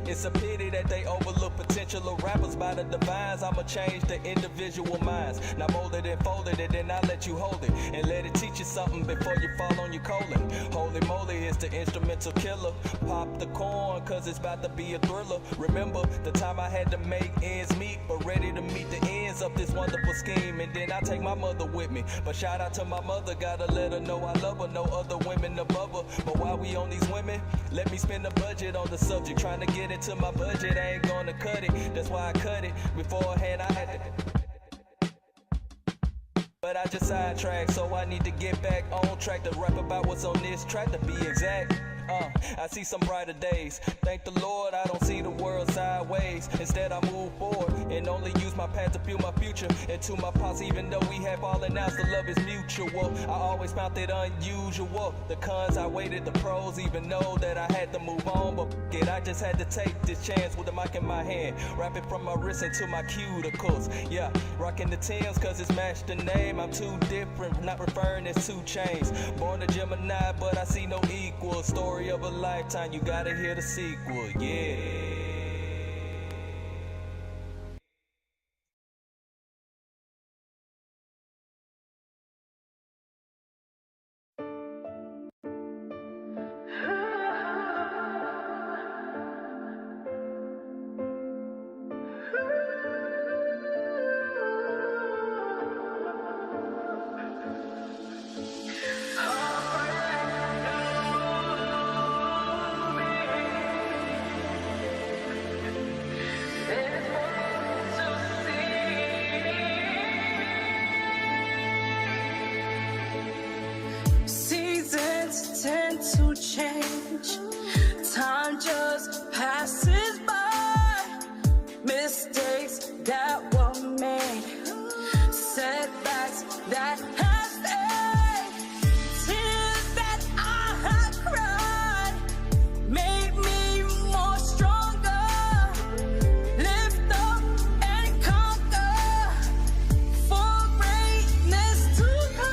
It's a pity that they overlook potential of rappers by the divines. I'ma change the individual minds. Now molded and folded it, then I let you hold it and let it teach you something before you fall on your colon. Holy moly is the instrumental killer. Pop the corn, cause it's about to be a thriller. Remember the time I had to make ends meet, but ready to meet the ends of this wonderful scheme. And then I take my mother with me. But shout out to my mother, gotta let her know I love her. No other women above her. But while we on these women, let me spend the budget on the subject. Trying to get into my budget, I ain't gonna cut it. That's why I cut it. Beforehand I had to, but I just sidetracked, so I need to get back on track to rap about what's on this track, to be exact. I see some brighter days. Thank the Lord I don't see the world sideways. Instead I move forward and only use my path to fuel my future. And to my pops, even though we have all announced the love is mutual, I always found it unusual. The cons I waited, the pros, even know that I had to move on. But it, I just had to take this chance with the mic in my hand. Rapping from my wrist into my cuticles. Yeah, rocking the Timbs cause it's matched the name. I'm too different, not referring as 2 chains. Born a Gemini, but I see no equal. Story of a lifetime, you gotta hear the sequel, yeah. Tend to change. Time just passes by. Mistakes that were made, setbacks that have stayed, tears that I have cried, made me more stronger. Lift up and conquer, for greatness to come.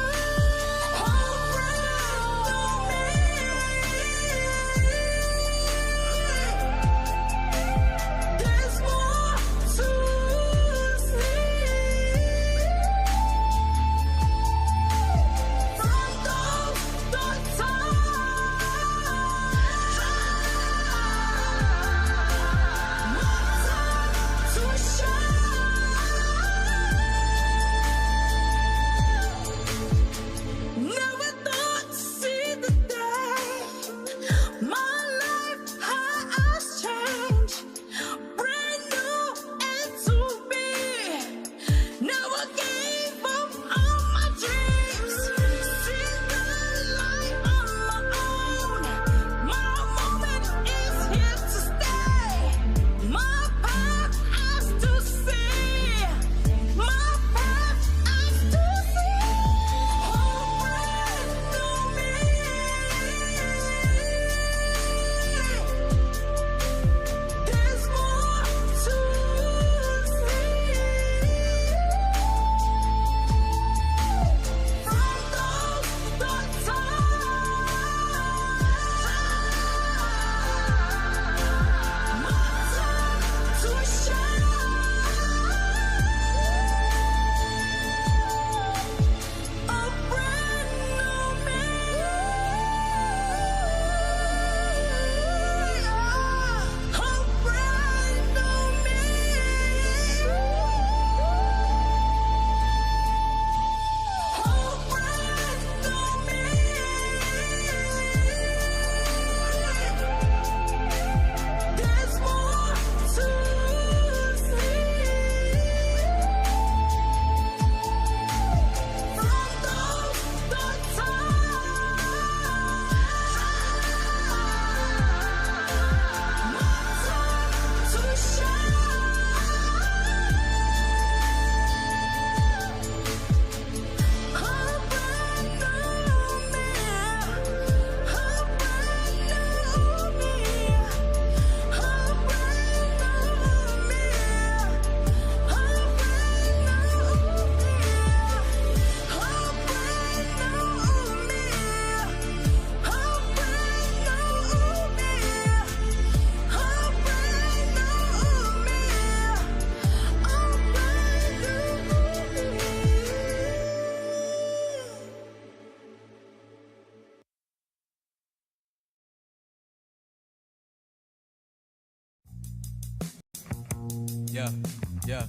yeah.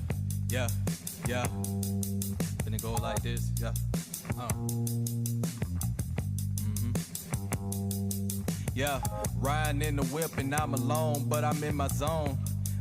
Then it go like this, yeah. Yeah, riding in the whip and I'm alone, but I'm in my zone,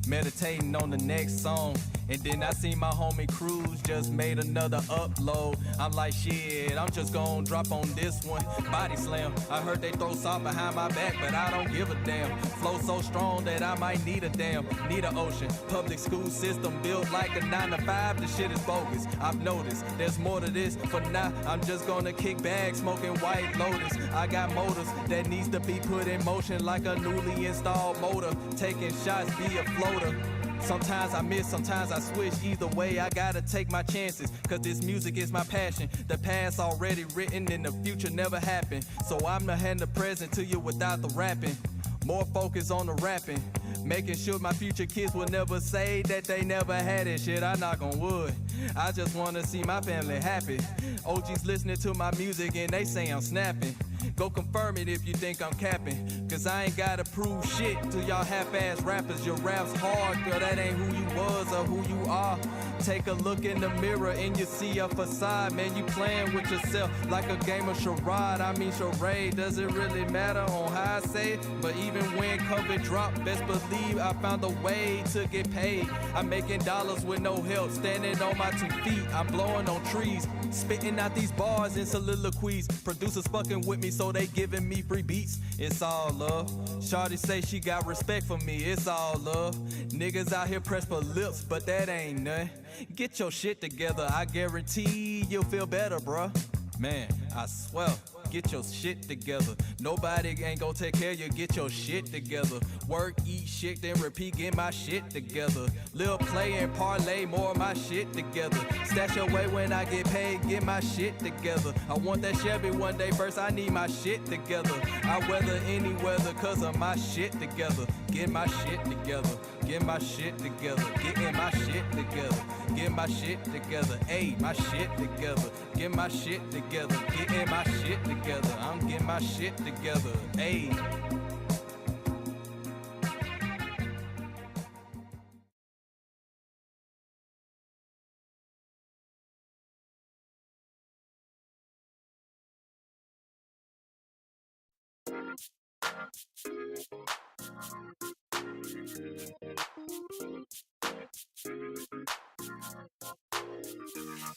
meditating on the next song. And then I see my homie Cruz just made another upload. I'm like, shit, I'm just gon' drop on this one. Body slam, I heard they throw salt behind my back, but I don't give a damn. Flow so strong that I might need an ocean. Public school system built like a 9 to 5, the shit is bogus. I've noticed there's more to this. For now, I'm just gonna kick back, smoking White Lotus. I got motors that needs to be put in motion like a newly installed motor. Taking shots via floater. Sometimes I miss, sometimes I switch. Either way, I gotta take my chances, cause this music is my passion. The past already written and the future never happened. So I'm gonna hand the present to you without the rapping. More focus on the rapping, making sure my future kids will never say that they never had it. Shit, I knock on wood. I just wanna see my family happy. OGs listening to my music and they say I'm snapping. Go confirm it if you think I'm capping, cause I ain't gotta prove shit to y'all half-ass rappers. Your rap's hard, girl, that ain't who you was or who you are. Take a look in the mirror and you see a facade. Man, you playing with yourself like a game of charade. I mean charade, does it really matter on how I say it? But even when COVID dropped, best believe I found a way to get paid. I'm making dollars with no help, standing on my 2 feet. I'm blowing on trees, spitting out these bars in soliloquies. Producers fucking with me, so they giving me free beats. It's all love. Shawty say she got respect for me. It's all love. Niggas out here pressed for lips, but that ain't nothing. Get your shit together. I guarantee you'll feel better, bruh. Man, I swear. Get your shit together. Nobody ain't gon' take care of you. Get your shit together. Work, eat shit, then repeat. Get my shit together. Lil' play and parlay, more of my shit together. Stash away when I get paid. Get my shit together. I want that Chevy one day. First, I need my shit together. I weather any weather cause of my shit together. Get my shit together. Get my shit together. Getting my shit together. Get my shit together. Ayy, my shit together. Get my shit together. Getting my shit together. I'm getting my shit together. Ayy.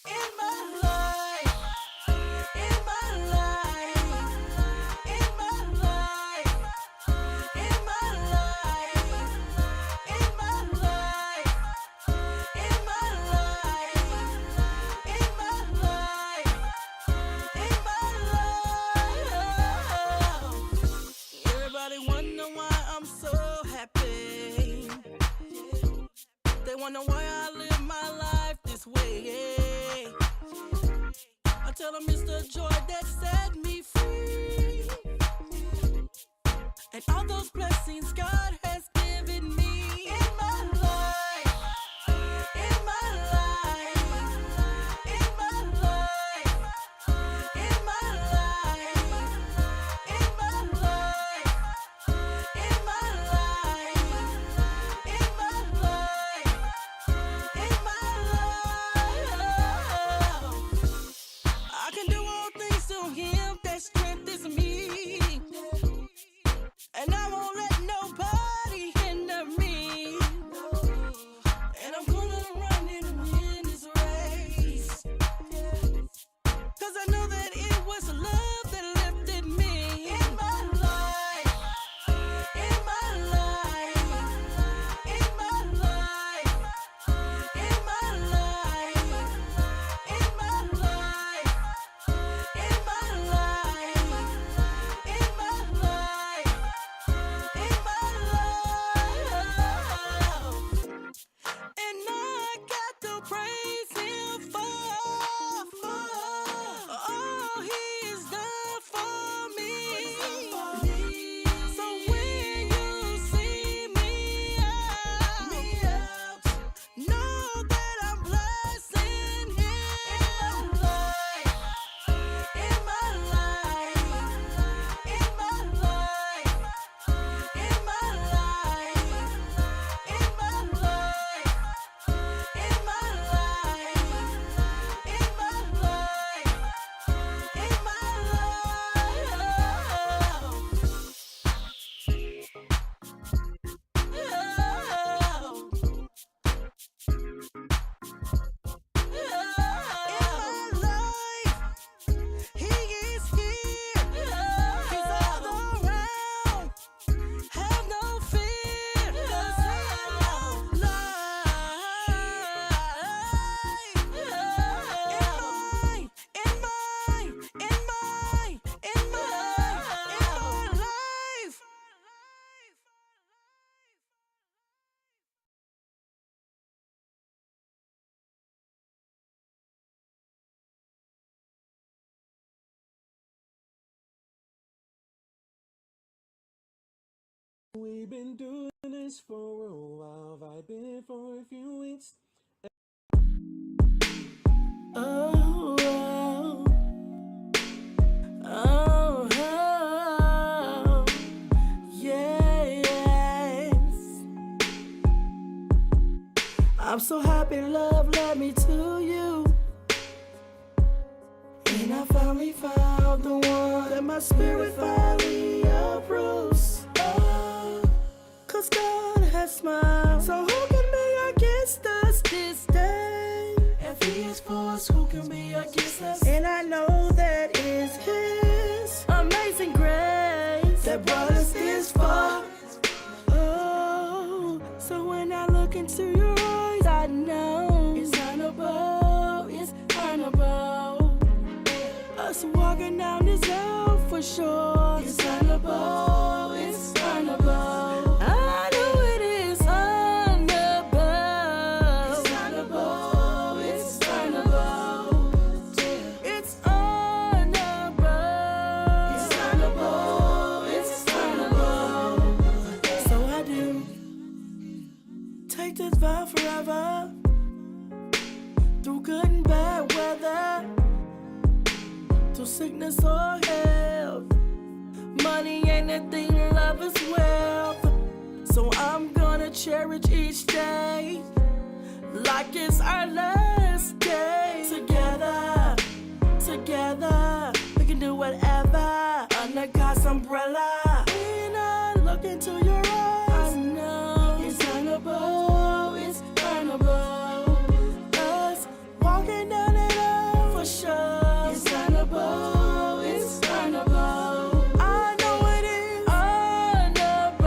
In my life, in my life, in my life, in my life, in my life, in my life, in my life, in my life. Everybody wonder why I'm so happy. They wonder why I live my life this way. I tell them it's the joy that set me free, and all those blessings God has given me in my life, in my life, in my life, in my life, in my life, in my life, in my life. I can do all things to him that strengthens me, and I won't let nobody We've been doing this for a while, vibing for a few weeks. Oh, oh, oh, yes. I'm so happy love led me to you. And I finally found the one that my spirit finally approves. Oh, 'cause God has smiled. So who can be against us this day? If he is for us, who can be against us? And I know that is his amazing grace that brought us this far. Oh, so when I look into your eyes, I know it's honorable, it's honorable. Us walking down this hill for sure. It's honorable, it's honorable. I know it is honorable. It's honorable, it's honorable. It's honorable. It's honorable, it's honorable. So I do take this vow forever. Through good and bad weather, through sickness or health. Money ain't a thing, love is wealth. So I'm gonna cherish each day like it's our last day. Together, together, we can do whatever under God's umbrella. When I look into your eyes, I know it's honorable, it's honorable. Us walking down it all for sure. It's honorable, it's honorable. I know it is honorable.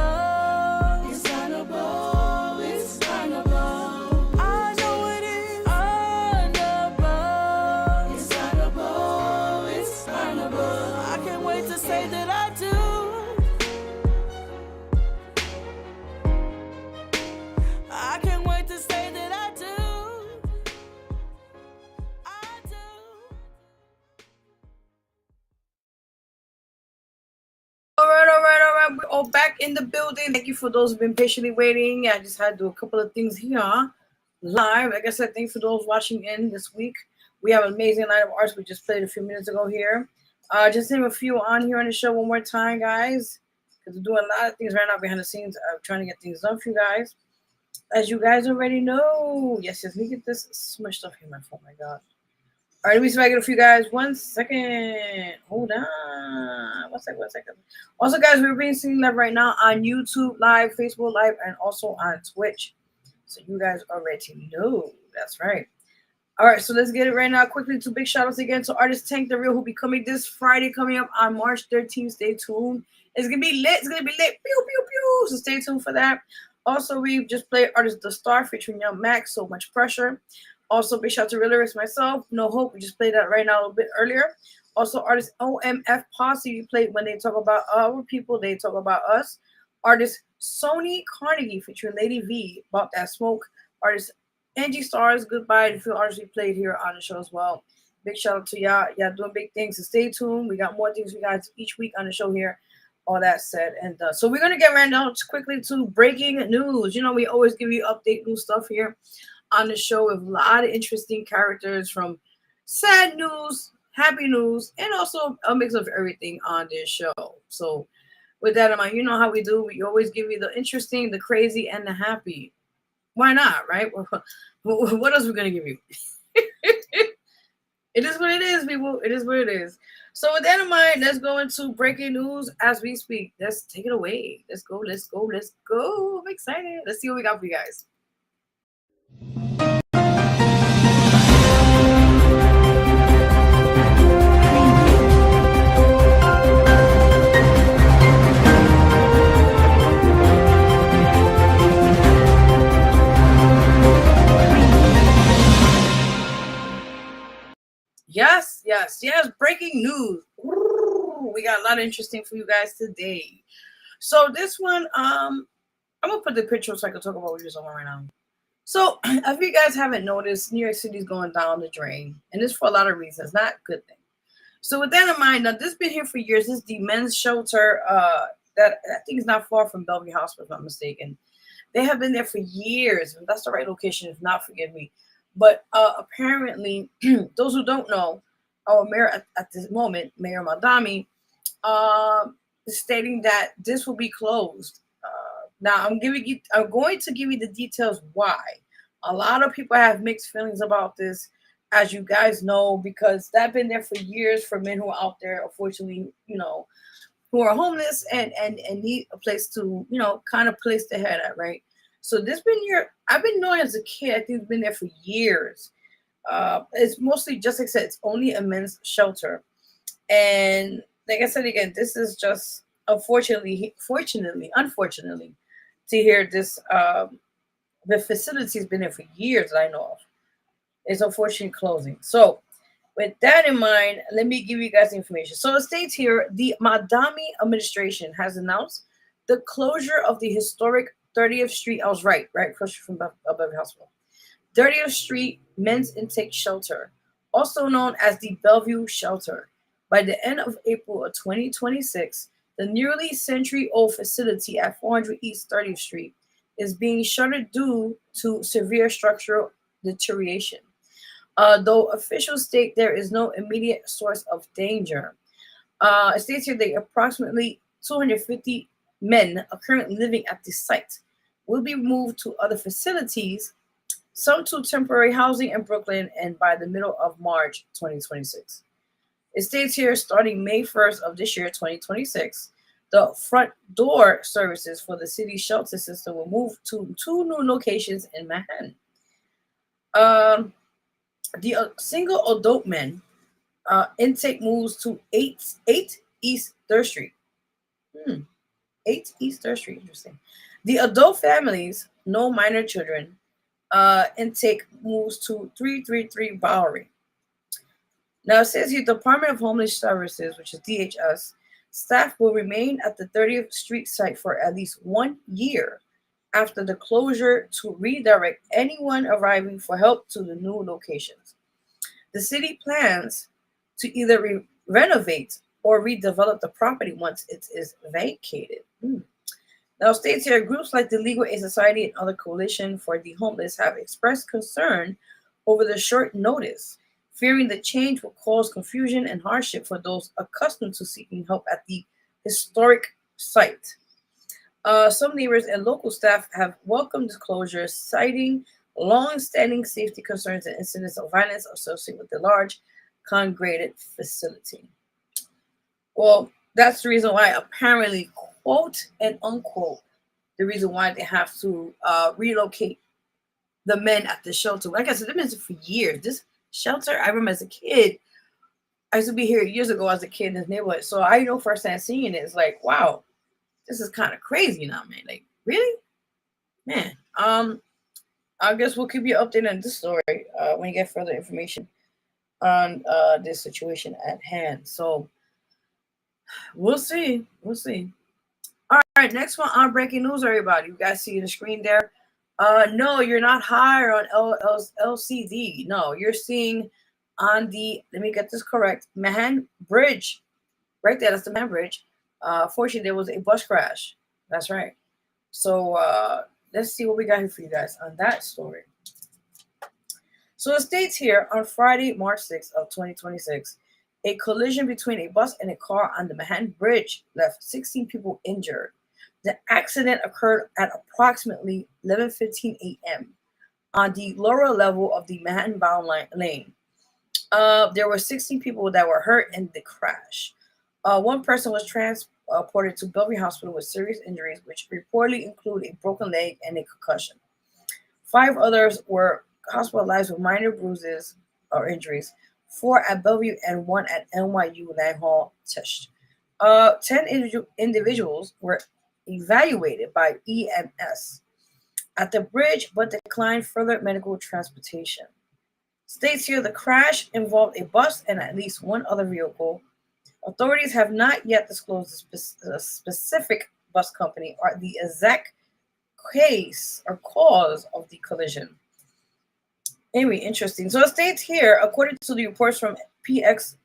It's honorable, it's honorable. I know it is honorable. It's honorable, it's honorable. I can't wait to say that I do. I can't wait to say that I do. I do. All right. We're all back in the building. Thank you for those who've been patiently waiting. I just had to do a couple of things here live. Like I said, thanks for those watching in this week. We have an amazing line of artists we just played a few minutes ago here. Just name a few on here on the show one more time, guys. Because we're doing a lot of things right now behind the scenes. I'm trying to get things done for you guys. As you guys already know. Yes, let me get this smushed up here on my phone. My God. All right, let me see if I get a few guys. 1 second. Hold on. One second. Also, guys, we're being seen live right now on YouTube Live, Facebook Live, and also on Twitch. So you guys already know. That's right. All right, so let's get it right now. Quickly, 2 big shout outs again to artist Tank the Real, who'll be coming this Friday, coming up on March 13th. Stay tuned. It's going to be lit. It's going to be lit. Pew, pew, pew. So stay tuned for that. Also, we just played artist The Star featuring Young Max, So Much Pressure. Also, big shout out to Real Lyrics, myself, No Hope. We just played that right now a little bit earlier. Also, artist OMF Posse, we played When They Talk About Our People, They Talk About Us. Artist Sony Carnegie featuring Lady V, About That Smoke. Artist Angie Stars, Goodbye. And a few artists we played here on the show as well. Big shout out to y'all. Y'all doing big things. So stay tuned. We got more things we got each week on the show here. All that said and done. So we're going to get right now quickly to breaking news. You know, we always give you update new stuff here on the show with a lot of interesting characters, from sad news, happy news, and also a mix of everything on this show. So with that in mind, you know how we do. We always give you the interesting, the crazy, and the happy. Why not, right? What else are we going to give you? It is what it is, people. It is what it is. So with that in mind, let's go into breaking news as we speak. Let's take it away. Let's go. I'm excited. Let's see what we got for you guys. Yes. Breaking news. Ooh, we got a lot of interesting for you guys today. So this one, I'm gonna put the picture so I can talk about what you're talking about right now. So if you guys haven't noticed, New York City's going down the drain, and this for a lot of reasons, not a good thing. So with that in mind, now this has been here for years. This is the men's shelter that I think is not far from Bellevue Hospital, if I'm not mistaken. They have been there for years. If that's the right location, if not, forgive me. But apparently, those who don't know, our mayor at this moment, Mayor Madami, is stating that this will be closed. Now, I'm going to give you the details why. A lot of people have mixed feelings about this, as you guys know, because that's been there for years for men who are out there, unfortunately, who are homeless and need a place to, kind of place their head at, right? So this been here, I've been knowing as a kid, I think it's been there for years. It's mostly, just like I said, it's only a men's shelter. And like I said again, this is just unfortunately, to hear this, the facility's been there for years that I know of. It's unfortunately closing. So with that in mind, let me give you guys information. So it states here, the Madami administration has announced the closure of the historic 30th Street. I was right, across from Bellevue Hospital. 30th Street Men's Intake Shelter, also known as the Bellevue Shelter. By the end of April of 2026, the nearly century-old facility at 400 East 30th Street is being shuttered due to severe structural deterioration. Though officials state there is no immediate source of danger. It states here that approximately 250 men are currently living at the site will be moved to other facilities, some to temporary housing in Brooklyn, and by the middle of March 2026. It states here, starting May 1st of this year, 2026, the front door services for the city shelter system will move to 2 new locations in Manhattan. The single adult men intake moves to 8 East 3rd Street. 8 East 3rd Street, interesting. The adult families, no minor children, intake moves to 333 Bowery. Now it says here, the Department of Homeless Services, which is DHS, staff will remain at the 30th Street site for at least 1 year after the closure to redirect anyone arriving for help to the new locations. The city plans to either renovate or redevelop the property once it is vacated. Now, states here, groups like the Legal Aid Society and other coalition for the homeless have expressed concern over the short notice, fearing the change will cause confusion and hardship for those accustomed to seeking help at the historic site. Some neighbors and local staff have welcomed this closure, citing long-standing safety concerns and incidents of violence associated with the large congregated facility. Well, that's the reason why, apparently, quote and unquote, the reason why they have to relocate the men at the shelter. Like I said, they've been for years. This shelter, I remember as a kid, I used to be here years ago as a kid in this neighborhood. So I know firsthand seeing it. It's like, wow, this is kind of crazy now, man. Like, really? Man. I guess we'll keep you updated on this story when you get further information on this situation at hand. So we'll see. We'll see. All right, next one on breaking news, everybody. You guys see the screen there? No, you're not higher on LCD. No, you're seeing on the, let me get this correct, Manhattan Bridge. Right there, that's the Manhattan Bridge. Fortunately, there was a bus crash. That's right. So let's see what we got here for you guys on that story. So it states here, on Friday, March 6th of 2026, a collision between a bus and a car on the Manhattan Bridge left 16 people injured. The accident occurred at approximately 11:15 a.m. on the lower level of the Manhattan-bound lane. There were 16 people that were hurt in the crash. One person was transported to Bellevue Hospital with serious injuries, which reportedly include a broken leg and a concussion. 5 others were hospitalized with minor bruises or injuries, 4 at Bellevue and 1 at NYU Langhall Tisch. 10 individuals were evaluated by EMS at the bridge, but declined further medical transportation. States here, the crash involved a bus and at least 1 other vehicle. Authorities have not yet disclosed the specific bus company or the exact case or cause of the collision. Anyway, interesting. So it states here, according to the reports from PX,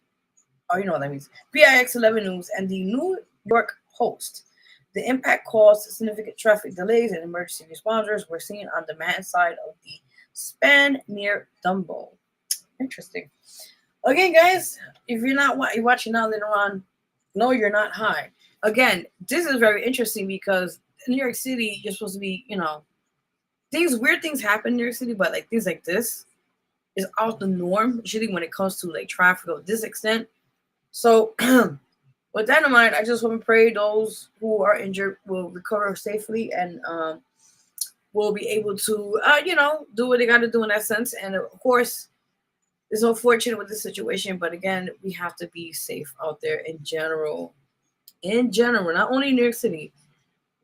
oh, you know what that means, PIX 11 News and the New York Post, The impact caused significant traffic delays, and emergency responders were seen on the man side of the span near Dumbo. Interesting. Again, guys, if you're watching now later on, no, you're not high. Again, this is very interesting because in New York City, you're supposed to be, weird things happen in New York City, but like things like this is out the norm, usually when it comes to like traffic of this extent. So with that in mind, I just want to pray those who are injured will recover safely and will be able to, do what they got to do in that sense. And of course, it's unfortunate with this situation, but again, we have to be safe out there in general. In general, not only in New York City,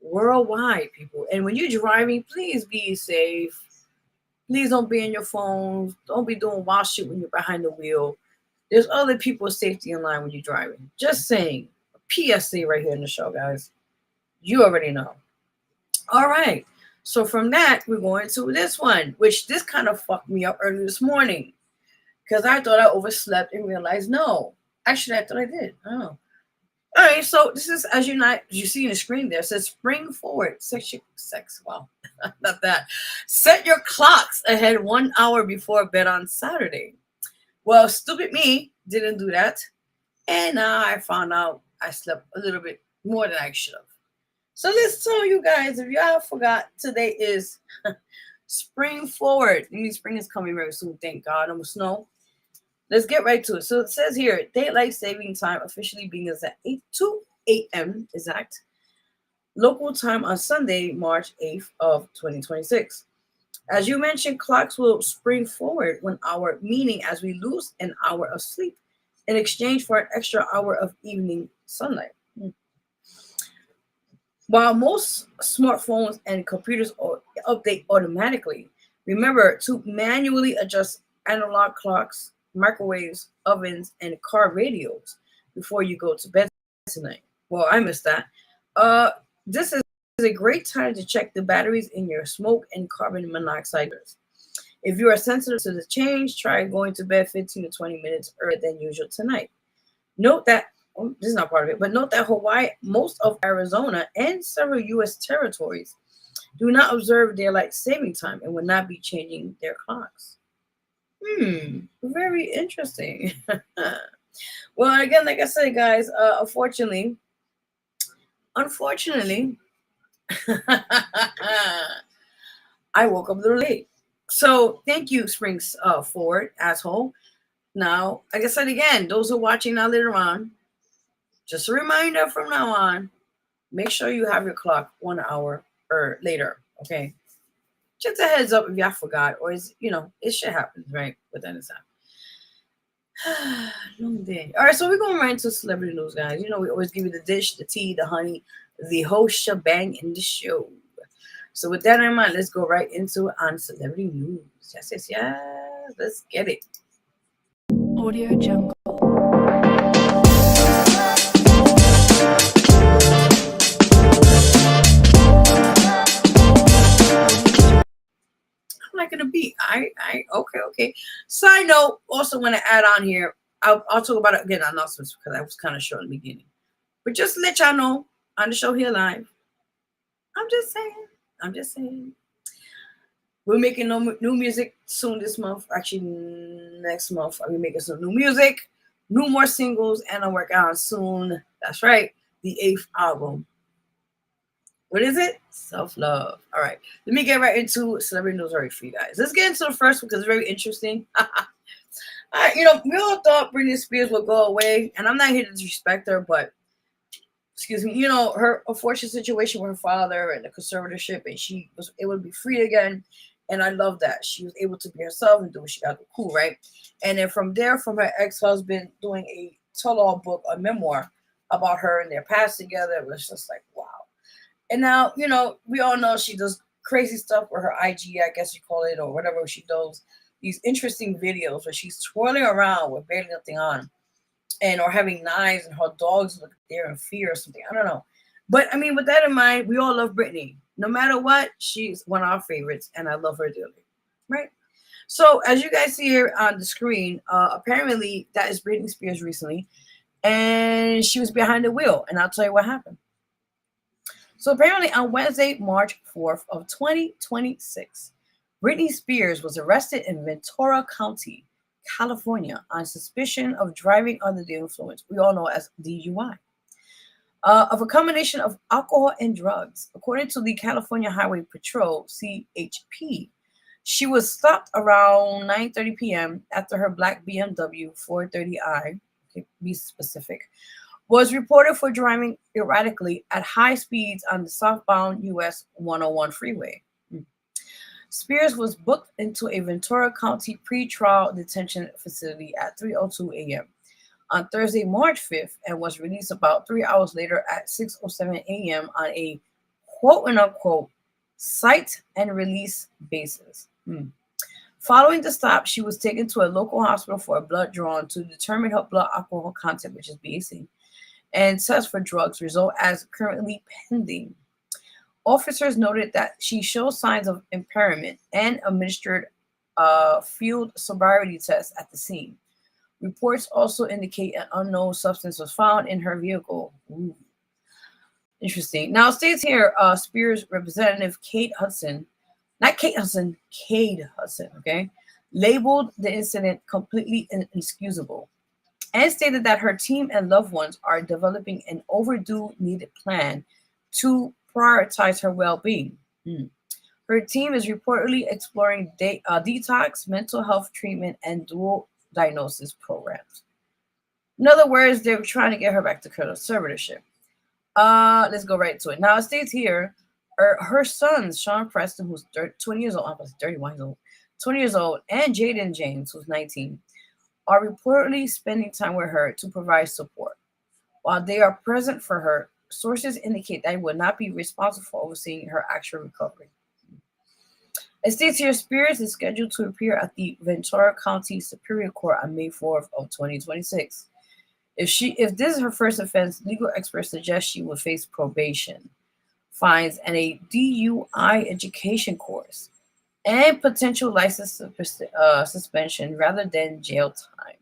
worldwide, people. And when you're driving, please be safe. Please don't be on your phones. Don't be doing wild shit when you're behind the wheel. There's other people's safety in line when you're driving. Just saying. A PSA right here in the show, guys. You already know. All right. So from that, we're going to this one, which this kind of fucked me up early this morning. Because I thought I overslept and realized, no. Actually, I thought I did. Oh. All right, so this is, as you see in the screen there, it says spring forward. Well, not that. Set your clocks ahead 1 hour before bed on Saturday. Well, stupid me didn't do that. And now I found out I slept a little bit more than I should have. So let's tell you guys, if y'all forgot, today is spring forward. I mean, spring is coming very soon, thank God. No snow. Let's get right to it. So it says here, daylight saving time officially begins at 2 a.m. exact local time on Sunday, March 8th of 2026. As you mentioned, clocks will spring forward 1 hour, meaning as we lose an hour of sleep in exchange for an extra hour of evening sunlight. While most smartphones and computers update automatically, remember to manually adjust analog clocks, microwaves, ovens, and car radios before you go to bed tonight. Well, I missed that. This is a great time to check the batteries in your smoke and carbon monoxide. If you are sensitive to the change, try going to bed 15 to 20 minutes earlier than usual tonight. Note that, this is not part of it, but note that Hawaii, most of Arizona, and several U.S. territories do not observe daylight saving time and will not be changing their clocks. Very interesting. Well, again, like I said, guys, unfortunately, I woke up a little late. So thank you, Springs Forward, asshole. Now, like I said again, those who are watching now later on, just a reminder from now on, make sure you have your clock 1 hour or later, okay? Just a heads up if y'all forgot, or is it shit happens, right? But then it's time. Long day. All right, so we're going right into celebrity news, guys. We always give you the dish, the tea, the honey, the whole shebang in the show. So with that in mind, let's go right into on celebrity news. Yes. Let's get it. Audio Jungle. Liking the beat. Okay. Side note, also want to add on here, I'll talk about it again, announcements, because I was kind of short in the beginning. But just to let y'all know, on the show here live, I'm just saying. We're making new music soon this month. Actually, next month, I'll be making some new music, more singles, and I'm working on soon. That's right, the 8th album. What is it? Self-love. All right. Let me get right into celebrity news right for you guys. Let's get into the first one because it's very interesting. We all thought Britney Spears would go away, and I'm not here to disrespect her, but excuse me, her unfortunate situation with her father and the conservatorship, and she was able to be free again. And I love that. She was able to be herself and do what she got to do. Cool, right? And then from there, from her ex-husband doing a tell-all book, a memoir about her and their past together, it was just like, wow. And now, we all know she does crazy stuff with her IG, I guess you call it, or whatever she does. These interesting videos where she's twirling around with barely nothing on, or having knives, and her dogs look there in fear or something. I don't know. But, with that in mind, we all love Britney. No matter what, she's one of our favorites, and I love her dearly. Right? So, as you guys see here on the screen, apparently that is Britney Spears recently, and she was behind the wheel, and I'll tell you what happened. So apparently on Wednesday, March 4th of 2026, Britney Spears was arrested in Ventura County, California on suspicion of driving under the influence, we all know as DUI, of a combination of alcohol and drugs. According to the California Highway Patrol, CHP, she was stopped around 9:30 p.m. after her black BMW 430i, okay, be specific, was reported for driving erratically at high speeds on the southbound US 101 freeway. Spears was booked into a Ventura County pretrial detention facility at 3:02 a.m. on Thursday, March 5th, and was released about 3 hours later at 6:07 a.m. on a quote-unquote sight and release basis. Following the stop, she was taken to a local hospital for a blood drawn to determine her blood alcohol content, which is BAC, and tests for drugs result as currently pending. Officers noted that she showed signs of impairment and administered a field sobriety test at the scene. Reports also indicate an unknown substance was found in her vehicle. Ooh. Interesting. Now, it states here, Spears representative Cade Hudson, okay, labeled the incident completely inexcusable and stated that her team and loved ones are developing an overdue needed plan to prioritize her well-being. Her team is reportedly exploring detox, mental health treatment, and dual diagnosis programs. In other words, they're trying to get her back to conservatorship. Let's go right to it. Now, it states here, her sons, Sean Preston, who's 20 years old, I was 31 years old, 20 years old, and Jaden James, who's 19, are reportedly spending time with her to provide support. While they are present for her, sources indicate they will not be responsible for overseeing her actual recovery. It states here, Spears is scheduled to appear at the Ventura County Superior Court on May 4th of 2026. If this is her first offense, legal experts suggest she will face probation, fines, and a DUI education course, and potential license suspension rather than jail time.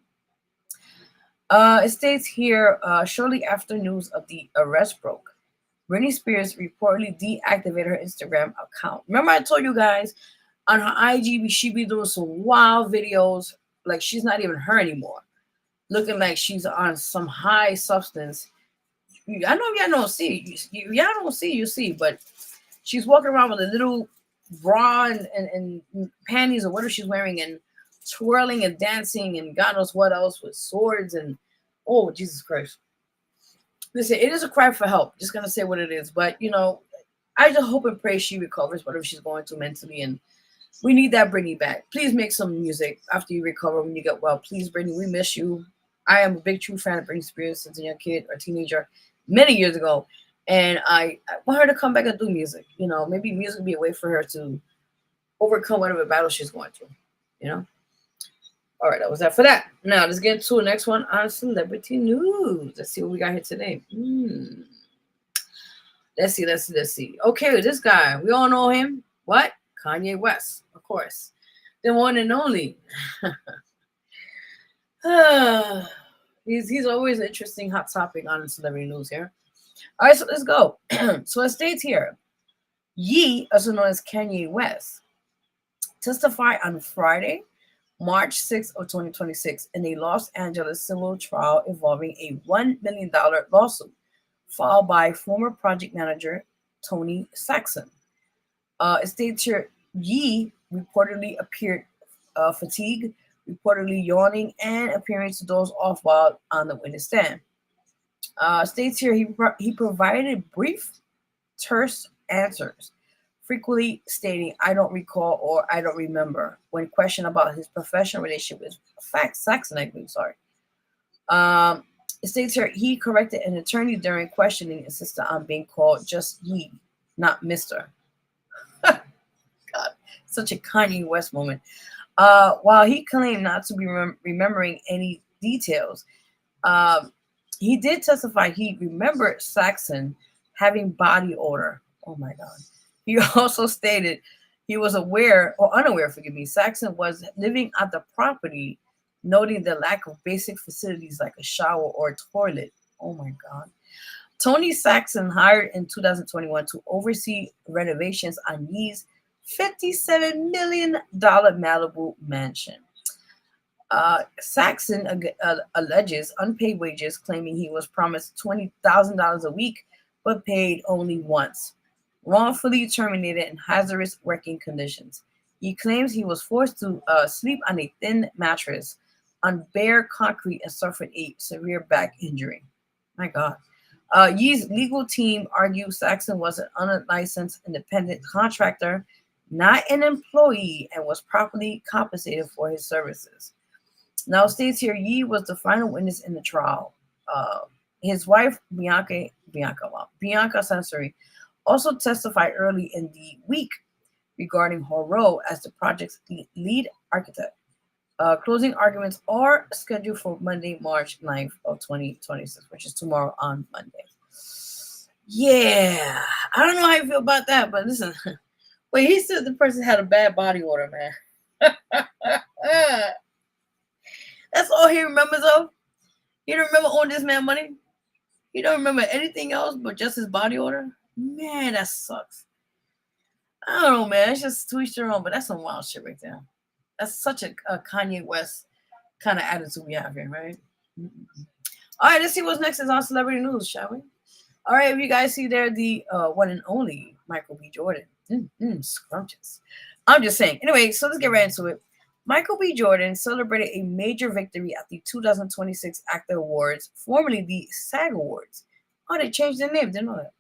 It states here, shortly after news of the arrest broke, Britney Spears reportedly deactivated her Instagram account. Remember I told you guys on her IG, she be doing some wild videos, like she's not even her anymore, looking like she's on some high substance. I know y'all don't see, y'all don't see, you see, but she's walking around with a little bra and panties or whatever she's wearing and twirling and dancing and God knows what else with swords and, oh, Jesus Christ. Listen, it is a cry for help. Just gonna say what it is, but you know, I just hope and pray she recovers whatever she's going through mentally, and we need that Britney back. Please make some music after you recover when you get well. Please, Britney, we miss you. I am a big true fan of Britney Spears since a young kid or teenager many years ago, and I want her to come back and do music. You know, maybe music would be a way for her to overcome whatever battle she's going through. You know. All right, that was that for that. Now let's get to the next one on celebrity news. Let's see what we got here today. Let's see. Okay, this guy, we all know him. What? Kanye West, of course. The one and only. He's always an interesting hot topic on celebrity news here. All right, so let's go. So it states here, Ye, also known as Kanye West, testified on Friday, March 6th of 2026 in a Los Angeles civil trial involving a $1 million lawsuit filed by former project manager Tony Saxon. It states here, Ye reportedly appeared fatigued, reportedly yawning, and appearing to doze off while on the witness stand. States here he provided brief, terse answers, frequently stating, "I don't recall" or "I don't remember," when questioned about his professional relationship with Saxon, I believe. It states here he corrected an attorney during questioning, insisted on being called just Ye, not Mr. God, such a Kanye West moment. While he claimed not to be remembering any details, he did testify he remembered Saxon having body odor. Oh my God. He also stated he was aware, or unaware, Saxon was living at the property, noting the lack of basic facilities like a shower or a toilet. Oh my God. Tony Saxon hired in 2021 to oversee renovations on Yee's $57 million Malibu mansion. Saxon alleges unpaid wages, claiming he was promised $20,000 a week but paid only once. Wrongfully terminated in hazardous working conditions. He claims he was forced to sleep on a thin mattress on bare concrete and suffered a severe back injury. My God. Yee's legal team argues Saxon was an unlicensed independent contractor, not an employee, and was properly compensated for his services. Now, states here, Yee was the final witness in the trial. His wife, Bianca Sensory, also testified early in the week regarding her role as the project's lead architect. Closing arguments are scheduled for Monday, March 9th of 2026, which is tomorrow on Monday. Yeah, I don't know how you feel about that, but listen. Wait, he said the person had a bad body odor, man. That's all he remembers of. He don't remember owing this man money. He don't remember anything else but just his body odor. Man, that sucks. I don't know, man. It's just to each their own, but that's some wild shit right there. That's such a Kanye West kind of attitude we have here, right? Mm-hmm. All right, let's see what's next is on celebrity news, shall we? All right, if you guys see there, the one and only Michael B. Jordan. Scrumptious. I'm just saying. Anyway, so let's get right into it. Michael B. Jordan celebrated a major victory at the 2026 Actor Awards, formerly the SAG Awards. Oh, they changed their name, didn't know that.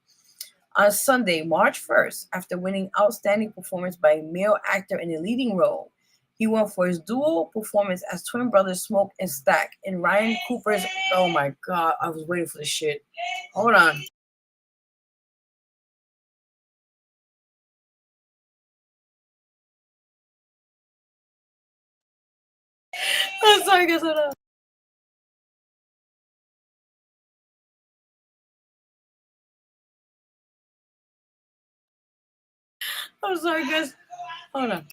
On Sunday, March 1st, after winning Outstanding Performance by a Male Actor in a Leading Role, he won for his dual performance as twin brothers Smoke and Stack in Ryan Cooper's... Oh my God, I was waiting for this shit. Hold on. I'm sorry, guys. Hold on. I'm sorry, guys. Hold on.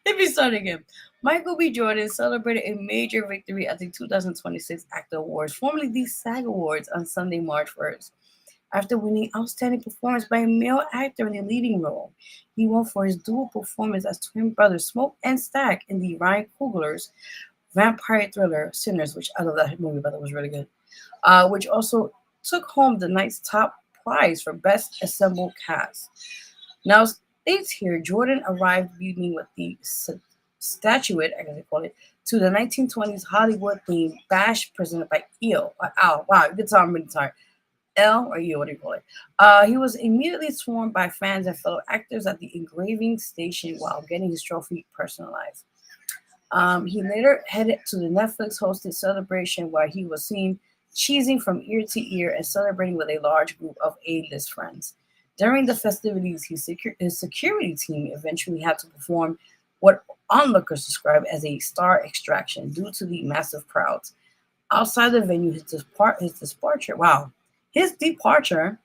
Let me start again. Michael B. Jordan celebrated a major victory at the 2026 Actor Awards, formerly the SAG Awards, on Sunday, March 1st. After winning Outstanding Performance by a Male Actor in a Leading Role, he won for his dual performance as twin brothers Smoke and Stack in the Ryan Coogler's vampire thriller Sinners, which I love that movie, but that was really good, which also took home the night's top prize for Best Assembled Cast. Now, states here, Jordan arrived beaming with the statuette, I guess they call it, to the 1920s Hollywood-themed bash presented by EO. Wow, you can tell I'm really tired. L or U, what do you call it? He was immediately swarmed by fans and fellow actors at the engraving station while getting his trophy personalized. He later headed to the Netflix-hosted celebration where he was seen cheesing from ear to ear and celebrating with a large group of A-list friends. During the festivities, his security team eventually had to perform what onlookers describe as a star extraction due to the massive crowds. Outside the venue, his departure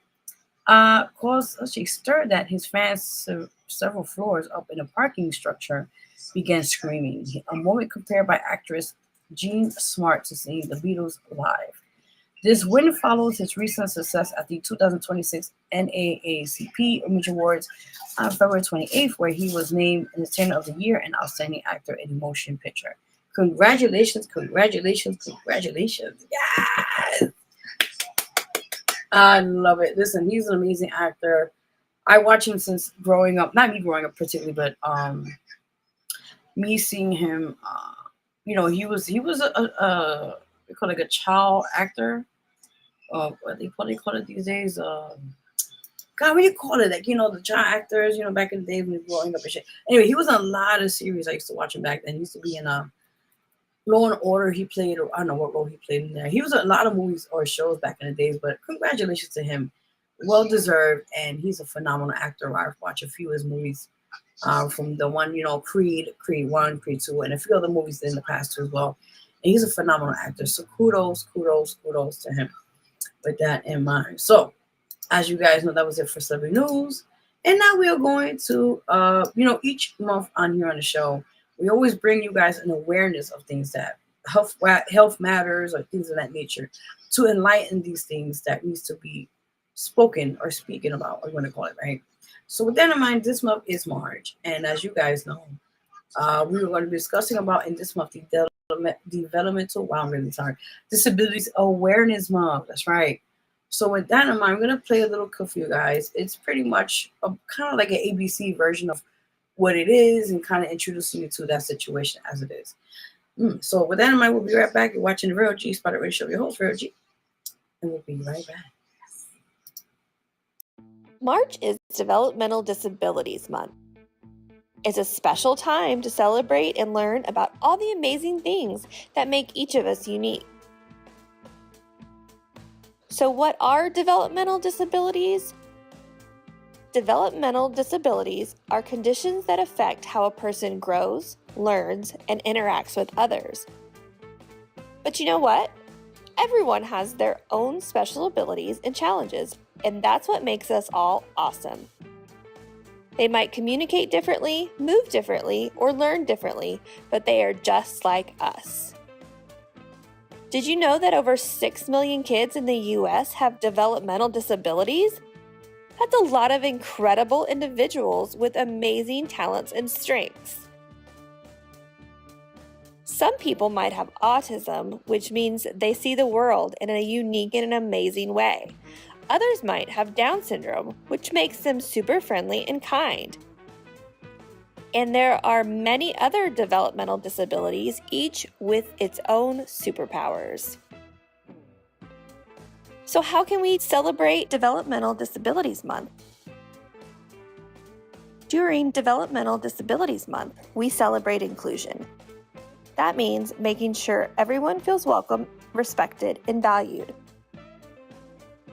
caused such a stir that his fans several floors up in a parking structure began screaming. A moment compared by actress Jean Smart to seeing the Beatles live. This win follows his recent success at the 2026 NAACP Image Awards on February 28th, where he was named Entertainer of the Year and Outstanding Actor in a Motion Picture. Congratulations. Yes! I love it. Listen, he's an amazing actor. I watch him since growing up. Not me growing up particularly, but me seeing him. He was we call it a child actor. What they call it these days? God, what do you call it? Like, the child actors, back in the day when we were growing up and shit. Anyway, he was in a lot of series. I used to watch him back then. He used to be in Law and Order. He played, or I don't know what role he played in there. He was in a lot of movies or shows back in the days, but congratulations to him. Well deserved, and he's a phenomenal actor. I've watched a few of his movies from the one, Creed 1, Creed 2, and a few other movies in the past too as well. And he's a phenomenal actor. So kudos to him with that in mind. So, as you guys know, that was it for celebrity news. And now we are going to, each month on here on the show, we always bring you guys an awareness of things that health matters or things of that nature, to enlighten these things that needs to be spoken or speaking about, or you want to call it, right? So with that in mind, this month is March, and as you guys know, we were going to be discussing about in this month the developmental, wow, I'm really sorry, disabilities awareness month. That's right. So with that in mind, I'm going to play a little clip for you guys. It's pretty much kind of like an ABC version of what it is and kind of introducing you to that situation as it is. So with that in mind, we'll be right back. You're watching the Vero G Spot Radio Show. Your host, Vero G. And we'll be right back. March is Developmental Disabilities Month. It's a special time to celebrate and learn about all the amazing things that make each of us unique. So what are developmental disabilities? Developmental disabilities are conditions that affect how a person grows, learns, and interacts with others. But you know what? Everyone has their own special abilities and challenges, and that's what makes us all awesome. They might communicate differently, move differently, or learn differently, but they are just like us. Did you know that over 6 million kids in the U.S. have developmental disabilities? That's a lot of incredible individuals with amazing talents and strengths. Some people might have autism, which means they see the world in a unique and an amazing way. Others might have Down syndrome, which makes them super friendly and kind. And there are many other developmental disabilities, each with its own superpowers. So how can we celebrate Developmental Disabilities Month? During Developmental Disabilities Month, we celebrate inclusion. That means making sure everyone feels welcome, respected, and valued.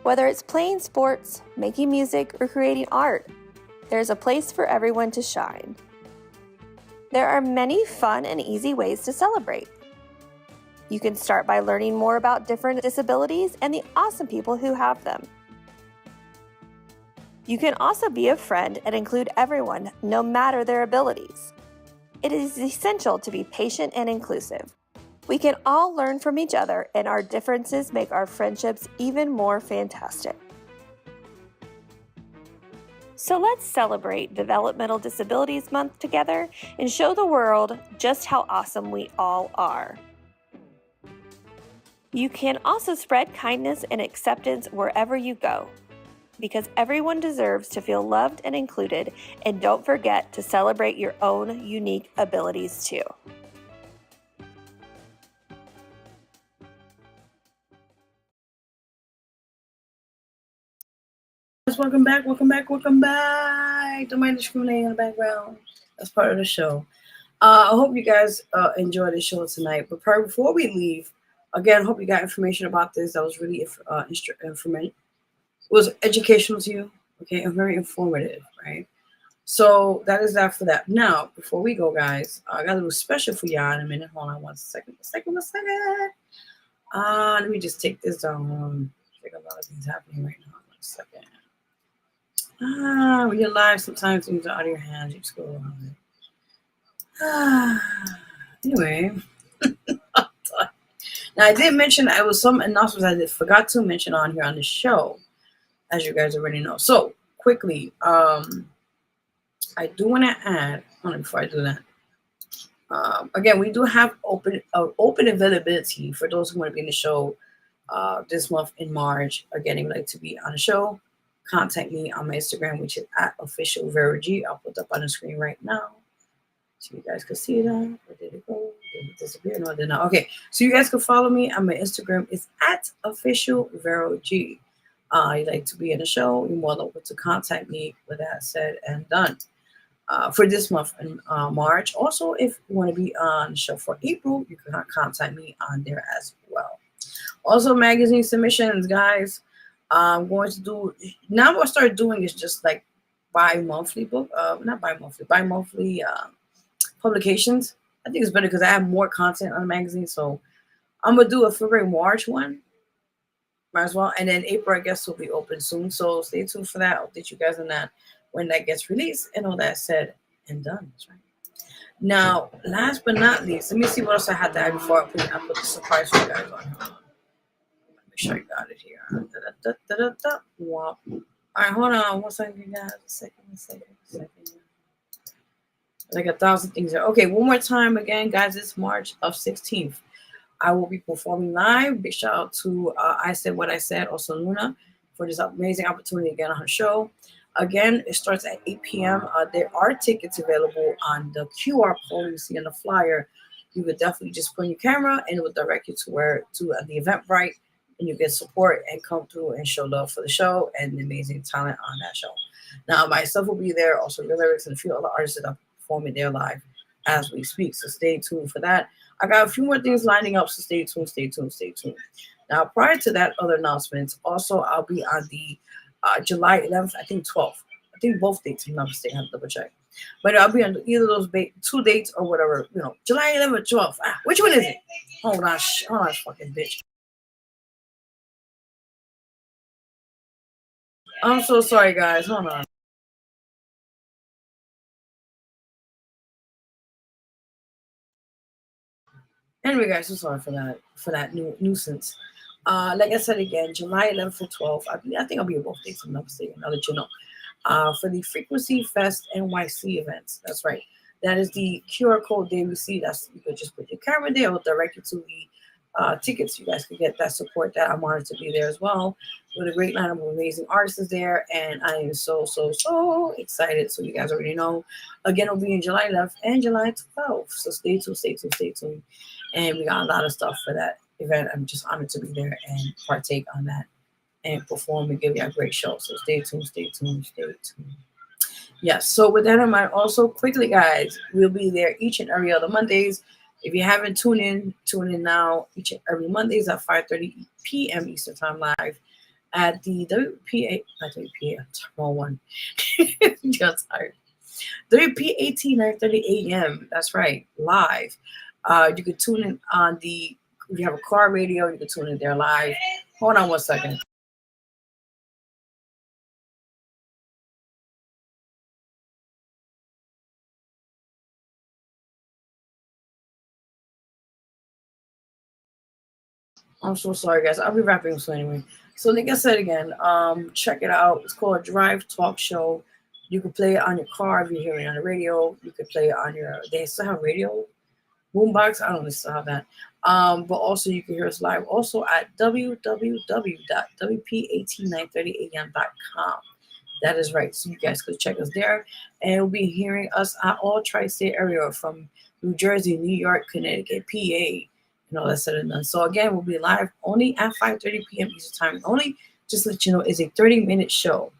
Whether it's playing sports, making music, or creating art, there's a place for everyone to shine. There are many fun and easy ways to celebrate. You can start by learning more about different disabilities and the awesome people who have them. You can also be a friend and include everyone, no matter their abilities. It is essential to be patient and inclusive. We can all learn from each other, and our differences make our friendships even more fantastic. So let's celebrate Developmental Disabilities Month together and show the world just how awesome we all are. You can also spread kindness and acceptance wherever you go, because everyone deserves to feel loved and included, and don't forget to celebrate your own unique abilities too. Welcome back. Don't mind discriminating in the background. That's part of the show. I hope you guys enjoy the show tonight. But before we leave, again, hope you got information about this. That was really informative. It was educational to you, okay, and very informative, right? So that is that for that. Now, before we go, guys, I got a little special for y'all in a minute. Hold on one second. Let me just take this down. I think a lot of things happening right now. 1 second. When you're live, sometimes things are out of your hands. You just go around it. Anyway. Now, I did mention I was some announcements I forgot to mention on here on the show, as you guys already know. So, quickly, I do want to add, before I do that, again, we do have open availability for those who want to be in the show this month in March. Again, if you'd like to be on the show, contact me on my Instagram, which is @officialverog. I'll put up on the screen right now, so you guys can see that. Where did it go? Did it disappear? No, it did not. Okay, so you guys can follow me on my Instagram. It's @officialverog. You'd like to be in the show, you're more welcome to contact me. With that said and done, for this month in March. Also, if you want to be on the show for April, you can contact me on there as well. Also, magazine submissions, guys. I'm going to do now. What I started doing is just like bi-monthly publications. I think it's better because I have more content on the magazine. So I'm gonna do a February, March one. Might as well. And then April, I guess, will be open soon. So stay tuned for that. I'll update you guys on that when that gets released. And all that said and done. That's right. Now, last but not least, let me see what else I had to add before I put the surprise for you guys on. Make sure I got it here. Wow. All right, hold on. 1 second, guys. A second. Like 1,000 things there. Okay, one more time again, guys. It's March 16th. I will be performing live. Big shout out to I Said What I Said, also Luna, for this amazing opportunity to get on her show. Again, it starts at 8 p.m. There are tickets available on the QR code you see on the flyer. You could definitely just put in your camera and it will direct you to the Eventbrite, and you get support and come through and show love for the show and the amazing talent on that show. Now, myself will be there, also the lyrics and a few other artists that are performing there live as we speak. So stay tuned for that. I got a few more things lining up, so stay tuned. Now, prior to that, other announcements. Also, I'll be on the July 11th, I think 12th. I think both dates, if I'm not mistaken. I have to double check. But I'll be on either of those two dates or whatever. July 11th or 12th. Which one is it? Hold on, fucking bitch. I'm so sorry, guys. Hold on. Anyway, guys, so sorry for that nuisance. Like I said again, July 11th to 12th. I think I'll be at both dates. I'm not mistaken. I'll let you know. For the Frequency Fest NYC events. That's right. That is the QR code there we see. You could just put your camera there. It will direct you to the tickets. You guys can get that support. That I'm honored to be there as well, with a great lineup of amazing artists there, and I am so excited. So you guys already know. Again, it'll be in July 11th and July 12th. So stay tuned. And we got a lot of stuff for that event. I'm just honored to be there and partake on that and perform and give you a great show. So stay tuned. Yes, so with that in mind, also quickly, guys, we'll be there each and every other Mondays. If you haven't tuned in now. Each and every Mondays at 5:30 p.m. Eastern Time live at the wrong one. Just tired. WPAT 9:30 a.m. That's right, live. You can tune in on if you have a car radio, you can tune in there live. Hold on 1 second. I'm so sorry, guys. I'll be wrapping up anyway. So like I said again, check it out. It's called Drive Talk Show. You can play it on your car if you're hearing it on the radio. You can play it on they still have radio boombox. I don't know if they still have that. But also you can hear us live also at www.wpat930am.com. That is right. So you guys could check us there, and you'll be hearing us at all tri-state area from New Jersey, New York, Connecticut, PA, and all that said and done. So again, we'll be live only at 5:30 p.m. Eastern Time. Only, just to let you know, is a 30-minute show.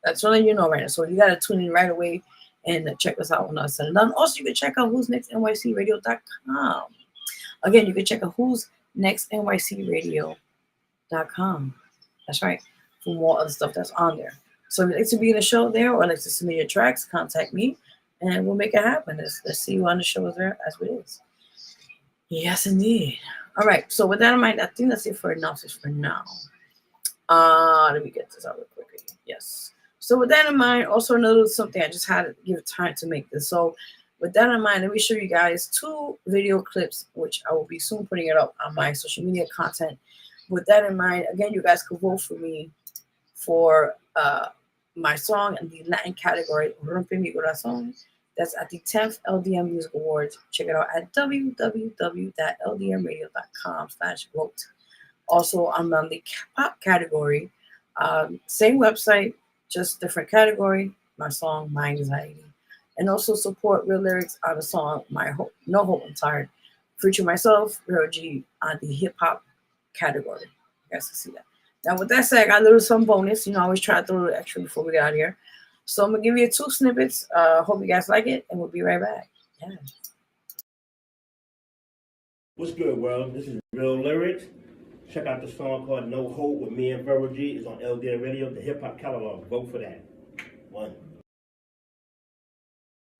That's all you know right now. So you got to tune in right away and check us out when that's said and done. Also, you can check out WhosNextNYCRadio.com. Again, you can check out WhosNextNYCRadio.com. That's right. For more other stuff that's on there. So if you'd like to be in the show there or like to submit your tracks, contact me and we'll make it happen. Let's see you on the show there as it is. Yes, indeed. All right. So with that in mind, I think that's it for announcements for now. Let me get this out real quickly. Yes. So with that in mind, also notice something I just had to give time to make this. So with that in mind, let me show you guys 2 video clips, which I will be soon putting it up on my social media content. With that in mind, again, you guys can vote for me for my song in the Latin category, Rompe Mi Corazón. That's at the 10th LDM Music Awards. Check it out at www.ldmradio.com/vote. Also, I'm on the pop category. Same website, just different category. My song, My Anxiety. And also support real lyrics on the song, My Hope, No Hope, I'm Tired. Feature myself, Vero G, on the hip hop category. You guys can see that. Now, with that said, I got a little some bonus. I always try to throw a little extra before we get out of here. So I'm going to give you 2 snippets. Hope you guys like it, and we'll be right back. Yeah. What's good, world? This is Real Lyrics. Check out the song called No Hope with me and Vero G. It's on LDN Radio, the hip hop catalog. Vote for that. 1.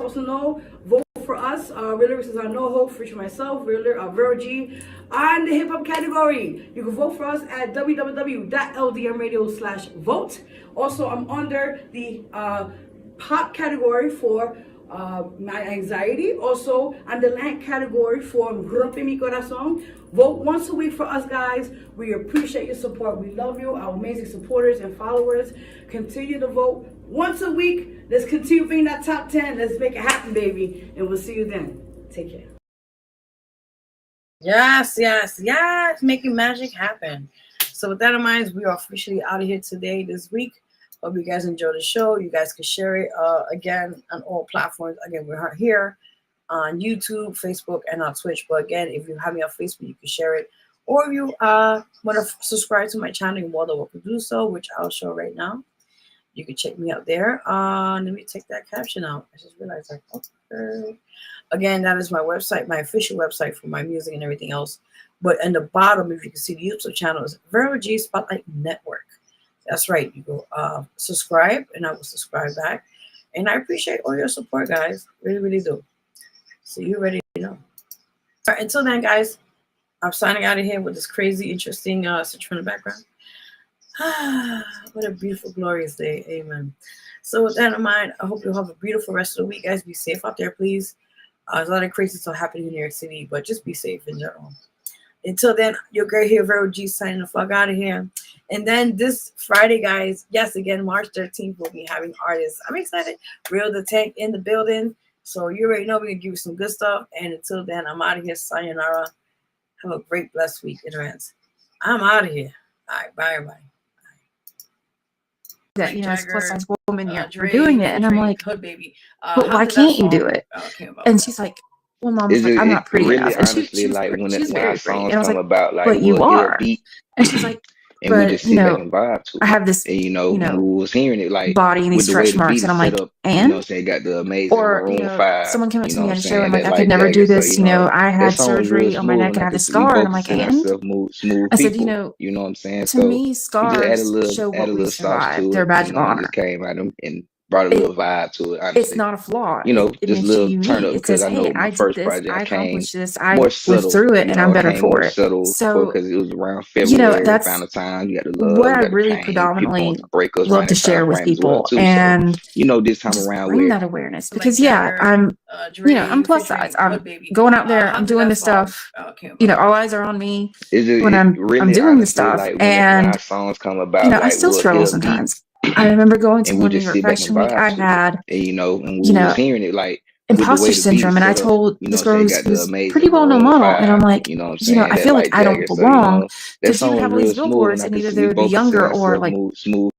Also know, vote for us. Real Lyrics is on No Hope, feature myself, Vero G, on the hip hop category. You can vote for us at www.ldmradio.com/vote. Also, I'm under the pop category for my anxiety. Also, on the land category for Rompe Mi Corazón. Vote once a week for us, guys. We appreciate your support. We love you, our amazing supporters and followers. Continue to vote once a week. Let's continue being that top 10. Let's make it happen, baby. And we'll see you then. Take care. Yes, making magic happen. So with that in mind, we are officially out of here today, this week. Hope you guys enjoy the show. You guys can share it again on all platforms. Again, we're here on YouTube, Facebook, and on Twitch. But again, if you have me on Facebook, you can share it. Or if you want to subscribe to my channel, you're more than welcome to do so, which I'll show right now. You can check me out there. Let me take that caption out. I just realized, like, okay. Again, that is my website, my official website for my music and everything else. But in the bottom, if you can see the YouTube channel, is Vero G Spotlight Network. That's right. You go subscribe, and I will subscribe back. And I appreciate all your support, guys. Really, really do. So you already know. All right, until then, guys, I'm signing out of here with this crazy, interesting citrus in the background. What a beautiful, glorious day. Amen. So with that in mind, I hope you'll have a beautiful rest of the week, guys. Be safe out there, please. There's a lot of crazy stuff happening in New York City, but just be safe in general. Until then, your girl here, Vero G, signing the fuck out of here. And then this Friday, guys, yes, again, March 13th, we'll be having artists. I'm excited. Real the Tank in the building. So you already know we're going to give you some good stuff. And until then, I'm out of here. Sayonara. Have a great, blessed week in advance. I'm out of here. All right, bye, everybody. That, you know, as a plus size woman, you're doing it. And I'm like, Hood Baby. but why can't you do it? And she's like, well, Mom, like, I'm not pretty really enough. And honestly, she's like when she's our very songs pretty. And I was come like, about, like but you we'll hear are. a beat And she's like, and we but just you sit back know, and vibe to I it. have this, And when we was hearing it, like body and with these the way stretch the marks, beat and is I'm set like, up, you know what I'm and saying, got the amazing or Maroon you know, 5, someone came up you to know me what on I'm a show, saying, and like, that I could Light never do Jagged. So, this. You know, I that had song real surgery on my smooth, neck, and and I I have could this see we scar, and both I'm like, consider and ourselves smooth I said, you people, know, you know what I'm saying? to So me, we just add a scars show what we little sauce survived. to They're a it, badge you of know, and just honor. came at them and brought a little vibe to it, It's honestly. not a flaw. You know, It just a makes you little turn unique. up It because says, I know hey, with my I did first this. project I I came accomplished this. I more lived subtle, through it, you and know, I'm I better came more for it. subtle for So, because it was around you know, February, around that's the time you got the what love, I you got the really pain, people going predominantly through breakups around love to that time share with frame as well people, too. So, and you know, this time just around bring where that awareness. Because yeah, I'm, you know, I'm plus size. I'm going out there. I'm doing this stuff. You know, all eyes are on me when it I'm really doing this honestly stuff. like when And our songs come you about, know, I like still we'll struggle hear a beat sometimes. I remember going to and we one New just York sit back and Fashion Week. vibe I to it. had, And you know, when you we was know, hearing it, like with the way imposter the beat syndrome. is And I set up, told you know this what I'm girl saying, who's, got the who's pretty amazing well known Maroon model. And 5, I'm like, you know what I'm you know, saying, I that feel like Light I don't Jagged. So, you belong know, that because you would song have was all real these smooth and billboards, I and could either see they we would be both younger consider or ourselves like smooth